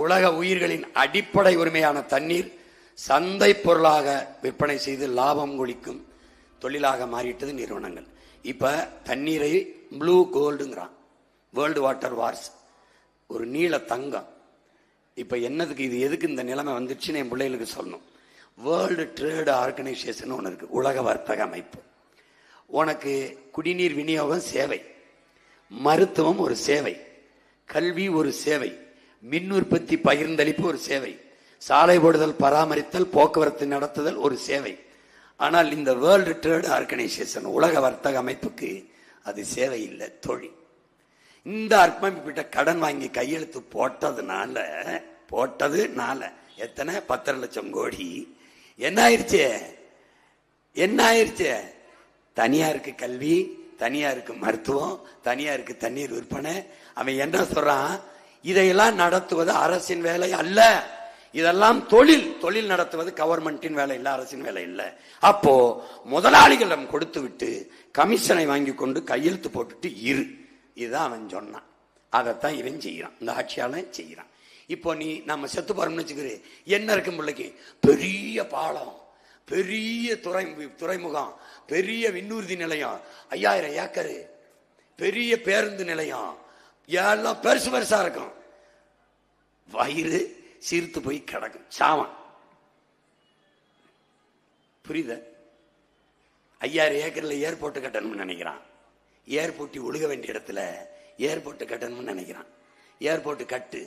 உலக உயிர்களின் அடிப்படை உரிமையான தண்ணீர் சந்தை பொருளாக விற்பனை செய்து லாபம் கொளிக்கும் தொழிலாக மாறிட்டது நிறுவனங்கள். இப்ப தண்ணீரை ப்ளூ கோல்டுங்கிறான், வேர்ல்டு வாட்டர் வார்ஸ், ஒரு நீல தங்கம். இப்ப என்னதுக்கு இது, எதுக்கு இந்த நிலைமை வந்துச்சுன்னு என் பிள்ளைகளுக்கு சொல்லணும். வேர்ல்டு ட்ரேட் ஆர்கனைசேஷன் ஒன்று இருக்கு, உலக வர்த்தக அமைப்பு. உனக்கு குடிநீர் விநியோகம் சேவை, மருத்துவம் ஒரு சேவை, கல்வி ஒரு சேவை, மின் உற்பத்தி பகிர்ந்தளிப்பு ஒரு சேவை, சாலை போடுதல் பராமரித்தல் போக்குவரத்து நடத்துதல் ஒரு சேவை. ஆனால் இந்த வேர்ல்டு ட்ரேட் ஆர்கனைசேஷன் உலக வர்த்தக அமைப்புக்கு அது சேவை இல்லை, தொழில். இந்த அர்ப்பணிப்பிட்ட கடன் வாங்கி கையெழுத்து போட்டதுனால எத்தனை 10 லட்சம் கோடி என்ன ஆயிருச்சு? தனியாருக்கு கல்வி, தனியாருக்கு மருத்துவம், தனியாருக்கு தண்ணீர் விற்பனை. அவன் என்ன சொல்றான்? இதையெல்லாம் நடத்துவது அரசின் வேலை அல்ல, இதெல்லாம் தொழில் நடத்துவது கவர்மெண்டின் வேலை இல்ல, அரசின் வேலை இல்ல. அப்போ முதலாளிகளிடம் கொடுத்து விட்டு கமிஷனை வாங்கி கொண்டு கையெழுத்து போட்டுட்டு இரு, இதுதான் அவன் சொன்னான். அதைத்தான் இவன் செய்யறான், இந்த ஆட்சியாளன் செய்யறான். இப்போ நீ நம்ம செத்து போறோம்னு வச்சுக்கிறேன், என்ன இருக்கும் பிள்ளைக்கு? பெரிய பாலம், பெரிய துறைமுகம், பெரிய விண்ணூர்தி நிலையம், 5000 ஏக்கரு, பெரிய பேருந்து நிலையம், எல்லாம் பெருசு பெருசா இருக்கும். வயிறு சீர்த்து போய் கிடக்கும், சாவான். புரியுத? 5000 ஏக்கர்ல ஏர்போர்ட் கட்டணும்னு நினைக்கிறான். ஏர்போர்ட் ஒழுக வேண்டிய இடத்துல ஏர்போர்ட் கட்டணும்னு நினைக்கிறான். ஏர்போர்ட் கட்டு.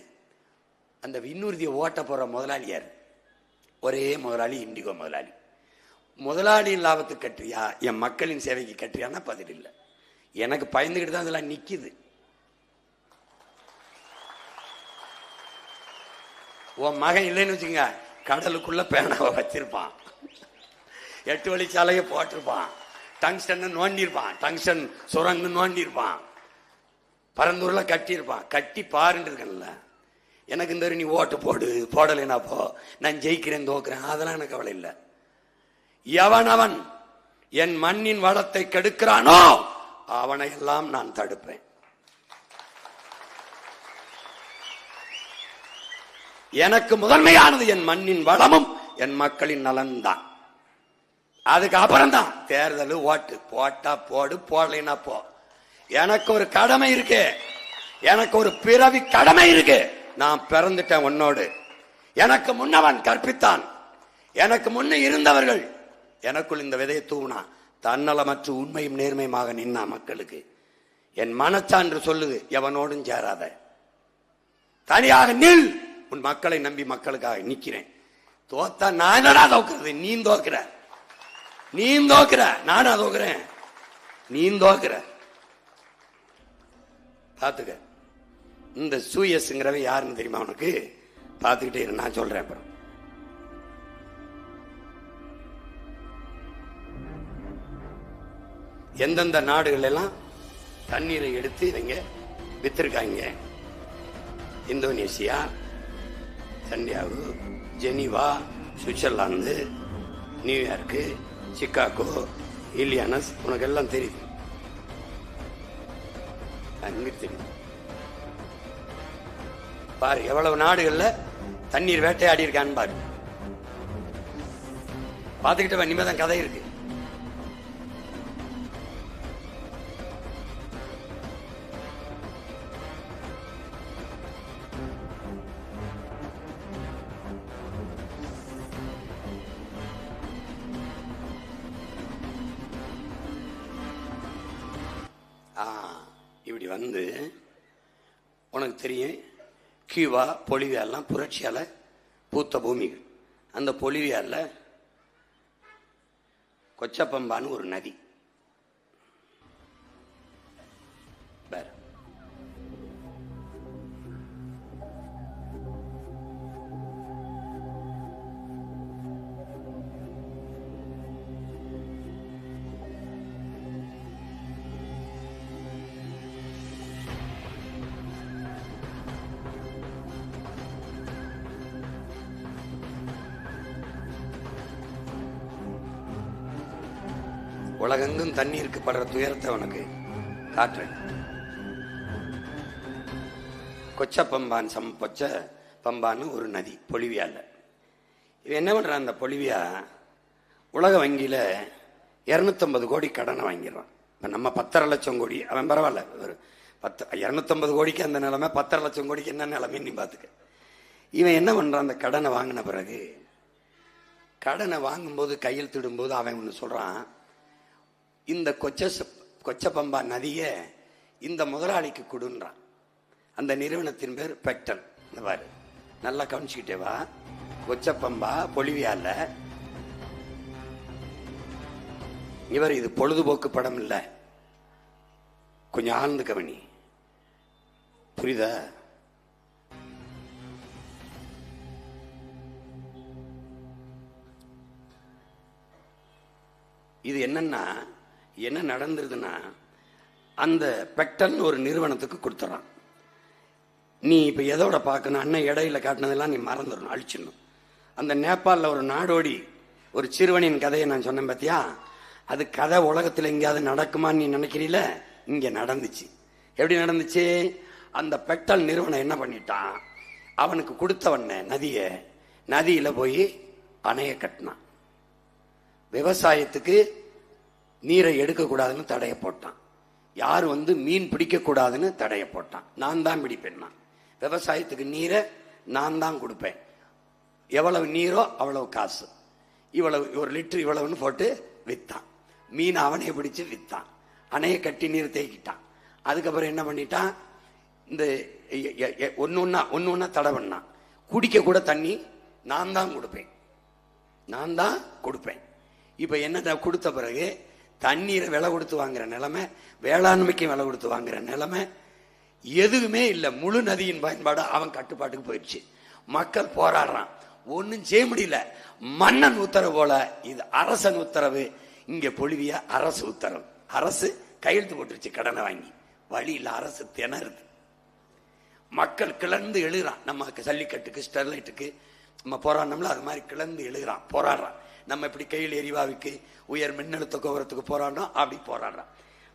அந்த விண்ணூர்தியை ஓட்ட போற முதலாளி யார்? ஒரே முதலாளி, இண்டிகோ முதலாளி. முதலாளியின் லாபத்துக்கு கட்டுறியா, என் மக்களின் சேவைக்கு கட்டுறியான்னா பதில் இல்லை. எனக்கு பயந்துகிட்டு தான் அதெல்லாம் நிக்குது. உன் மகன் இல்லைன்னு வச்சுங்க, கடலுக்குள்ள பேனாவை வச்சிருப்பான், 8 வழிச்சாலையை போட்டிருப்பான், டங்ஸ்டன் நோண்டிருப்பான், டங்ஸ்டன் சுரங்கு நோண்டிருப்பான், பரந்தூர்ல கட்டியிருப்பான். கட்டி பாருன்னு இருக்கல. எனக்கு இந்த நீ ஓட்டு போடலைன்னா போ, நான் ஜெயிக்கிறேன் தோக்குறேன், அதெல்லாம் எனக்கு கவலை இல்லை. எவனவன் என் மண்ணின் வளத்தை கெடுக்கிறானோ அவனை எல்லாம் நான் தடுப்பேன். எனக்கு முதன்மையானது என் மண்ணின் வளமும் என் மக்களின் நலன்தான். அதுக்கு அப்புறம் தான் தேர்தல், ஓட்டு. போட்டா போடு, போடலைன்னா போ. எனக்கு ஒரு கடமை இருக்கு, எனக்கு ஒரு பிறவி கடமை இருக்கு. நான் பிறந்துட்டேன் உன்னோடு. எனக்கு முன்னவன் கற்பித்தான். எனக்கு முன்ன இருந்தவர்கள் எனக்குள் இந்த விதையை தூவினா. தன்னலமற்ற உண்மையும் நேர்மையுமாக நின்னா மக்களுக்கு. என் மனச்சான்று சொல்லுது, எவனோடும் சேராத, தனியாக நில். உன் மக்களை நம்பி மக்களுக்காக நிக்கிறேன். தோத்தா நான் என்னடா தோக்குறது? நீ தோக்குற, நீ தோக்குற, நானா தோக்குறேன், நீ தோக்குற. பாத்துக்க. இந்த சூயஸ்ங்கிறவ யாருன்னு தெரியுமா உனக்கு? பாத்துக்கிட்டே இரு, நான் சொல்றேன். அப்புறம் எந்தெந்த நாடுகள் எல்லாம் தண்ணீரை எடுத்து இவங்க வித்திருக்காங்க? Indonesia, Santiago, Geneva, Switzerland, New York, Chicago, Illinois. உனக்கு எல்லாம் தெரியுது, தெரியுது. பாரு எவ்வளவு நாடுகள்ல தண்ணீர் வேட்டையாடி இருக்கான்னு பாரு. பாத்துக்கிட்ட இனிமேதான் கதை இருக்கு. இப்படி வந்து உனக்கு தெரியும், கியூபா, பொலிவியா எல்லாம் புரட்சியால பூத்த பூமிகள். அந்த பொலிவியால கொச்சப்பம்பான்னு ஒரு நதி. உலகெங்கும் தண்ணீருக்கு படுற துயரத்தை உனக்கு காட்டுறேன். கொச்சப்பம்பான் பம்பான்னு ஒரு நதி பொலிவியால. இவன் என்ன பண்றான்? அந்த பொலிவியா உலக வங்கியில 250 கோடி கடனை வாங்கிடுறான். இப்ப நம்ம 10.5 லட்சம் கோடி, அவன் பரவாயில்ல, ஒரு 250 கோடிக்கு அந்த நிலைமை, 10.5 லட்சம் கோடிக்கு என்ன நிலைமைன்னு நீ பாத்துக்க. இவன் என்ன பண்றான்? அந்த கடனை வாங்கின பிறகு, கடனை வாங்கும்போது கையெழுத்திடும்போது அவன் ஒன்று சொல்றான், இந்த கொச்சப்பம்பா நதிய இந்த முதலாளிக்கு கொடுன்றான். அந்த நிறுவனத்தின் பேர் பெக்டன். இந்த பாரு, நல்லா கவனிச்சுக்கிட்டே வா. கொச்சப்பம்பா பொலிவியால. இவர் இது பொழுதுபோக்கு படம் இல்ல, கொஞ்சம் ஆழ்ந்து கவனி, புரியுதா? இது என்னன்னா, என்ன நடந்துருதுன்னா, அந்த பெக்டன் ஒரு நிறுவனத்துக்கு கொடுத்துறான். நீ இப்ப எதோட பார்க்கணும்? அண்ணன் இடையில காட்டினதெல்லாம் நீ மறந்துடணும், அழிச்சிடணும். அந்த நேபாளில் ஒரு நாடோடி, ஒரு சிறுவனின் கதையை நான் சொன்னேன் பார்த்தியா? அது கதை உலகத்தில் எங்கேயாவது நடக்குமான்னு நீ நினைக்கிறீல? இங்க நடந்துச்சு. எப்படி நடந்துச்சு? அந்த பெக்டல் நிறுவனம் என்ன பண்ணிட்டான், அவனுக்கு கொடுத்தவன நதியில போய் அணைய கட்டினான். விவசாயத்துக்கு நீரை எடுக்கக்கூடாதுன்னு தடைய போட்டான். யார் மீன் பிடிக்க கூடாதுன்னு தடைய போட்டான். நான் தான் பிடிப்பேன், விவசாயத்துக்கு நீரை நான் தான் கொடுப்பேன், எவ்வளவு நீரோ அவ்வளவு காசு, இவ்வளவு ஒரு லிட்டர் இவ்வளவுன்னு போட்டு வித்தான். மீன் அவனைய பிடிச்சு வித்தான், அணைய கட்டி நீர் தேக்கிட்டான். அதுக்கப்புறம் என்ன பண்ணிட்டான், இந்த ஒன்னு தடை பண்ணான். குடிக்க கூட தண்ணி நான் தான் கொடுப்பேன். இப்ப என்ன கொடுத்த பிறகு தண்ணீரை விலை கொடுத்து வாங்குற நிலைமை, வேளாண்மைக்கு விலை கொடுத்து வாங்குற நிலைமை எதுவுமே இல்லை. முழு நதியின் பயன்பாடு அவன் கட்டுப்பாட்டுக்கு போயிடுச்சு. மக்கள் போராடுறான், ஒன்னும் செய்ய முடியல. மன்னன் உத்தரவு போல இது அரசன் உத்தரவு. இங்க பொலிவியா அரசு உத்தரவு. அரசு கையெழுத்து போட்டுருச்சு கடனை வாங்கி. வழி இல்ல, அரசு திணறுது. மக்கள் கிளர்ந்து எழுகிறான். நம்ம ஜல்லிக்கட்டுக்கு, ஸ்டெர்லைட்டுக்கு நம்ம போராடணும்ல, அது மாதிரி கிளர்ந்து எழுகிறான், போராடுறான். நம்ம இப்படி கையில் எரிவாவிக்கு, உயர் மின்னழுத்த கோபுரத்துக்கு போராடணும், அப்படி போராடுறான்.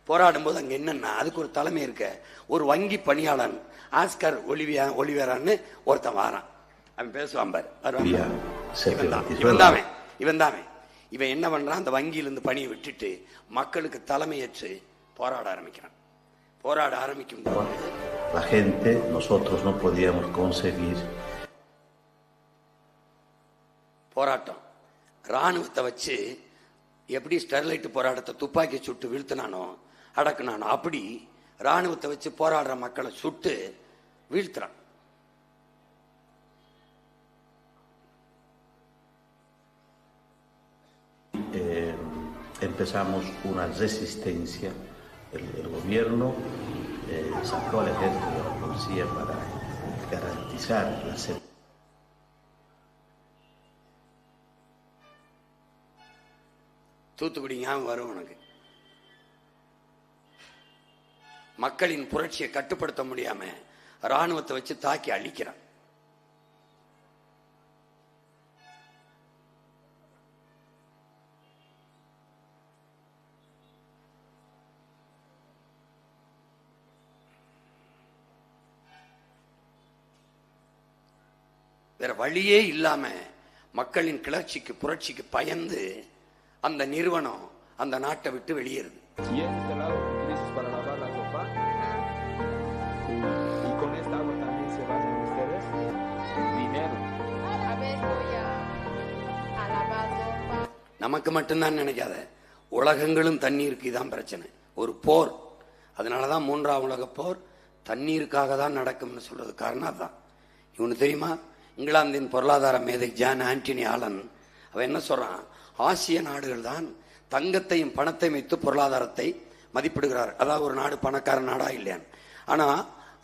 போராடும் போது அங்க என்னன்னா, அதுக்கு ஒரு தலைமை இருக்க, ஒரு வங்கி பணியாளன் ஆஸ்கர் ஒலிவேரான்னு ஒருத்தன் வாரான். அவன் பேசுவான் பாரு, இவன் என்ன பண்றான், அந்த வங்கியிலிருந்து பணியை விட்டுட்டு மக்களுக்கு தலைமையேற்று போராட ஆரம்பிக்கிறான். போராட ஆரம்பிக்கும் போது la gente, nosotros no podíamos conseguir போராட்டம். ராணுவத்தை வச்சு எப்படி ஸ்டெர்லைட் போராட்டத்தை துப்பாக்கி சுட்டு வீழ்த்தினானோ அடக்குனானோ அப்படி ராணுவத்தை வச்சு போராடுற மக்களை சுட்டு வீழ்த்துறான். Empezamos una resistencia, el gobierno sacó al ejército y a la policía para garantizar la seguridad. Thoothukudi ஞாபகம் வரும் உனக்கு. மக்களின் புரட்சியை கட்டுப்படுத்த முடியாம ராணுவத்தை வச்சு தாக்கி அழிக்கிறான். வேற வழியே இல்லாம மக்களின் கிளர்ச்சிக்கு புரட்சிக்கு பயந்து அந்த நிறுவனம் அந்த நாட்டை விட்டு வெளியேறுது. நமக்கு மட்டும்தான் நினைக்காத, உலகங்களும் தண்ணீருக்கு இதான் பிரச்சனை. ஒரு போர், அதனாலதான் 3ஆம் உலக போர் தண்ணீருக்காக தான் நடக்கும்னு சொல்றது காரணம் அதுதான். இவனு தெரியுமா, இங்கிலாந்தின் பொருளாதார மேதை ஜான் ஆண்டனி ஆலன் அவன் என்ன சொல்றான், ஆசிய நாடுகள் தான் தங்கத்தையும் பணத்தையும் வைத்து பொருளாதாரத்தை மதிப்பிடுகிறார். அதாவது ஒரு நாடு பணக்கார நாடா இல்லையான்னு. ஆனா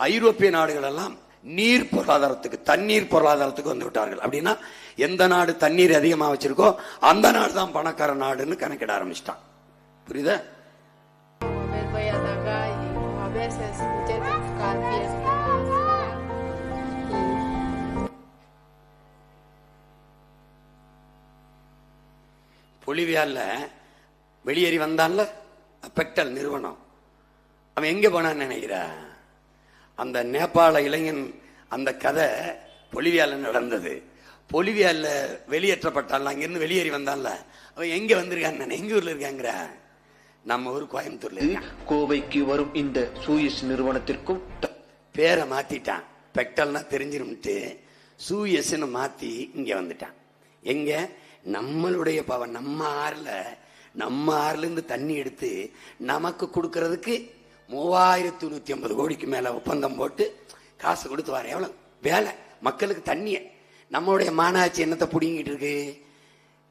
ஐரோப்பிய நாடுகள் எல்லாம் நீர் பொருளாதாரத்துக்கு, தண்ணீர் பொருளாதாரத்துக்கு வந்து விட்டார்கள். அப்படின்னா எந்த நாடு தண்ணீர் அதிகமா வச்சிருக்கோ அந்த நாடு தான் பணக்கார நாடுன்னு கணக்கிட ஆரம்பிச்சிட்டான். புரியுதா? பொலிவியால வெளியேறி வந்தான்ல பெக்டல் நிறுவனம், அவன் எங்க போனான்னு நினைக்கிற? அந்த நேபாள இளைஞன் அந்த கதை பொலிவியால நடந்தது. பொலிவியால வெளியேற்றப்பட்டான்ல, அங்கிருந்து வெளியேறி வந்தான்ல, அவன் எங்க வந்திருக்கான்னு, எங்க ஊர்ல இருக்காங்கிற? நம்ம ஊர் கோயம்புத்தூர்ல. கோவைக்கு வரும் இந்த சூயஸ் நிறுவனத்திற்கும் பேரை மாத்திட்டான். பெக்டல்னா தெரிஞ்சிரும்ட்டு சூயஸ்ன்னு மாத்தி இங்க வந்துட்டான். எங்க? நம்மளுடைய பவன், நம்ம ஆறுல இருந்து தண்ணி எடுத்து நமக்கு கொடுக்கறதுக்கு 3150 கோடிக்கு மேல ஒப்பந்தம் போட்டு காசு கொடுத்து வர. எவ்வளவு வேலை மக்களுக்கு தண்ணிய. நம்மளுடைய மாநகராட்சி என்னத்தை புடிங்கிட்டு இருக்கு?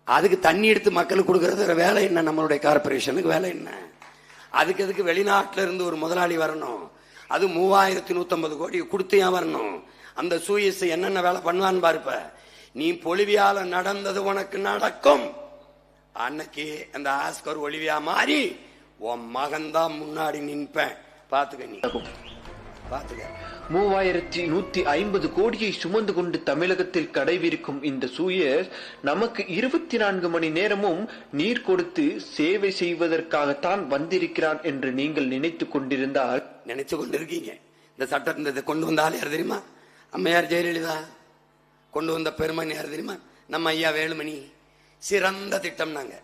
அதுக்கு தண்ணி எடுத்து மக்களுக்கு கொடுக்கறது வேலை என்ன? நம்மளுடைய கார்பரேஷனுக்கு வேலை என்ன? அதுக்கு வெளிநாட்டுல இருந்து ஒரு முதலாளி வரணும், அது 3150 கோடி கொடுத்து ஏன் வரணும்? அந்த சூயஸ் என்னென்ன வேலை பண்ணுவான்னு பாருப்ப. நீ பொலிவியால நடந்தது உனக்கு நடக்கும். அன்னைக்கு அந்த ஆஸ்கர் ஒலிவியா மாறி உன் மகன் தான் முன்னாடி நின்பேன். பாத்துக்க, நீ பாத்துக்க. 3150 கோடியை சுமந்து கொண்டு தமிழகத்தில் கடைவிரிக்கும் இந்த சூயஸ் நமக்கு 24 மணி நேரமும் நீர் கொடுத்து சேவை செய்வதற்காகத்தான் வந்திருக்கிறான் என்று நீங்கள் நினைத்துக் கொண்டிருக்கீங்க. இந்த சட்டத்தை கொண்டு வந்த ஆள் யார் தெரியுமா? அம்மையார் ஜெயலலிதா. கொண்டு வந்த பெருமன் யார் தெரியுமா? நம்ம ஐயா வேலுமணி. சிறந்த திட்டம். நாங்க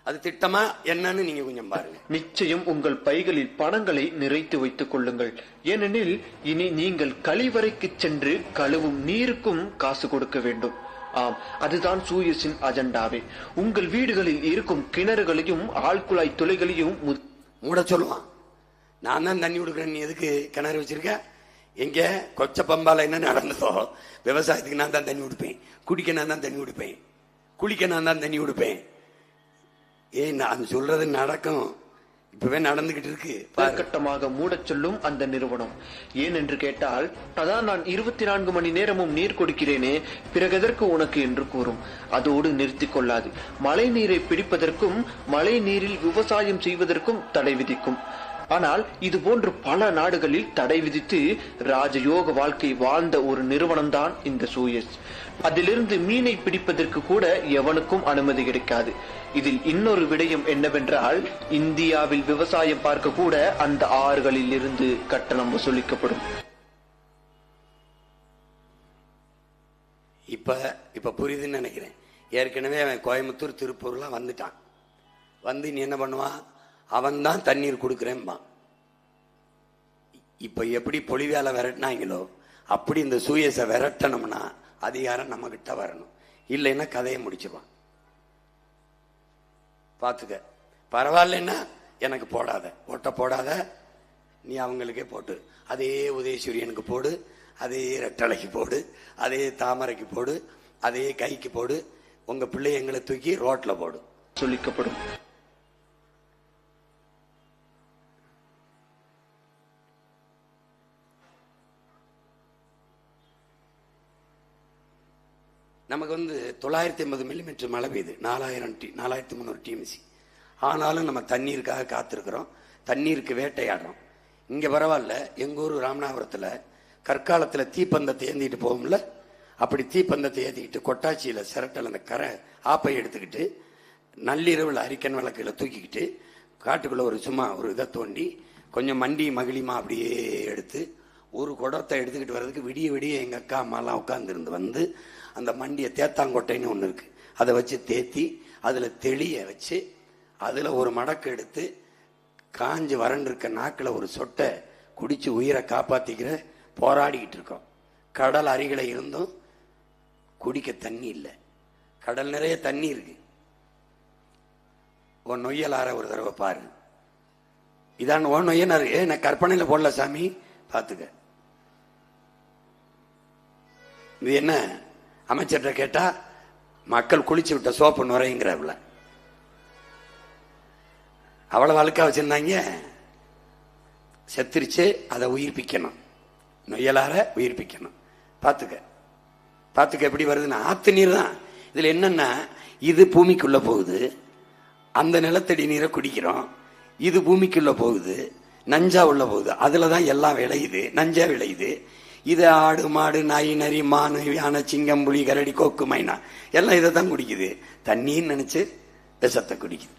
அது திட்டமா என்னன்னு நீங்க கொஞ்சம் பாருங்க. நிச்சயம் உங்கள் பைகளில் பணங்களை நிறைத்து வைத்துக் கொள்ளுங்கள். ஏனெனில் இனி நீங்கள் கழிவறைக்கு சென்று கழுவும் நீருக்கும் காசு கொடுக்க வேண்டும். ஆம், அதுதான் சூயஸின் அஜெண்டாவே. உங்கள் வீடுகளில் இருக்கும் கிணறுகளையும் ஆழ்குழாய் துளைகளையும் மூட சொல்லுவான். நான் தான் தண்ணி கொடுக்குறேன், நீ எதுக்கு கிணறு வச்சிருக்க? எங்க கொச்ச பம்பால என்ன நடந்ததோ, விவசாயத்துக்கு நான் தான் தண்ணி கொடுப்பேன், குடிக்க நான் தான் தண்ணி கொடுப்பேன், குளிக்க நான் தான் தண்ணி கொடுப்பேன். நான் சொல்றது நடக்கும், இப்பவே நடந்துகிட்டு இருக்கு. கட்டமாக மூடச் சொல்லும் அந்த நிறுவனம். ஏன் என்று கேட்டால், அதான் நான் 24 மணி நேரமும் நீர் கொடுக்கிறேனே, பிறகு எதற்கு உனக்கு என்று கூறும். அதோடு நிறுத்திக் கொள்ளாது. மழை நீரை பிடிப்பதற்கும் மழை நீரில் விவசாயம் செய்வதற்கும் தடை விதிக்கும். ஆனால் இது போன்று பல நாடுகளில் தடை விதித்து ராஜயோக வாழ்க்கை வாழ்ந்த ஒரு நிறுவனம் தான் இந்த சூயஸ். அதிலிருந்து மீனை பிடிப்பதற்கு கூட எவனுக்கும் அனுமதி கிடைக்காது. இதில் இன்னொரு விடயம் என்னவென்றால், இந்தியாவில் விவசாயம் பார்க்க கூட அந்த ஆறுகளில் இருந்து கட்டணம் வசூலிக்கப்படும். இப்ப புரியுதுன்னு நினைக்கிறேன். ஏற்கனவே அவன் கோயம்புத்தூர் திருப்பூர்லாம் வந்துட்டான். வந்து நீ என்ன பண்ணுவான்? அவன் தான் தண்ணீர் கொடுக்கிறேன்பா. இப்ப எப்படி பொலிவியால விரட்டினாங்களோ அப்படி இந்த சூயஸை விரட்டணும்னா அதிகாரம் நம்ம கிட்ட வரணும். இல்லைன்னா கதையை முடிச்சிருவான். பார்த்துக்க. பரவாயில்லைன்னா எனக்கு போடாத, ஓட்ட போடாத, நீ அவங்களுக்கே போட்டு, அதே உதயசூரியனுக்கு போடு, அதே ரெட்டலைக்கு போடு, அதே தாமரைக்கு போடு, அதே கைக்கு போடு, உங்க பிள்ளை எங்களை தூக்கி ரோட்ல போடு சொல்லிக்கப்படும். நமக்கு 950 மில்லிமீட்டர் மழை பெய்யுது, 4300 டிஎம்சி. ஆனாலும் நம்ம தண்ணீருக்காக காத்திருக்கிறோம், தண்ணீருக்கு வேட்டையாடுறோம். இங்க பரவாயில்ல. எங்க ஊர் ராமநாதபுரத்துல கற்காலத்துல தீப்பந்தத்தை ஏந்திட்டு போகும்ல, அப்படி தீப்பந்தத்தை ஏந்திக்கிட்டு கொட்டாச்சியில சிரட்டல் அந்த கரை ஆப்பை எடுத்துக்கிட்டு நள்ளிரவில் அரிக்கன் விளக்குல தூக்கிக்கிட்டு காட்டுக்குள்ள சும்மா ஒரு இதை தோண்டி கொஞ்சம் மண்டி மகிழிமா அப்படியே எடுத்து ஒரு குடத்தை எடுத்துக்கிட்டு வர்றதுக்கு விடிய விடிய எங்க அக்கா அம்மாலாம் உட்கார்ந்து வந்து அந்த மண்டியை தேத்தாங்கொட்டைன்னு ஒன்று இருக்கு, அதை வச்சு தேத்தி அதுல தெளிய வச்சு அதுல ஒரு மடக்கு எடுத்து காஞ்சு வறண்டு இருக்க நாக்கில் ஒரு சொட்டை குடிச்சு உயிரை காப்பாத்திக்கிற போராடிக்கிட்டு இருக்கோம். கடல் அருகில இருந்தும் குடிக்க தண்ணி இல்லை, கடல் நிறைய தண்ணி இருக்கு. உன் நொய்யலார ஒரு தடவை பாரு. இதான் ஓ நொய்யனாரு. நான் கற்பனையில போடல சாமி, பாத்துக்க. இது என்ன அமைச்சர்கிட்ட கேட்டா மக்கள் குளிச்சு விட்ட சோப்பு நுரைங்கிறவள அவ்வளவு அழுக்கா வச்சிருந்தாங்க. செத்துருச்சு, அதை உயிர்ப்பிக்கணும், நொய்யலார உயிர்ப்பிக்கணும். பாத்துக்க பாத்துக்க எப்படி வருதுன்னா ஆத்து நீர் தான். இதுல என்னன்னா இது பூமிக்குள்ள போகுது, அந்த நிலத்தடி நீரை குடிக்கிறோம், இது பூமிக்குள்ள போகுது, நஞ்சா உள்ள போகுது, அதுலதான் எல்லாம் விளையுது, நஞ்சா விளையுது. இது ஆடு மாடு நாய் நரி மானு யானை சிங்கம் புலி கரடி கொக்கு மைனா எல்லாம் இதை தான் குடிக்குது. தண்ணின்னு நினைச்சு விஷத்தை குடிக்குது.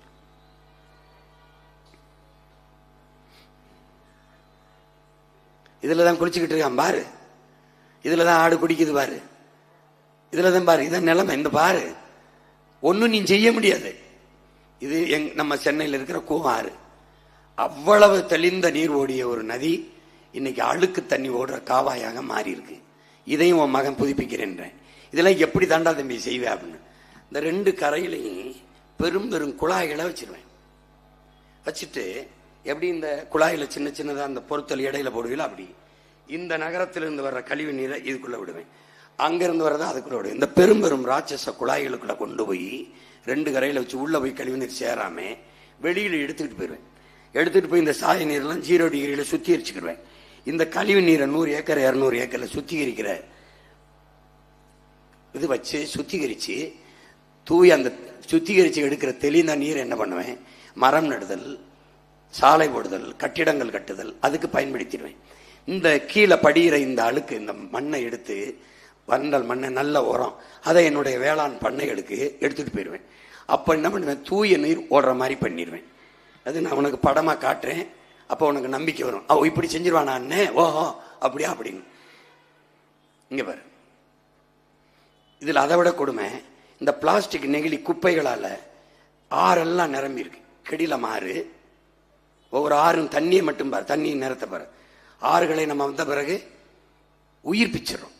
இதுலதான் குளிச்சுக்கிட்டு இருக்கான் பாரு, இதுலதான் ஆடு குடிக்குது பாரு, இதுலதான் பாரு, இதான் நிலைமை. இந்த பாரு, ஒன்னும் நீ செய்ய முடியாது. இது நம்ம சென்னையில் இருக்கிற கூவாறு, அவ்வளவு தெளிந்த நீர் ஓடிய ஒரு நதி இன்னைக்கு அழுக்கு தண்ணி ஓடுற காவாயாக மாறி இருக்கு. இதையும் உன் மகன் புதுப்பிக்கிறேன். இதெல்லாம் எப்படி தாண்டா தம்பி செய்வேன் அப்படின்னு இந்த ரெண்டு கரையிலையும் பெரும் பெரும் குழாய்களை வச்சிருவேன். வச்சுட்டு எப்படி இந்த குழாயில சின்ன சின்னதா அந்த பொருத்தல் இடையில போடுவீங்களா, அப்படி இந்த நகரத்திலிருந்து வர்ற கழிவு நீரை இதுக்குள்ள விடுவேன், அங்கிருந்து வர்றதா அதுக்குள்ள விடுவேன். இந்த பெரும் பெரும் ராட்சச குழாய்களுக்குள்ள கொண்டு போய் ரெண்டு கரையில வச்சு உள்ள போய் கழிவு நீர் சேராம வெளியில எடுத்துக்கிட்டு போயிடுவேன். எடுத்துட்டு போய் இந்த சாய நீரெல்லாம் 0 டிகிரியில சுத்திகரிச்சுக்கிடுவேன். இந்த கழிவு நீரை 100 ஏக்கர் 200 ஏக்கர்ல சுத்திகரிக்கிற இது வச்சு சுத்திகரிச்சு தூய் அந்த சுத்திகரிச்சு எடுக்கிற தெளிந்த நீர் என்ன பண்ணுவேன், மரம் நடுதல், சாலை போடுதல், கட்டிடங்கள் கட்டுதல் அதுக்கு பயன்படுத்திடுவேன். இந்த கீழே படிகிற இந்த அழுக்கு இந்த மண்ணை எடுத்து வண்டல் மண்ணை நல்ல உரம் அதை என்னுடைய வேளாண் பண்ணைகளுக்கு எடுத்துட்டு போயிடுவேன். அப்ப என்ன பண்ணுவேன், தூய நீர் ஓடுற மாதிரி பண்ணிடுவேன். அது நான் உனக்கு படமா காட்டுறேன், அப்போ உனக்கு நம்பிக்கை வரும். அவ இப்படி செஞ்சிருவானா அண்ணே, ஓஹோ அப்படியா அப்படின்னு. இங்க பாரு, இதுல அதை விட கொடுமை, இந்த பிளாஸ்டிக் நெகிழி குப்பைகளால ஆறெல்லாம் நிரம்பி இருக்கு. கெடில மாறு, ஒவ்வொரு ஆறும் தண்ணியை மட்டும் பாரு, தண்ணி நிறத்த பாரு. ஆறுகளை நம்ம வந்த பிறகு உயிர்ப்பிச்சிடறோம்.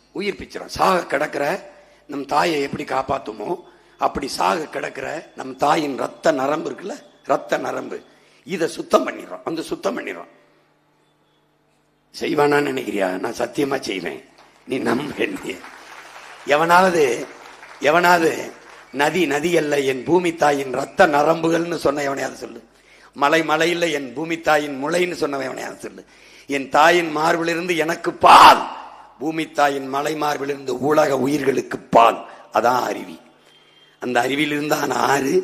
சாக கிடக்கிற நம் தாயை எப்படி காப்பாத்துமோ அப்படி சாக கிடக்கிற நம் தாயின் ரத்த நரம்பு இருக்குல்ல, ரத்த நரம்பு, இதை சுத்தம் பண்ணிடுறோம். அந்த சுத்தம் பண்ணிடுறோம். செய்வானான்னு நினைக்கிறியா? நான் சத்தியமா செய்வேன், நீ நம்ப. எவனாவது நதி நதி அல்ல என் பூமி தாயின் ரத்த நரம்புகள்னு சொன்ன எவனையாவது சொல்லு. மலை மலையில் என் பூமி தாயின் முளைன்னு சொன்னவன் எவனையாவது சொல்லு. என் தாயின் மார்பிலிருந்து எனக்கு பால், பூமி தாயின் மலை மார்பிலிருந்து உலக உயிர்களுக்கு பால். அதான் அருவி. அந்த அருவியில் இருந்தான் ஆறு,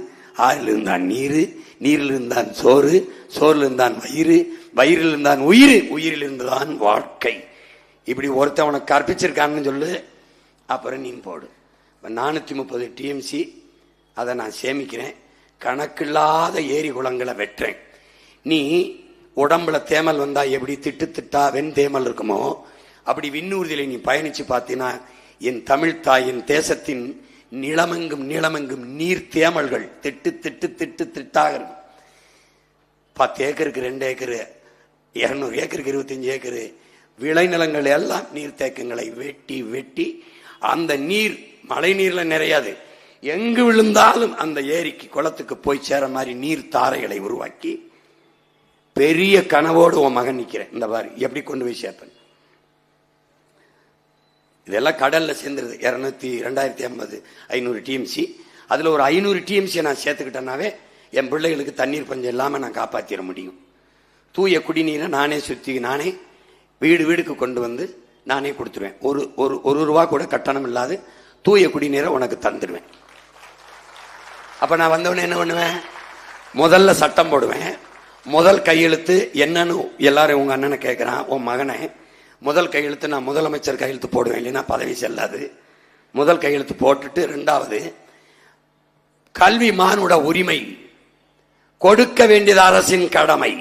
ஆறில் இருந்தான் நீரு, நீரில் இருந்தான் சோறு, சோறில் இருந்தான் வயிறு, வயிறில் இருந்தான் உயிர், உயிரில் இருந்துதான் வாழ்க்கை. இப்படி ஒருத்தவனை கற்பிச்சிருக்கான்னு சொல்லு, அப்புறம் நீ போடு. 430 டிஎம்சி அதை நான் சேமிக்கிறேன். கணக்கில்லாத ஏரி குளங்களை வெட்டுறேன். நீ உடம்புல தேமல் வந்தா எப்படி திட்டு திட்டா வெண் தேமல் இருக்குமோ அப்படி விண்ணூர்தியில நீ பயணிச்சு பார்த்தீங்கன்னா என் தமிழ் தாயின் தேசத்தின் நிலமெங்கும் நீர் தேமல்கள் திட்டு திட்டு திட்டு திட்டாக இருக்கும். 10 ஏக்கருக்கு 2 ஏக்கரு, 200 ஏக்கருக்கு 25 ஏக்கரு விளைநிலங்கள் எல்லாம் நீர் தேக்கங்களை வெட்டி வெட்டி அந்த நீர் மழை நீர்ல நிறையாது. எங்கு விழுந்தாலும் அந்த ஏரிக்கு குளத்துக்கு போய் சேர மாதிரி நீர் தாரைகளை உருவாக்கி பெரிய கனவோடு உன் மகன் நிக்கிறேன். இந்த மாதிரி எப்படி கொண்டு போய் சேர்ப்பேன். இதெல்லாம் கடல்ல சேர்ந்துருது. 2050 500 டிஎம்சி. அதுல ஒரு 500 டிஎம்சி நான் சேர்த்துக்கிட்டேன்னாவே என் பிள்ளைகளுக்கு தண்ணீர் பஞ்சம் இல்லாம நான் காப்பாற்றிட முடியும். தூய குடிநீரை நானே சுத்தி நானே வீடு வீடுக்கு கொண்டு வந்து நானே கொடுத்துருவேன். ஒரு ரூபா கூட கட்டணம் இல்லாது தூய குடிநீரை உனக்கு தந்துடுவேன். அப்ப நான் வந்தவனே என்ன பண்ணுவேன், முதல்ல சட்டம் போடுவேன். முதல் கையெழுத்து என்னன்னு எல்லாரும் உங்க அண்ணனை கேட்கிறான், உன் மகனை முதல் கையெழுத்து நான் முதலமைச்சர் கையெழுத்து போடுவேன், இல்லைன்னா பதவி செல்லாது. முதல் கையெழுத்து போட்டுட்டு, இரண்டாவது கல்வி மானுட உரிமை, கொடுக்க வேண்டியது அரசின் கடமை,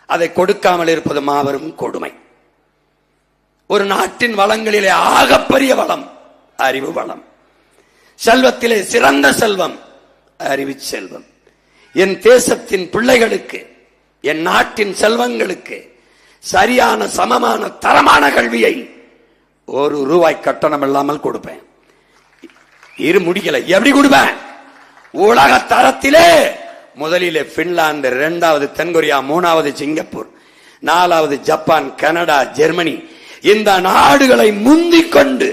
அதை கொடுக்காமல் இருப்பது மாபெரும் கொடுமை. ஒரு நாட்டின் வளங்களிலே ஆகப்பெரிய வளம் அறிவு வளம். செல்வத்திலே சிறந்த செல்வம் அறிவு செல்வம். என் தேசத்தின் பிள்ளைகளுக்கு, என் நாட்டின் செல்வங்களுக்கு சரியான சமமான தரமான கல்வியை ₹1 கட்டணம் இல்லாமல் கொடுப்பேன். முடிக்கல, எப்படி கொடுப்பேன்? உலக தரத்திலே முதலிலே பின்லாந்து, 2வது தென்கொரியா, 3வது சிங்கப்பூர், 4வது ஜப்பான், கனடா, ஜெர்மனி, இந்த நாடுகளை முந்திக் கொண்டு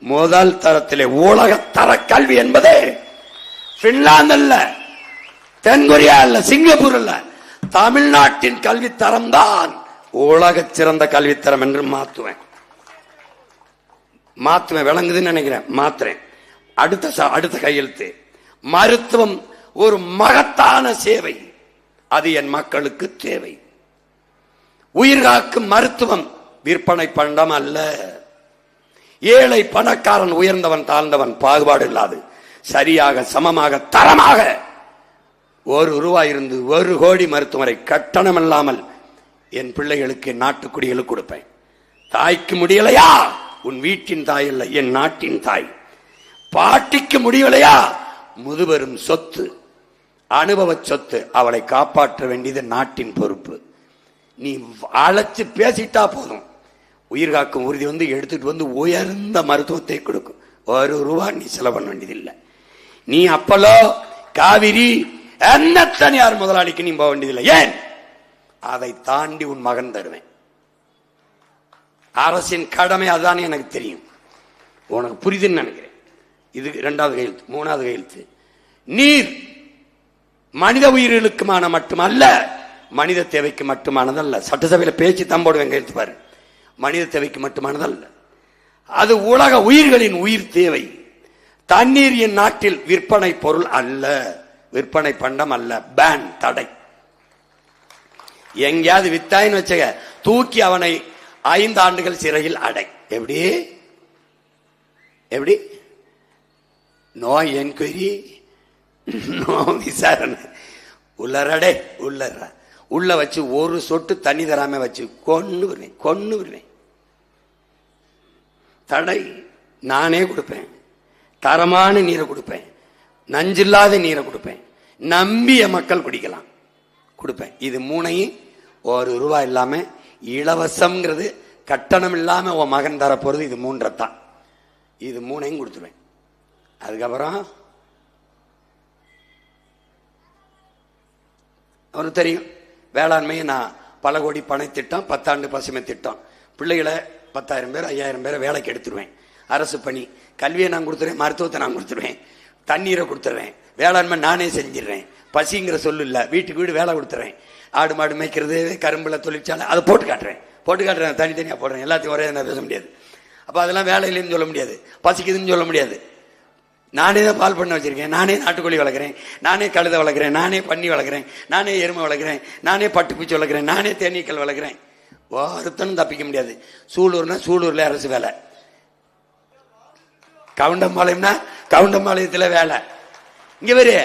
முதல் தரத்திலே உலக தர கல்வி என்பது பின்லாந்து அல்ல, தென்கொரியா அல்ல, சிங்கப்பூர் அல்ல, தமிழ்நாட்டின் கல்வி தரம் தான் உலக சிறந்த கல்வித்தரம் என்று மாத்துவேன். விளங்குதுன்னு நினைக்கிறேன், மாத்துறேன். அடுத்த கையெழுத்து, மருத்துவம் ஒரு மகத்தான சேவை, அது என் மக்களுக்கு தேவை. உயிர்காக்கும் மருத்துவம் விற்பனை பண்டம் அல்ல. ஏழை பணக்காரன், உயர்ந்தவன் தாழ்ந்தவன் பாகுபாடு இல்லாது சரியாக சமமாக தரமாக ₹1 இருந்து 1 கோடி மருத்துவரை கட்டணம் இல்லாமல் என் பிள்ளைகளுக்கு, நாட்டுக்குடிகளுக்கு கொடுப்பேன். தாய்க்கு முடியலையா, உன் வீட்டின் தாய் அல்ல, என் நாட்டின் தாய். பாட்டிக்கு முடியலையா, முதுபெரும் சொத்து, அனுபவ சொத்து, அவளை காப்பாற்ற வேண்டியது நாட்டின் பொறுப்பு. நீ அழைச்சு பேசிட்டா போதும், உயிர் காக்கும் உறுதி வந்து எடுத்துட்டு வந்து உயர்ந்த மருத்துவத்தை கொடுக்கும். ₹1 நீ செலவு பண்ண வேண்டியதில்லை. நீ அப்பலோ, காவிரி, என்ன தனியார் முதலாளிக்கு நீ போக வேண்டியதில்லை. ஏன்? அதை தாண்டி உன் மகன் தருவேன். அரசின் கடமை அதுதான் எனக்கு தெரியும், உனக்கு புரிதுன்னு நினைக்கிறேன். இது 2வது கையெழுத்து. 3வது கையெழுத்து, நீர் மனித உயிர்களுக்குமான மட்டுமல்ல, மனித தேவைக்கு மட்டுமானதல்ல. சட்டசபையில் பேச்சு தம்போடுவேன், கையெழுத்து பாரு. மனித தேவைக்கு மட்டுமானதல்ல, அது உலக உயிர்களின் உயிர் தேவை. தண்ணீர் என் நாட்டில் விற்பனை பொருள் அல்ல, விற்பனை பண்டம் அல்ல. பேன், தடை. எங்கேயாவது வித்தாயின்னு வச்சக, தூக்கி அவனை 5 ஆண்டுகள் சிறையில் அடை. எப்படி எப்படி? நோ என்கொயரி, நோ விசாரணை. உள்ளரடே, உள்ளற உள்ள வச்சு ஒரு சொட்டு தண்ணி தராம வச்சு கொன்னு விடுவேன். தடை. நானே கொடுப்பேன், தரமான நீரை கொடுப்பேன், நஞ்சில்லாத நீரை கொடுப்பேன், நம்பிய மக்கள் குடிக்கலாம் கொடுப்பேன். இது 3ஐயும் ₹1 இல்லாம, இலவசம்ங்கிறது கட்டணம் இல்லாம உன் மகன் தர போறது இது 3 தான். இது 3ஐயும் கொடுத்துருவேன். அதுக்கப்புறம் அவனுக்கு தெரியும், வேளாண்மையை நான் பல கோடி பண திட்டம், 10 ஆண்டு பசுமை திட்டம், பிள்ளைகளை 10,000 பேர் 5,000 பேரை வேலைக்கு எடுத்துருவேன். அரசு பணி, கல்வியை நான் கொடுத்துருவேன், மருத்துவத்தை நான் கொடுத்துருவேன், தண்ணீரை கொடுத்துருவேன், வேளாண்மை நானே செஞ்சிடுறேன். பசிங்கிற சொல்லு இல்ல, வீட்டுக்கு வீடு வேலை கொடுத்துறேன். ஆடு மாடு மேய்க்கிறது, கரும்புல தொழிற்சாலை, அதை போட்டு காட்டுறேன், தனித்தனியா போடுறேன். எல்லாத்தையும் ஒரே நான் பேச முடியாது. அப்ப அதெல்லாம் வேலை இல்லைன்னு சொல்ல முடியாது, பசிக்குதுன்னு சொல்ல முடியாது. நானே தான் பால் பண்ண வச்சிருக்கேன், நானே நாட்டுக்கோழி வளர்க்குறேன், நானே கழுத வளர்க்குறேன், நானே பன்னி வளர்க்குறேன், நானே எருமை வளர்க்குறேன், நானே பட்டுப்பூச்சி வளர்க்குறேன், நானே தேனீக்கள் வளர்க்குறேன். ஒருத்தனும் தப்பிக்க முடியாது. சூலூர்னா சூலூர்ல அரசு வேலை, கவுண்டம்பாளையம்னா கவுண்டம்பாளையத்துல வேலை. இங்க வேறு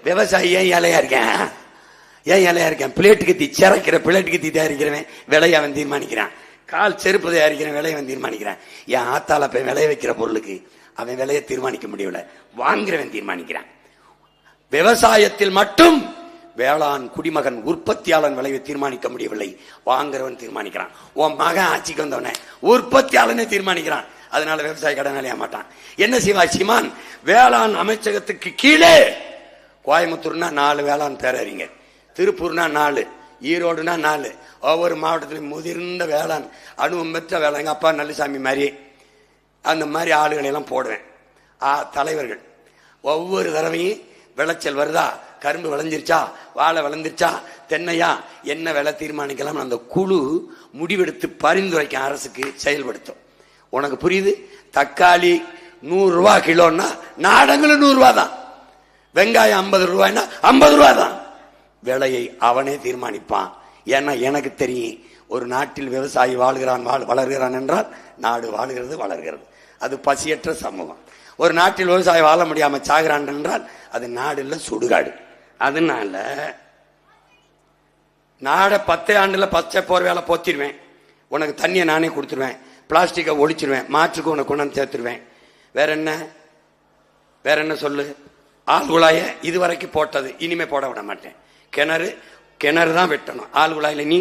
விவசாயி ஏன் ஏழையா இருக்கேன், பிளேட்டு கத்தி சிறக்கிற பிளேட்டு கத்தி தயாரிக்கிறவன் விலையை அவன் தீர்மானிக்கிறான், கால் செருப்பு தயாரிக்கிறவன் விலையை அவன் தீர்மானிக்கிறான். என் ஆத்தால போய் விளைய வைக்கிற பொருளுக்கு அவன் விலையை தீர்மானிக்க முடியல, வாங்குறவன் தீர்மானிக்கிறான். விவசாயத்தில் மட்டும் வேளாண் குடிமகன் உற்பத்தியாளன் விளைவை தீர்மானிக்க முடியவில்லை, வாங்குறவன் தீர்மானிக்கிறான். உன் மகன் ஆட்சிக்கு வந்தவன உற்பத்தியாளனே தீர்மானிக்கிறான். அதனால விவசாய கடனாளியா மாட்டான். என்ன செய்வான் சீமான்? வேளாண் அமைச்சகத்துக்கு கீழே கோயம்புத்தூர்னா 4 வேளாண் பேரறிஞர், திருப்பூர்னா 4, ஈரோடுனா 4, ஒவ்வொரு மாவட்டத்திலும் முதிர்ந்த வேளாண் அனுபவம் பெற்ற வேளாண், எங்க அப்பா நல்லசாமி மாதிரி அந்த மாதிரி ஆளுகளை எல்லாம் போடுவேன். தலைவர்கள் ஒவ்வொரு தடவையும் விளைச்சல் வருதா, கரும்பு விளைஞ்சிருச்சா, வாழை விளைஞ்சிருச்சா, தென்னையா, என்ன விலை தீர்மானிக்கலாம் அந்த குழு முடிவெடுத்து பரிந்துரைக்க அரசுக்கு செயல்படுத்தும். உனக்கு புரியுது? தக்காளி 100 ரூபா கிலோன்னா நாடங்களும் 100 ரூபா தான், வெங்காயம் 50 ரூபாய்னா 50 ரூபா தான். விலையை அவனே தீர்மானிப்பான். ஏன்னா எனக்கு தெரியும், ஒரு நாட்டில் விவசாயி வாழ்கிறான் வளர்கிறான் என்றால் நாடு வாழுகிறது வளர்கிறது. அது பசியற்ற சமூகம். ஒரு நாட்டில் விவசாயி வாழ முடியாம சாகிறான் என்றால் அது நாடு இல்ல சுடுகாடு. அதனால நாட 10 ஆண்டுல பச்சை போர் வேலை போத்திடுவேன், உனக்கு தண்ணியை நானே கொடுத்துருவேன், பிளாஸ்டிக்கை ஒழிச்சிருவேன், மாற்றுக்கு உனக்கு கொண்டாந்து சேர்த்துருவேன். வேற என்ன சொல்லு? ஆள் குழாய இதுவரைக்கும் போட்டது இனிமே போட விட மாட்டேன். கிணறு தான் வெட்டணும். ஆள் குழாயில நீ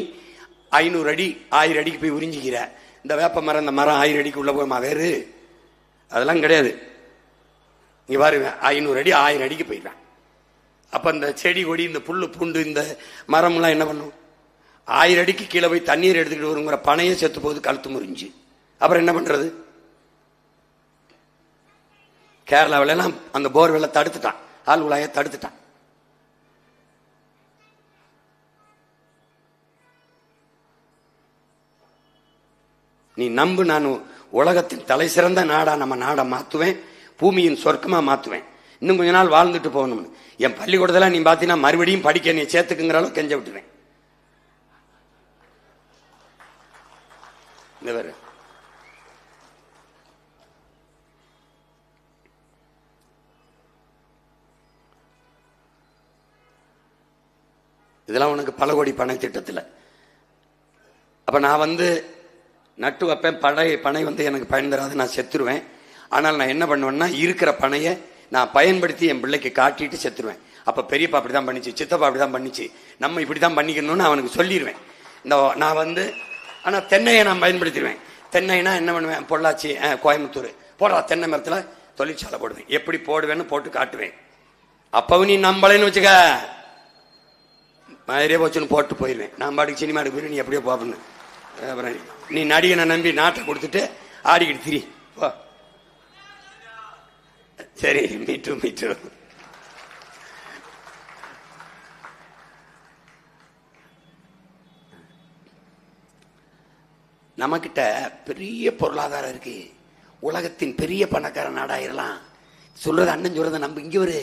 500 அடி 1000 அடிக்கு போய் உறிஞ்சிக்கிற. இந்த வேப்ப மரம், இந்த மரம் 1000 அடிக்கு உள்ள போய் வேறு அதெல்லாம் கிடையாது. இங்க பாருங்க, 500 அடி 1000 அடிக்கு போயிடுவேன். அப்ப இந்த செடி கொடி, இந்த புல்லு பூண்டு, இந்த மரம் எல்லாம் என்ன பண்ணும்? 1000 அடிக்கு கீழே போய் தண்ணீர் எடுத்துக்கிட்டு வருங்கிற பனையே செத்து போகுது, கழுத்து முறிஞ்சு. அப்புறம் என்ன பண்றது? கேரளாவில எல்லாம் அந்த போர்வெல்ல தடுத்துட்டான், ஆள் குழாய தடுத்துட்டான். நீ நம்பு, நான் உலகத்தின் தலை சிறந்த நாடா நம்ம நாடை மாத்துவேன், பூமியின் சொர்க்கமா மாத்துவேன். இன்னும் கொஞ்ச நாள் வாழ்ந்துட்டு போகணும்னு. என் பள்ளிக்கூடத்துல நீ பாத்தீங்கன்னா மறுபடியும் படிக்க நீ சேர்த்துக்குங்கிற அளவு கெஞ்ச விட்டுவேன். இந்த வேற இதெல்லாம் உனக்கு பல கோடி பண திட்டத்தில். அப்ப நான் நட்டு வைப்பேன், பனை எனக்கு பயன் தராது, நான் செத்துருவேன். ஆனால் நான் என்ன பண்ணுவேன்னா, இருக்கிற பனையை நான் பயன்படுத்தி என் பிள்ளைக்கு காட்டிட்டு செத்துருவேன். அப்ப பெரியப்பா அப்படிதான் பண்ணிச்சு, சித்தப்பா அப்படிதான் பண்ணிச்சு, நம்ம இப்படிதான் பண்ணிக்கணும்னு அவனுக்கு சொல்லிடுவேன். நான் ஆனா தென்னையை நான் பயன்படுத்திடுவேன். தென்னைனா என்ன பண்ணுவேன்? பொள்ளாச்சி, கோயம்புத்தூர் போடுறா தென்னை மரத்துல தொழிற்சாலை போடுவேன். எப்படி போடுவேன்னு போட்டு காட்டுவேன். அப்பவும் நீ நம்பளைன்னு வச்சுக்க, மாதிரியே போச்சுன்னு போட்டு போயிடுவேன். நான் பாட்டுக்கு சினிமா எடுக்க போயிரு, நீ எப்படியோ போப்பண்ணு. அப்புறம் நீ நடிகனை நம்பி நாட்டை கொடுத்துட்டு ஆடிக்கிட்டு திரி போ. சரி, மீட்டு நம்மகிட்ட பெரிய பொருளாதாரம் இருக்கு, உலகத்தின் பெரிய பணக்கார நாடாயிரலாம். சொல்றது அண்ணன் சொல்றத நம்ப. இங்க ஒரு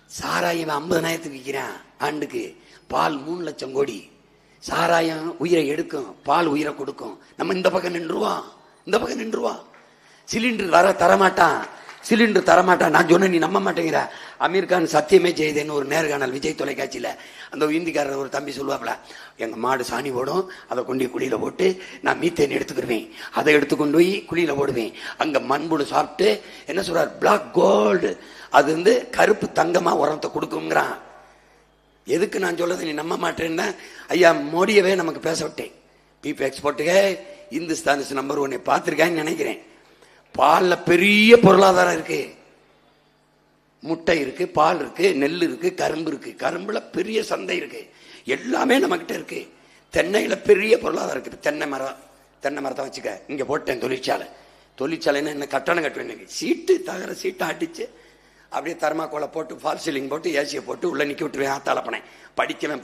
சாராயம் 50,000 விற்கிறான் ஆண்டுக்கு, பால் 3 லட்சம் கோடி. சாராயம் உயிரை எடுக்கும், பால் உயிரை கொடுக்கும். நம்ம இந்த பக்கம் நின்றுவான். சிலிண்டர் தரமாட்டான். நான் சொன்ன நீ நம்ப மாட்டேங்கிற. அமீர் கான் சத்தியமே செய்தேன்னு ஒரு நேர்காணல் விஜய் தொலைக்காட்சியில அந்த இந்திக்காரர் ஒரு தம்பி சொல்லுவாப்ல, எங்க மாடு சாணி போடும், அதை கொண்டு குழியில போட்டு நான் மீத்தேன் எடுத்துக்கிடுவேன், அதை எடுத்துக்கொண்டு போய் குழியில போடுவேன், அங்க மண்புழு சாப்பிட்டு என்ன சொல்றார், பிளாக் கோல்டு, அது கருப்பு தங்கமா உரத்தை கொடுக்குங்கிறான். எதுக்கு நான் சொல்றது நீ நம்ப மாட்டேன்னா, ஐயா மோடியவே நமக்கு பேச விட்டேன். பீப் எக்ஸ்போர்ட்டுக்கு இந்துஸ்தான் நம்பர் 1 பார்த்திருக்கான்னு நினைக்கிறேன். பால்ல பெரிய பொருளாதாரம் இருக்கு, முட்டை இருக்கு, பால் இருக்கு, நெல் இருக்கு, கரும்பு இருக்கு. கரும்புல பெரிய சந்தை இருக்கு, எல்லாமே நம்ம கிட்ட இருக்கு. தென்னையில பெரிய பொருளாதாரம் இருக்கு. தென்னை மரத்தை வச்சுக்க, இங்க போட்டேன் தொழிற்சாலைன்னு என்ன கட்டணம் கட்டுவேன். தகர சீட்டை அடிச்சு அப்படியே தர்மாக்கோலை போட்டு ஃபால் சீலிங் போட்டு ஏசியை போட்டு உள்ள நிக்க விட்டுருவேன். ஆத்தாளப்பனேன்,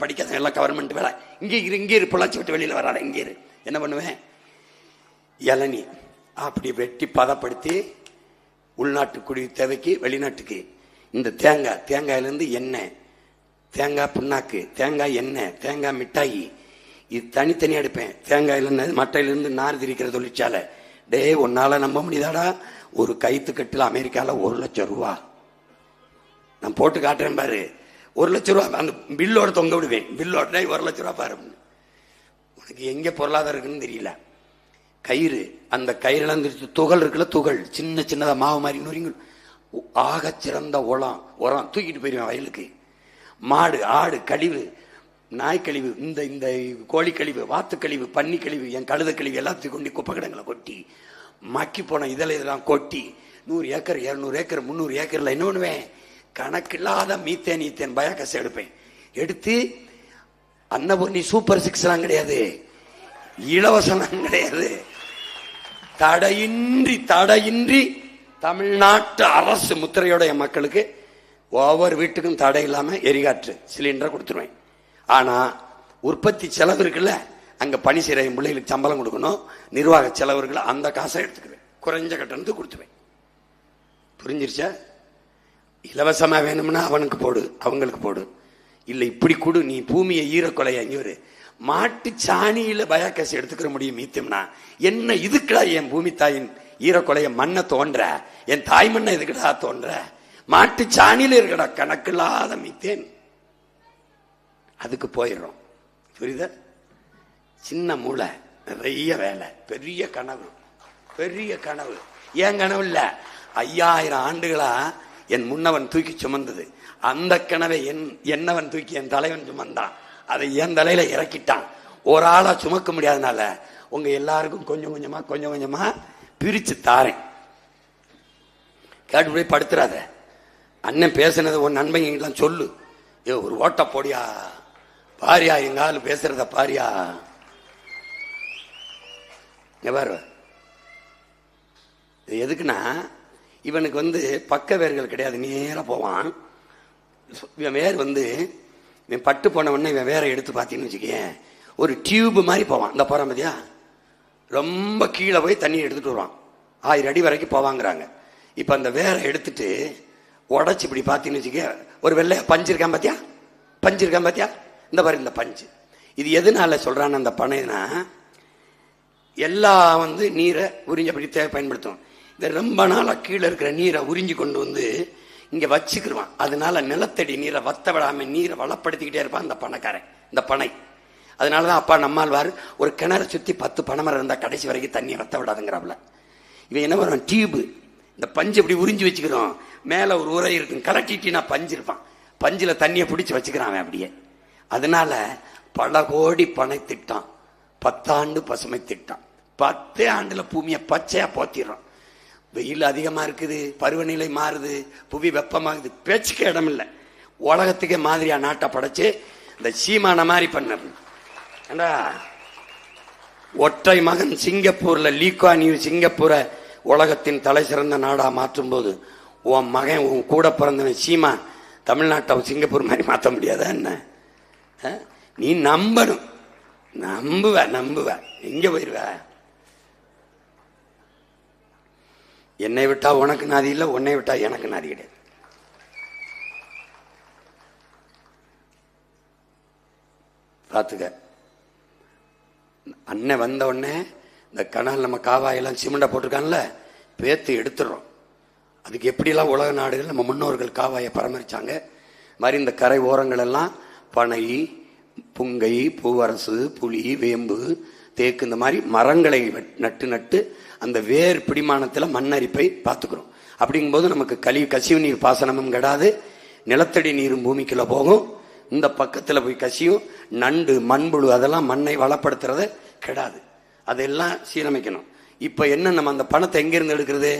படிக்காத எல்லாம் கவர்மெண்ட் வேலை. இங்கே பொள்ளாச்சி விட்டு வெளியில வராத, இங்கே என்ன பண்ணுவேன், இளநீ அப்படி வெட்டி பதப்படுத்தி உள்நாட்டு குடி தேவைக்கு, வெளிநாட்டுக்கு. இந்த தேங்காயிலிருந்து எண்ணெய், தேங்காய் புண்ணாக்கு, தேங்காய் எண்ணெய், தேங்காய் மிட்டாயி, இது தனித்தனி எடுப்பேன். தேங்காயிலிருந்து மட்டையிலிருந்து நார் திரிக்கிற தொழிற்சாலை. உன்னால நம்ப முடியுதாடா, ஒரு கைத்து கட்டில் அமெரிக்கால 1 லட்சம் ரூபா. நான் போட்டு காட்டுறேன் பாரு, 1 லட்சம் ரூபா அந்த பில்லோட தொங்க விடுவேன். பில்லோட 1 லட்சம் ரூபா பாரு. உனக்கு எங்க பொருளாதாரம் இருக்குன்னு தெரியல. கயிறு, அந்த கயிறுல துகள் இருக்குல்ல, துகள் சின்னதா மாவு மாதிரி நொறிங்க. ஆக சிறந்த உரம் தூக்கிட்டு போயிருவேன் வயலுக்கு. மாடு ஆடு கழிவு, நாய் கழிவு, இந்த கோழி கழிவு, வாத்து கழிவு, பன்னி கழிவு, என் கழுத கழிவு எல்லாத்தையும் கொண்டு குப்பை கிடங்களை கொட்டி மக்கி போன இதெல்லாம் கொட்டி 100 ஏக்கர் 200 ஏக்கர் 300 ஏக்கர்ல என்ன பண்ணுவேன், கணக்கில்லாத மீத்தேன் ஈத்தேன் பயோகேஸ் எடுப்பேன். எடுத்து அன்னபூர்ணி சூப்பர் 6 கிடையாது, இலவசம் கிடையாது, தடையின்றி தமிழ்நாட்டு அரசு முத்திரையோட என் மக்களுக்கு ஒவ்வொரு வீட்டுக்கும் தடை இல்லாம எரிகாற்று சிலிண்டரை கொடுத்துருவேன். ஆனா உற்பத்தி செலவு இருக்குல்ல, அங்க பணி செய்யற பிள்ளைகளுக்கு சம்பளம் கொடுக்கணும், நிர்வாக செலவு இருக்குல்ல, அந்த காசை எடுத்துக்குவேன், குறைஞ்ச கட்டணத்துக்கு கொடுத்துவேன். புரிஞ்சிருச்சா? இலவசமா வேணும்னா அவனுக்கு போடு, அவங்களுக்கு போடு, இல்ல இப்படி கொடு. நீ பூமியை ஈரக்கொலைய ஒரு மாட்டு சாணியில பயோகேஸ் எடுத்துக்கிற முடியும் மீத்தம்னா என்ன? இதுக்குடா என் பூமி தாயின் ஈரக்கொலைய மண்ணை தோன்ற, என் தாய் மண்ணை எதுக்குடா தோன்ற? மாட்டு சாணியில இருக்கடா கணக்கில்லாத மீத்தேன். அதுக்கு போயிடுறோம். புரியுதா? சின்ன மூளை, நிறைய வேலை, பெரிய கனவு, பெரிய கனவு. ஏன் கனவு இல்ல, 5000 ஆண்டுகளா என் முன்னவன் தூக்கி சுமந்தது. அந்த கனவை என்னவன் தூக்கி என் தலைவன் சுமந்தான். அதை என் தலையில இறக்கிட்டான். ஒரு ஆளா சுமக்க முடியாதனால உங்க எல்லாருக்கும் கொஞ்சம் கொஞ்சமா பிரிச்சு தாரேன். கேட்டு போய் படுத்துறாத. அண்ணன் பேசுனது உன் நண்பங்கெல்லாம் சொல்லு. ஒரு ஓட்ட போடியா பாரியா, எங்காலும் பேசுறத பாரியா. பாரு, இது எதுக்குன்னா இவனுக்கு பக்க வேர்கள் கிடையாது, நேர போவான். இவன் வேர் இவன் பட்டு போன உடனே இவன் வேற எடுத்து பார்த்தீங்கன்னு வச்சுக்கேன், ஒரு டியூப் மாதிரி போவான். இந்த போறான் பத்தியா, ரொம்ப கீழே போய் தண்ணி எடுத்துட்டு வருவான். 1000 அடி வரைக்கும் போவாங்கிறாங்க. இப்ப அந்த வேற எடுத்துட்டு உடச்சு இப்படி பார்த்தீங்கன்னு வச்சுக்க, ஒரு வெள்ளைய பஞ்சு இருக்கான் பாத்தியா, இந்த மாதிரி இந்த பஞ்சு. இது எதனால சொல்றான்னு அந்த பனைனா, எல்லாம் நீரை உறிஞ்சபடி தேவை பயன்படுத்தும். இந்த ரொம்ப நாளா கீழே இருக்கிற நீரை உறிஞ்சி கொண்டு இங்க வச்சுக்கிடுவான். அதனால நிலத்தடி நீரை வத்த விடாம நீரை வளப்படுத்திக்கிட்டே இருப்பான் இந்த பனைக்காரன், இந்த பனை. அதனாலதான் அப்பா நம்மாழ்வார் ஒரு கிணறு சுத்தி 10 பனைமரம் இருந்தா கடைசி வரைக்கும் தண்ணியை வத்த விடாதுங்கிறாப்ல. இவன் என்ன பண்ணுவான், டியூப் இந்த பஞ்சு இப்படி உறிஞ்சி வச்சுக்கிறோம், மேல ஒரு உரை இருக்கும், கலட்டினா பஞ்சு இருப்பான், பஞ்சுல தண்ணியை பிடிச்சி வச்சுக்கிறான் அப்படியே. அதனால பல கோடி பனை திட்டம், 10 ஆண்டு பசுமை திட்டம், 10 ஆண்டுல பூமியை பச்சையா போத்திடுறோம். வெயில் அதிகமா இருக்குது, பருவநிலை மாறுது, புவி வெப்பமாகுது, பேச்சுக்கு இடம் இல்லை. உலகத்துக்கே மாதிரியா நாட்டை படைச்சு இந்த சீமான மாதிரி பண்ண ஒற்றை மகன் சிங்கப்பூர்ல லீக்வா நியூ சிங்கப்பூரை உலகத்தின் தலை சிறந்த நாடா மாற்றும் போது உன் மகன் உன் கூட பிறந்தவன் சீமா தமிழ்நாட்டை சிங்கப்பூர் மாதிரி மாற்ற முடியாதா என்ன? நீ நம்பணும், நம்புவ எங்க போயிருவ? என்னை விட்டா உனக்கு நாதி இல்லை, உன்னை விட்டா எனக்கு நாதி கிடையாது. பார்த்துக்க. அண்ணன் வந்த உடனே இந்த கனால் நம்ம காவாயெல்லாம் சிமெண்டை போட்டிருக்கான்ல, பேத்து எடுத்துடுறோம். அதுக்கு எப்படிலாம் உலக நாடுகள் நம்ம முன்னோர்கள் காவாயை பராமரிச்சாங்க மாதிரி இந்த கரை ஓரங்கள் எல்லாம் பனை, புங்கை, பூவரசு, புளி, வேம்பு, தேக்கு இந்த மாதிரி மரங்களை நட்டு அந்த வேர் பிடிமானத்தில் மண்ணரிப்பை பார்த்துக்கிறோம். அப்படிங்கும்போது நமக்கு கசிவு நீர் பாசனமும் கிடாது, நிலத்தடி நீரும் பூமிக்குள்ள போகும், இந்த பக்கத்தில் போய் கசியும், நண்டு மண்புழு அதெல்லாம் மண்ணை வளப்படுத்துறத கிடாது. அதெல்லாம் சீரமைக்கணும். இப்ப என்ன, நம்ம அந்த பணத்தை எங்கிருந்து எடுக்கிறது?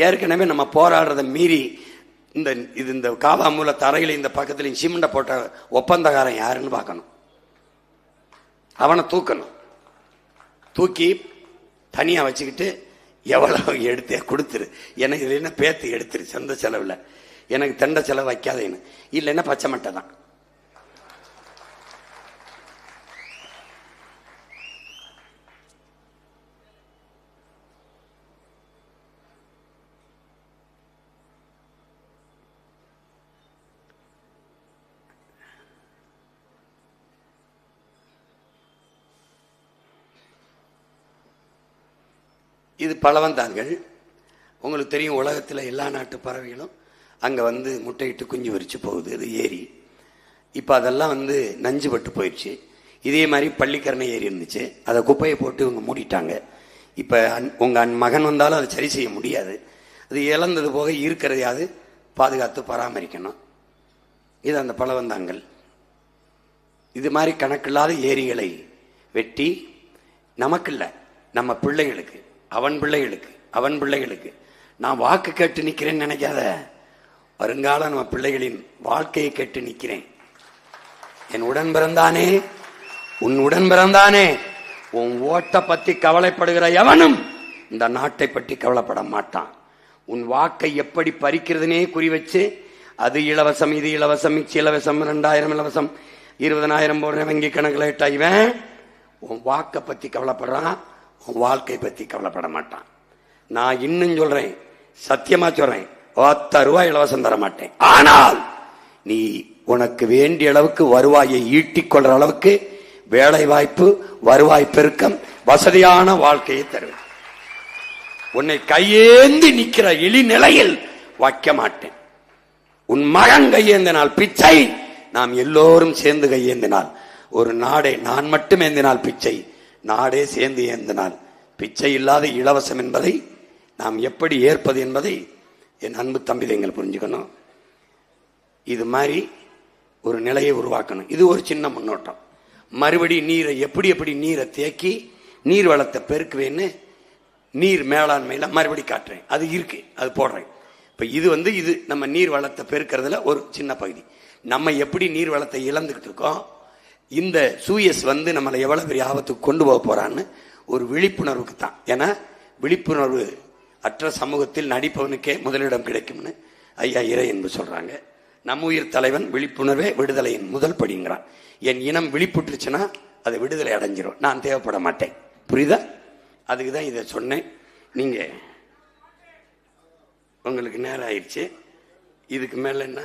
ஏற்கனவே நம்ம போராடுறத மீறி இந்த காவா மூல தரையில இந்த பக்கத்துல சிமெண்ட போட்ட ஒப்பந்தக்காரன் யாருன்னு பார்க்கணும். அவனை தூக்கணும். தூக்கி தனியா வச்சுக்கிட்டு எவ்வளவு எடுத்து கொடுத்துரு, எனக்கு இல்லைன்னா பேத்து எடுத்துரு, சொந்த செலவுல எனக்கு தண்ட செலவு வைக்காதேன்னு, இல்லைன்னா பச்சை மட்டை தான். இது பழவந்தாங்கள். உங்களுக்கு தெரியும், உலகத்தில் எல்லா நாட்டு பறவைகளும் அங்கே முட்டையிட்டு குஞ்சு வரிச்சு போகுது. இது ஏரி. இப்போ அதெல்லாம் நஞ்சு பட்டு போயிடுச்சு. இதே மாதிரி பள்ளிக்கரணை ஏரி இருந்துச்சு, அதை குப்பையை போட்டு இவங்க மூடிட்டாங்க. இப்போ உங்கள் மகன் வந்தாலும் அதை சரி செய்ய முடியாது. அது இழந்தது போக இருக்கிறதையாவது பாதுகாத்து பராமரிக்கணும். இது அந்த பழவந்தாங்கள். இது மாதிரி கணக்கில்லாத ஏரிகளை வெட்டி நமக்கு இல்லை, நம்ம பிள்ளைகளுக்கு, அவன் பிள்ளைகளுக்கு, அவன் பிள்ளைகளுக்கு. நான் வாக்கு கேட்டு நிக்கிறேன்னு நினைக்காத, வருங்கால நம்ம பிள்ளைகளின் வாழ்க்கையை கேட்டு நிக்கிறேன். என் உடன் பிறந்தானே, உன் உடன் பிறந்தானே, உன் ஓட்டை பத்தி கவலைப்படுகிற எவனும் இந்த நாட்டை பற்றி கவலைப்பட மாட்டான். உன் வாக்கை எப்படி பறிக்கிறதுனே குறி வச்சு, அது இலவசம், இது இலவசம், மிச்சி இலவசம், 2000 இலவசம், 20,000 போடுற வங்கி கணக்கில் இட்டா இவன் உன் வாக்கை பத்தி கவலைப்படுறான், உன் வாழ்க்கை பத்தி கவலைப்பட மாட்டான். நான் இன்னும் சொல்றேன், சத்தியமா சொல்றேன், 10 ரூபாய் இலவசம் தர மாட்டேன். ஆனால் நீ உனக்கு வேண்டிய அளவுக்கு வருவாயை ஈட்டிக் கொள்ற அளவுக்கு வேலை வாய்ப்பு, வருவாய் பெருக்கம், வசதியான வாழ்க்கையை தருவேன். உன்னை கையேந்தி நிக்கிற எளி நிலையில் வைக்க மாட்டேன். உன் மகன் கையேந்தினால் பிச்சை, நாம் எல்லோரும் சேர்ந்து கையேந்தினால், ஒரு நாடே நான் மட்டும் ஏந்தினால் பிச்சை, நாடே சேர்ந்து ஏந்தினால் பிச்சை இல்லாத இலவசம் என்பதை நாம் எப்படி ஏற்பது என்பதை என் அன்பு தம்பிதைங்கள் புரிஞ்சுக்கணும். இது மாதிரி ஒரு நிலையை உருவாக்கணும். இது ஒரு சின்ன முன்னோட்டம். மறுபடி நீரை எப்படி நீரை தேக்கி நீர் வளத்தை பெருக்குவேன்னு நீர் மேலாண்மையில மறுபடி காட்டுறேன். அது இருக்கு, அது போடுறேன். இப்ப இது நம்ம நீர் வளத்தை பெருக்கிறதுல ஒரு சின்ன பகுதி. நம்ம எப்படி நீர் வளத்தை இழந்துகிட்டு இருக்கோம், இந்த சூயஸ் நம்மளை எவ்வளவு பெரிய ஆபத்துக்கு கொண்டு போக போறான்னு ஒரு விழிப்புணர்வுக்கு தான். ஏன்னா விழிப்புணர்வு அற்ற சமூகத்தில் நடிப்பவனுக்கே முதலிடம் கிடைக்கும்னு ஐயா இறை என்று சொல்றாங்க. நம்ம உயிர் தலைவன் விழிப்புணர்வே விடுதலையின் முதல் படிங்கிறான். என் இனம் விழிப்புட்டுருச்சுன்னா அது விடுதலை அடைஞ்சிரும், நான் தேவைப்பட மாட்டேன். புரியுதா? அதுக்கு தான் இதை சொன்னேன். நீங்க உங்களுக்கு நேரம் ஆயிடுச்சு, இதுக்கு மேல என்ன?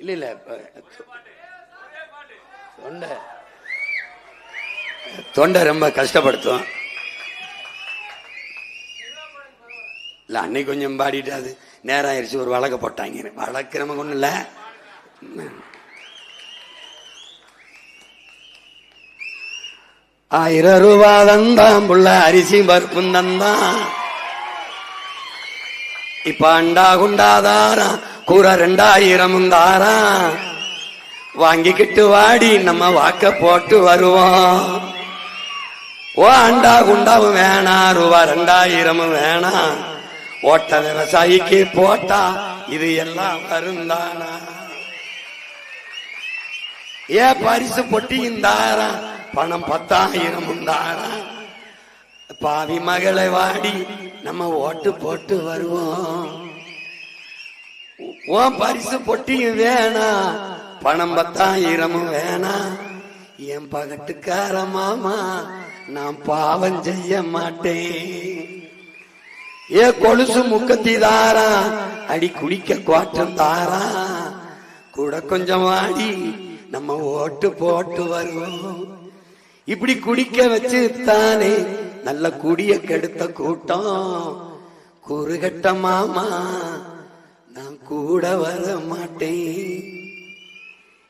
இல்ல தொண்டை ரொம்ப கஷ்டப்படுத்தும். இல்ல அன்னைக்கு கொஞ்சம் பாடிட்டு அது நேரம் ஆயிடுச்சு, ஒரு வழக்க போட்டாங்க. வழக்கு நமக்கு ஒண்ணு இல்ல. ஆயிரம் ரூபாய் தந்தான் புள்ள, அரிசி பருப்பும் தந்தான். இப்ப அண்டா குண்டாதாரா, கூற 2000 தாரா. வாங்கிக்கிட்டு வாடி, நம்ம வாக்க போட்டு வருவோம். ஓ அண்டா குண்டாவும் வேணாம், ரூபாய் 2000 வேணாம். ஓட்ட விவசாயிக்கு போட்டா இது எல்லாம் வருந்தானா? ஏ பரிசு பொட்டியும் தாரா, பணம் 10,000 தாரா. பாவி மகளை வாடி, நம்ம ஓட்டு போட்டு வருவோம். ஓ பரிசு பொட்டியும் வேணா, பணம் 10,000 வேணா. என் பகட்டுக்கார மாமா, நான் பாவம் செய்ய மாட்டேன். ஏ கொலுசு முக்கத்தி தாரா, அடி குடிக்க குவாற்றம் தாரா. கூட கொஞ்சம் வாடி, நம்ம ஓட்டு போட்டு வருவோம். இப்படி குடிக்க வச்சு தானே நல்ல குடிய கெடுத்த கூட்டம். குறுகட்ட மாமா, நான் கூட வர மாட்டேன்.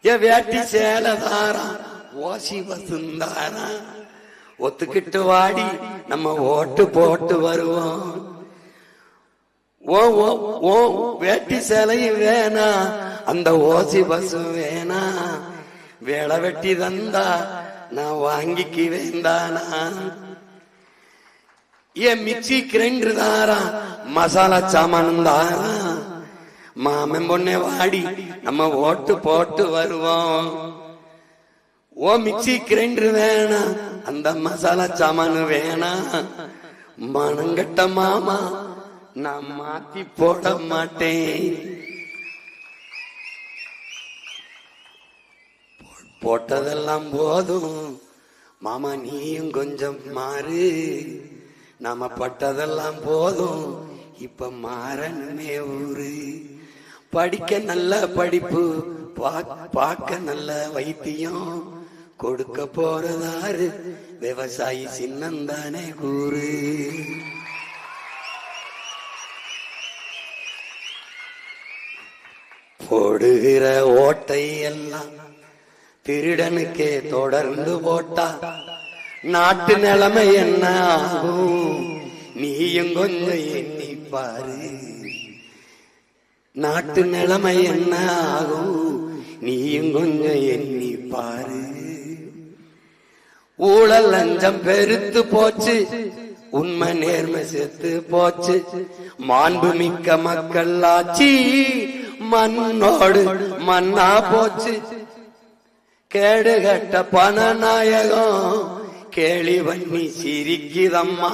என் வேட்டி சேலதாரா, ஓசி வசுந்தாரா. ஒத்துக்கிட்டு வாடி, நம்ம ஓட்டு போட்டு வருவோம். ஓ ஓ வேட்டி சேலையும் வேணா, அந்த ஓசி பஸ் வேணா. வேலை வெட்டி தந்தா நான் வாங்கிக்கு வேண்டானா. ஏன் மிக்சி கிரைண்டர் தாரா, மசாலா சாமான் தாரா. மாமன் பொண்ணே வாடி, நம்ம ஓட்டு போட்டு வருவோம். ஓ மிக்சி கிரைண்டர் வேணா, அந்த மசாலா சாமான் வேணா. மனங்கட்ட மாமா, நான் மாத்தி போட மாட்டேன். போட்டதெல்லாம் போதும் மாமா, நீயும் கொஞ்சம் மாறு. நாம பட்டதெல்லாம் போதும், இப்ப மாறணுமே ஊரு. படிக்க நல்ல படிப்பு, பார்க்க நல்ல வைத்தியம். கொடுக்க போறதாரு விவசாயி சின்னந்தானே கூறு. போடுகிற ஓட்டை எல்லாம் திருடனுக்கே தொடர்ந்து போட்டா நாட்டு நிலைமை என்ன ஆகும்? நீயும் கொஞ்சம் எண்ணி பாரு. நாட்டு நிலைமை என்ன ஆகும்? நீயும் கொஞ்சம் எண்ணி பாரு. ஊழல் லஞ்சம் பெருத்து போச்சு, உண்மை நேர்மை செத்து போச்சு, மாண்பு மிக்க மக்கள் ஆட்சி மண்ணோடு மண்ணா போச்சு, கேடுகட்ட பணநாயகம் கேலி பண்ணி சிரிக்குதம்மா,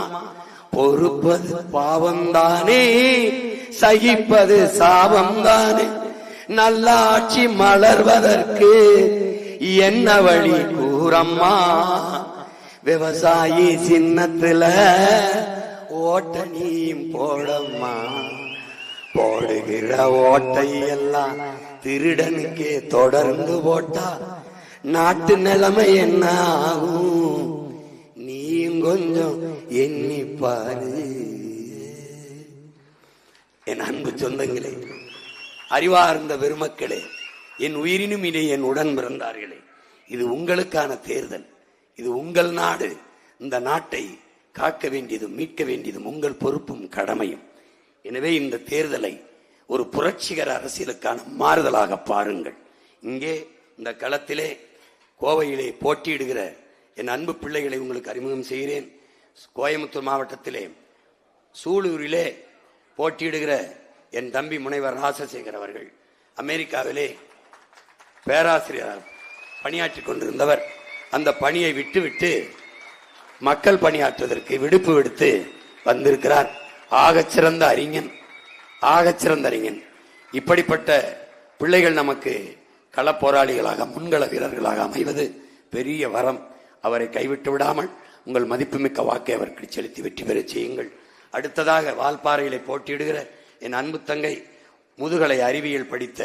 பொறுப்பது பாவம்தானே சகிப்பது சாபம்தானே, நல்ல ஆட்சி மலர்வதற்கு என்ன வழி கூறம்மா, விவசாயி சின்னத்துல ஓட்ட நீயும் போடம்மா, போடுகிற ஓட்டை எல்லாம் திருடனுக்கே தொடர்ந்து போட்டா நாட்டு நிலைமை என்ன ஆகும், நீயும் கொஞ்சம் எண்ணி பாரு. என் அன்பு சொந்தங்களே, அறிவார்ந்த பெருமக்களே, என் உயிரினும் இனி என் உடன் பிறந்தார்களே, இது உங்களுக்கான தேர்தல், இது உங்கள் நாடு. இந்த நாட்டை காக்க வேண்டியதும் மீட்க வேண்டியதும் உங்கள் பொறுப்பும் கடமையும். எனவே இந்த தேர்தலை ஒரு புரட்சிகர அரசியலுக்கான மாறுதலாக பாருங்கள். இங்கே இந்த களத்திலே கோவையிலே போட்டியிடுகிற என் அன்பு பிள்ளைகளை உங்களுக்கு அறிமுகம் செய்கிறேன். கோயம்புத்தூர் மாவட்டத்திலே சூலூரிலே போட்டியிடுகிற என் தம்பி முனைவர் ராசசேகர் அவர்கள் அமெரிக்காவிலே பேராசிரியர் பணியாற்றிக் கொண்டிருந்தவர். அந்த பணியை விட்டுவிட்டு மக்கள் பணியாற்றுவதற்கு விடுப்பு விடுத்து வந்திருக்கிறார். ஆகச்சிறந்த அறிஞன், ஆகச்சிறந்த அறிஞன். இப்படிப்பட்ட பிள்ளைகள் நமக்கு கள போராளிகளாக முன்கள வீரர்களாக அமைவது பெரிய வரம். அவரை கைவிட்டு விடாமல் உங்கள் மதிப்புமிக்க வாக்கை அவருக்கு செலுத்தி வெற்றி பெற செய்யுங்கள். அடுத்ததாக வால்பாறையிலே போட்டியிடுகிற என் அன்பு தங்கை முதுகலை அறிவியல் படித்த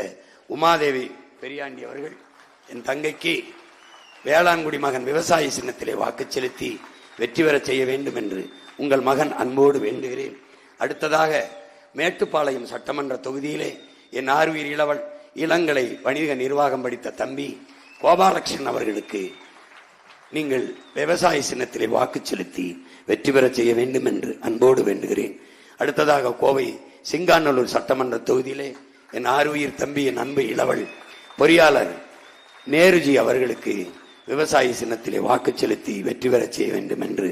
உமாதேவி பெரியாண்டி அவர்கள், என் தங்கைக்கு வேளாண்குடி மகன் விவசாய சின்னத்திலே வாக்கு செலுத்தி வெற்றி பெற செய்ய வேண்டும் என்று உங்கள் மகன் அன்போடு வேண்டுகிறேன். அடுத்ததாக மேட்டுப்பாளையம் சட்டமன்ற தொகுதியிலே என் ஆர்வீர் இளவல் இளங்கலை வணிக நிர்வாகம் படித்த தம்பி கோபாலகிருஷ்ணன் அவர்களுக்கு நீங்கள் விவசாய சின்னத்திலே வாக்கு செலுத்தி வெற்றி பெற செய்ய வேண்டும் என்று அன்போடு வேண்டுகிறேன். அடுத்ததாக கோவை சிங்காநல்லூர் சட்டமன்ற தொகுதியிலே என் ஆர்வீர் தம்பி என் அன்பு இளவல் பொறியாளர் நேருஜி அவர்களுக்கு விவசாய சின்னத்திலே வாக்கு செலுத்தி வெற்றி பெற செய்ய வேண்டும் என்று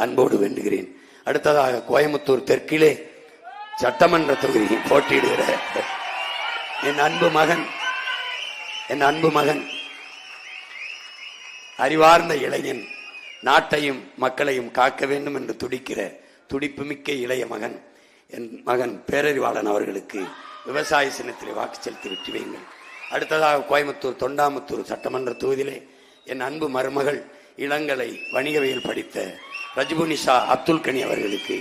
அன்போடு வேண்டுகிறேன். அடுத்ததாக கோயம்புத்தூர் தெற்கிலே சட்டமன்ற தொகுதியில் போட்டியிடுகிற என் அன்பு மகன் அறிவார்ந்த இளைஞன், நாட்டையும் மக்களையும் காக்க வேண்டும் என்று துடிக்கிற துடிப்புமிக்க இளைய மகன் என் மகன் பேரறிவாளன் அவர்களுக்கு விவசாய சின்னத்திலே வாக்கு செலுத்தி வெற்றி வையுங்கள். அடுத்ததாக கோயம்புத்தூர் தொண்டாமுத்தூர் சட்டமன்ற தொகுதியிலே என் அன்பு மருமகள் இளங்கலை வணிகவியல் படித்த ரஜ்புனிஷா அப்துல் கனி அவர்களுக்கு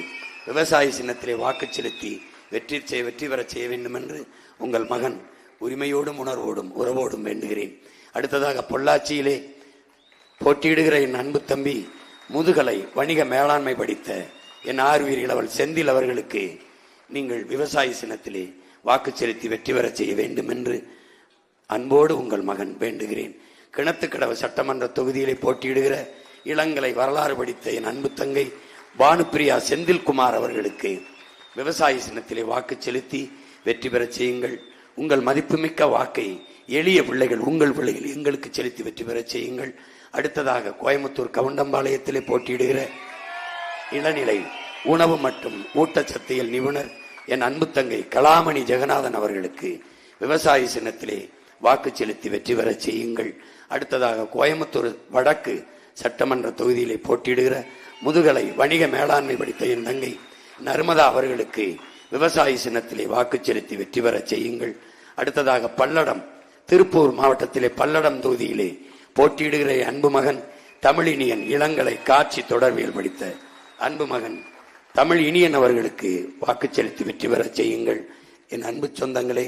விவசாய சின்னத்திலே வாக்கு செலுத்தி வெற்றி பெற செய்ய வேண்டும் என்று உங்கள் மகன் உரிமையோடும் உணர்வோடும் உறவோடும் வேண்டுகிறேன். அடுத்ததாக பொள்ளாச்சியிலே போட்டியிடுகிற என் அன்பு தம்பி முதுகலை வணிக மேலாண்மை படித்த என் ஆர்வீர் இளவல் செந்தில் அவர்களுக்கு நீங்கள் விவசாய சின்னத்திலே வாக்கு செலுத்தி வெற்றி பெற செய்ய வேண்டும் என்று அன்போடு உங்கள் மகன் வேண்டுகிறேன். கிணத்துக்கடவு சட்டமன்ற தொகுதியிலே போட்டியிடுகிற இளங்கலை வரலாறு படித்த என் அன்பு தங்கை பானுப்பிரியா செந்தில்குமார் அவர்களுக்கு விவசாய சின்னத்திலே வாக்கு செலுத்தி வெற்றி பெற செய்யுங்கள். உங்கள் மதிப்புமிக்க வாக்கை எளிய பிள்ளைகள், உங்கள் பிள்ளைகள் எங்களுக்கு செலுத்தி வெற்றி பெற செய்யுங்கள். அடுத்ததாக கோயம்புத்தூர் கவுண்டம்பாளையத்திலே போட்டியிடுகிற இளநிலை உணவு மற்றும் ஊட்டச்சத்தியல் நிபுணர் என் அன்பு தங்கை கலாமணி ஜெகநாதன் அவர்களுக்கு விவசாய சின்னத்திலே வாக்கு செலுத்தி வெற்றி பெற செய்யுங்கள். அடுத்ததாக கோயம்புத்தூர் வடக்கு சட்டமன்ற தொகுதியிலே போட்டியிடுகிற முதுகலை வணிக மேலாண்மை படித்த என் தங்கை நர்மதா அவர்களுக்கு விவசாய சின்னத்திலே வாக்கு செலுத்தி வெற்றி பெற செய்யுங்கள். அடுத்ததாக பல்லடம், திருப்பூர் மாவட்டத்திலே பல்லடம் தொகுதியிலே போட்டியிடுகிற அன்பு மகன் தமிழினியன் இளங்கலை காட்சி தொடர்பியல் படித்த அன்பு மகன் தமிழ் இனியன் அவர்களுக்கு வாக்கு செலுத்தி வெற்றி பெற செய்யுங்கள். என் அன்பு சொந்தங்களே,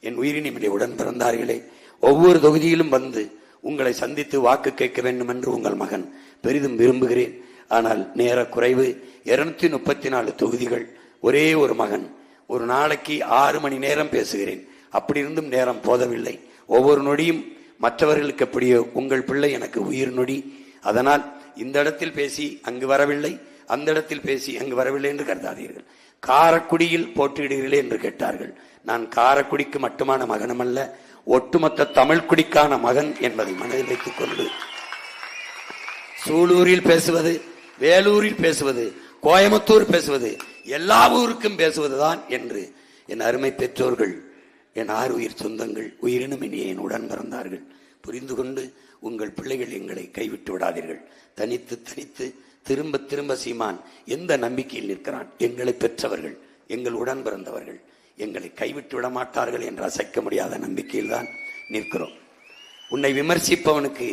என் உயிரினிமிலே உடன் பிறந்தார்களே, ஒவ்வொரு தொகுதியிலும் வந்து உங்களை சந்தித்து வாக்கு கேட்க வேண்டும் என்று உங்கள் மகன் பெரிதும் விரும்புகிறேன். ஆனால் நேர குறைவு. 234 தொகுதிகள், ஒரே ஒரு மகன், ஒரு நாளைக்கு 6 மணி நேரம் பேசுகிறேன். அப்படி இருந்தும் நேரம் போதவில்லை. ஒவ்வொரு நொடியும் மற்றவர்களுக்கு எப்படியோ உங்கள் பிள்ளை எனக்கு உயிர் நொடி. அதனால் இந்த இடத்தில் பேசி அங்கு வரவில்லை, அந்த இடத்தில் பேசி அங்கு வரவில்லை என்று கருதாதீர்கள். காரக்குடியில் போட்டியிடுகிறீர்களே என்று கேட்டார்கள். நான் காரக்குடிக்கு மட்டுமான மகனும் அல்ல, ஒட்டுமொத்த தமிழ் குடிக்கான மகன் என்பதை மனதில் வைத்துக் கொண்டு சூலூரில் பேசுவது, வேலூரில் பேசுவது, கோயம்புத்தூர் பேசுவது, எல்லா ஊருக்கும் பேசுவதுதான் என்று என் அருமை பெற்றோர்கள், என் ஆறுயிர் சொந்தங்கள், உயிரினும் இனிய என் உடன் பிறந்தார்கள் புரிந்து கொண்டு உங்கள் பிள்ளைகள் எங்களை கைவிட்டு விடாதீர்கள். தனித்து தனித்து திரும்ப திரும்ப சீமான் எந்த நம்பிக்கையில் நிற்கிறான்? எங்களை பெற்றவர்கள், எங்கள் உடன் பிறந்தவர்கள் எங்களை கைவிட்டு விட மாட்டார்கள் என்ற அசைக்க முடியாத நம்பிக்கையில் தான் நிற்கிறோம். உன்னை விமர்சிப்பவனுக்கு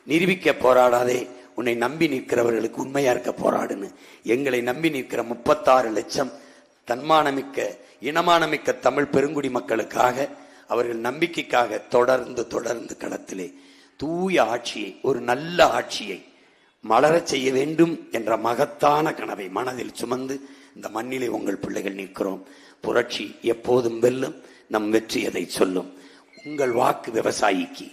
நிரூபிக்க போராடாதே, உன்னை நம்பி நிற்கிறவர்களுக்கு உண்மையா இருக்க போராடுன்னு எங்களை நம்பி நிற்கிற 36 லட்சம் தன்மானமிக்க இனமானமிக்க தமிழ் பெருங்குடி மக்களுக்காக, அவர்கள் நம்பிக்கைக்காக தொடர்ந்து தொடர்ந்து களத்திலே தூய ஆட்சியை, ஒரு நல்ல ஆட்சியை மலரச் செய்ய வேண்டும் என்ற மகத்தான கனவை மனதில் சுமந்து இந்த மண்ணிலே உங்கள் பிள்ளைகள் நிற்கிறோம். புரட்சி எப்போதும் வெல்லும், நம் வெற்றி எதை சொல்லும். உங்கள் வாக்கு விவசாயிக்கு,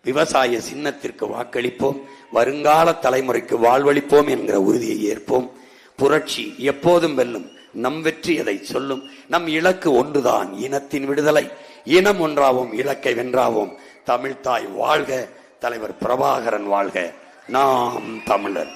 விவசாய சின்னத்திற்கு வாக்களிப்போம், வருங்கால தலைமுறைக்கு வாழ்வளிப்போம் என்கிற உறுதியை ஏற்போம். புரட்சி எப்போதும் வெல்லும், நம் வெற்றி எதை சொல்லும். நம் இலக்கு ஒன்றுதான், இனத்தின் விடுதலை. இனம் ஒன்றாவோம், இலக்கை வென்றாவோம். தமிழ்தாய் வாழ்க, தலைவர் பிரபாகரன் வாழ்க, நாம் தமிழர்.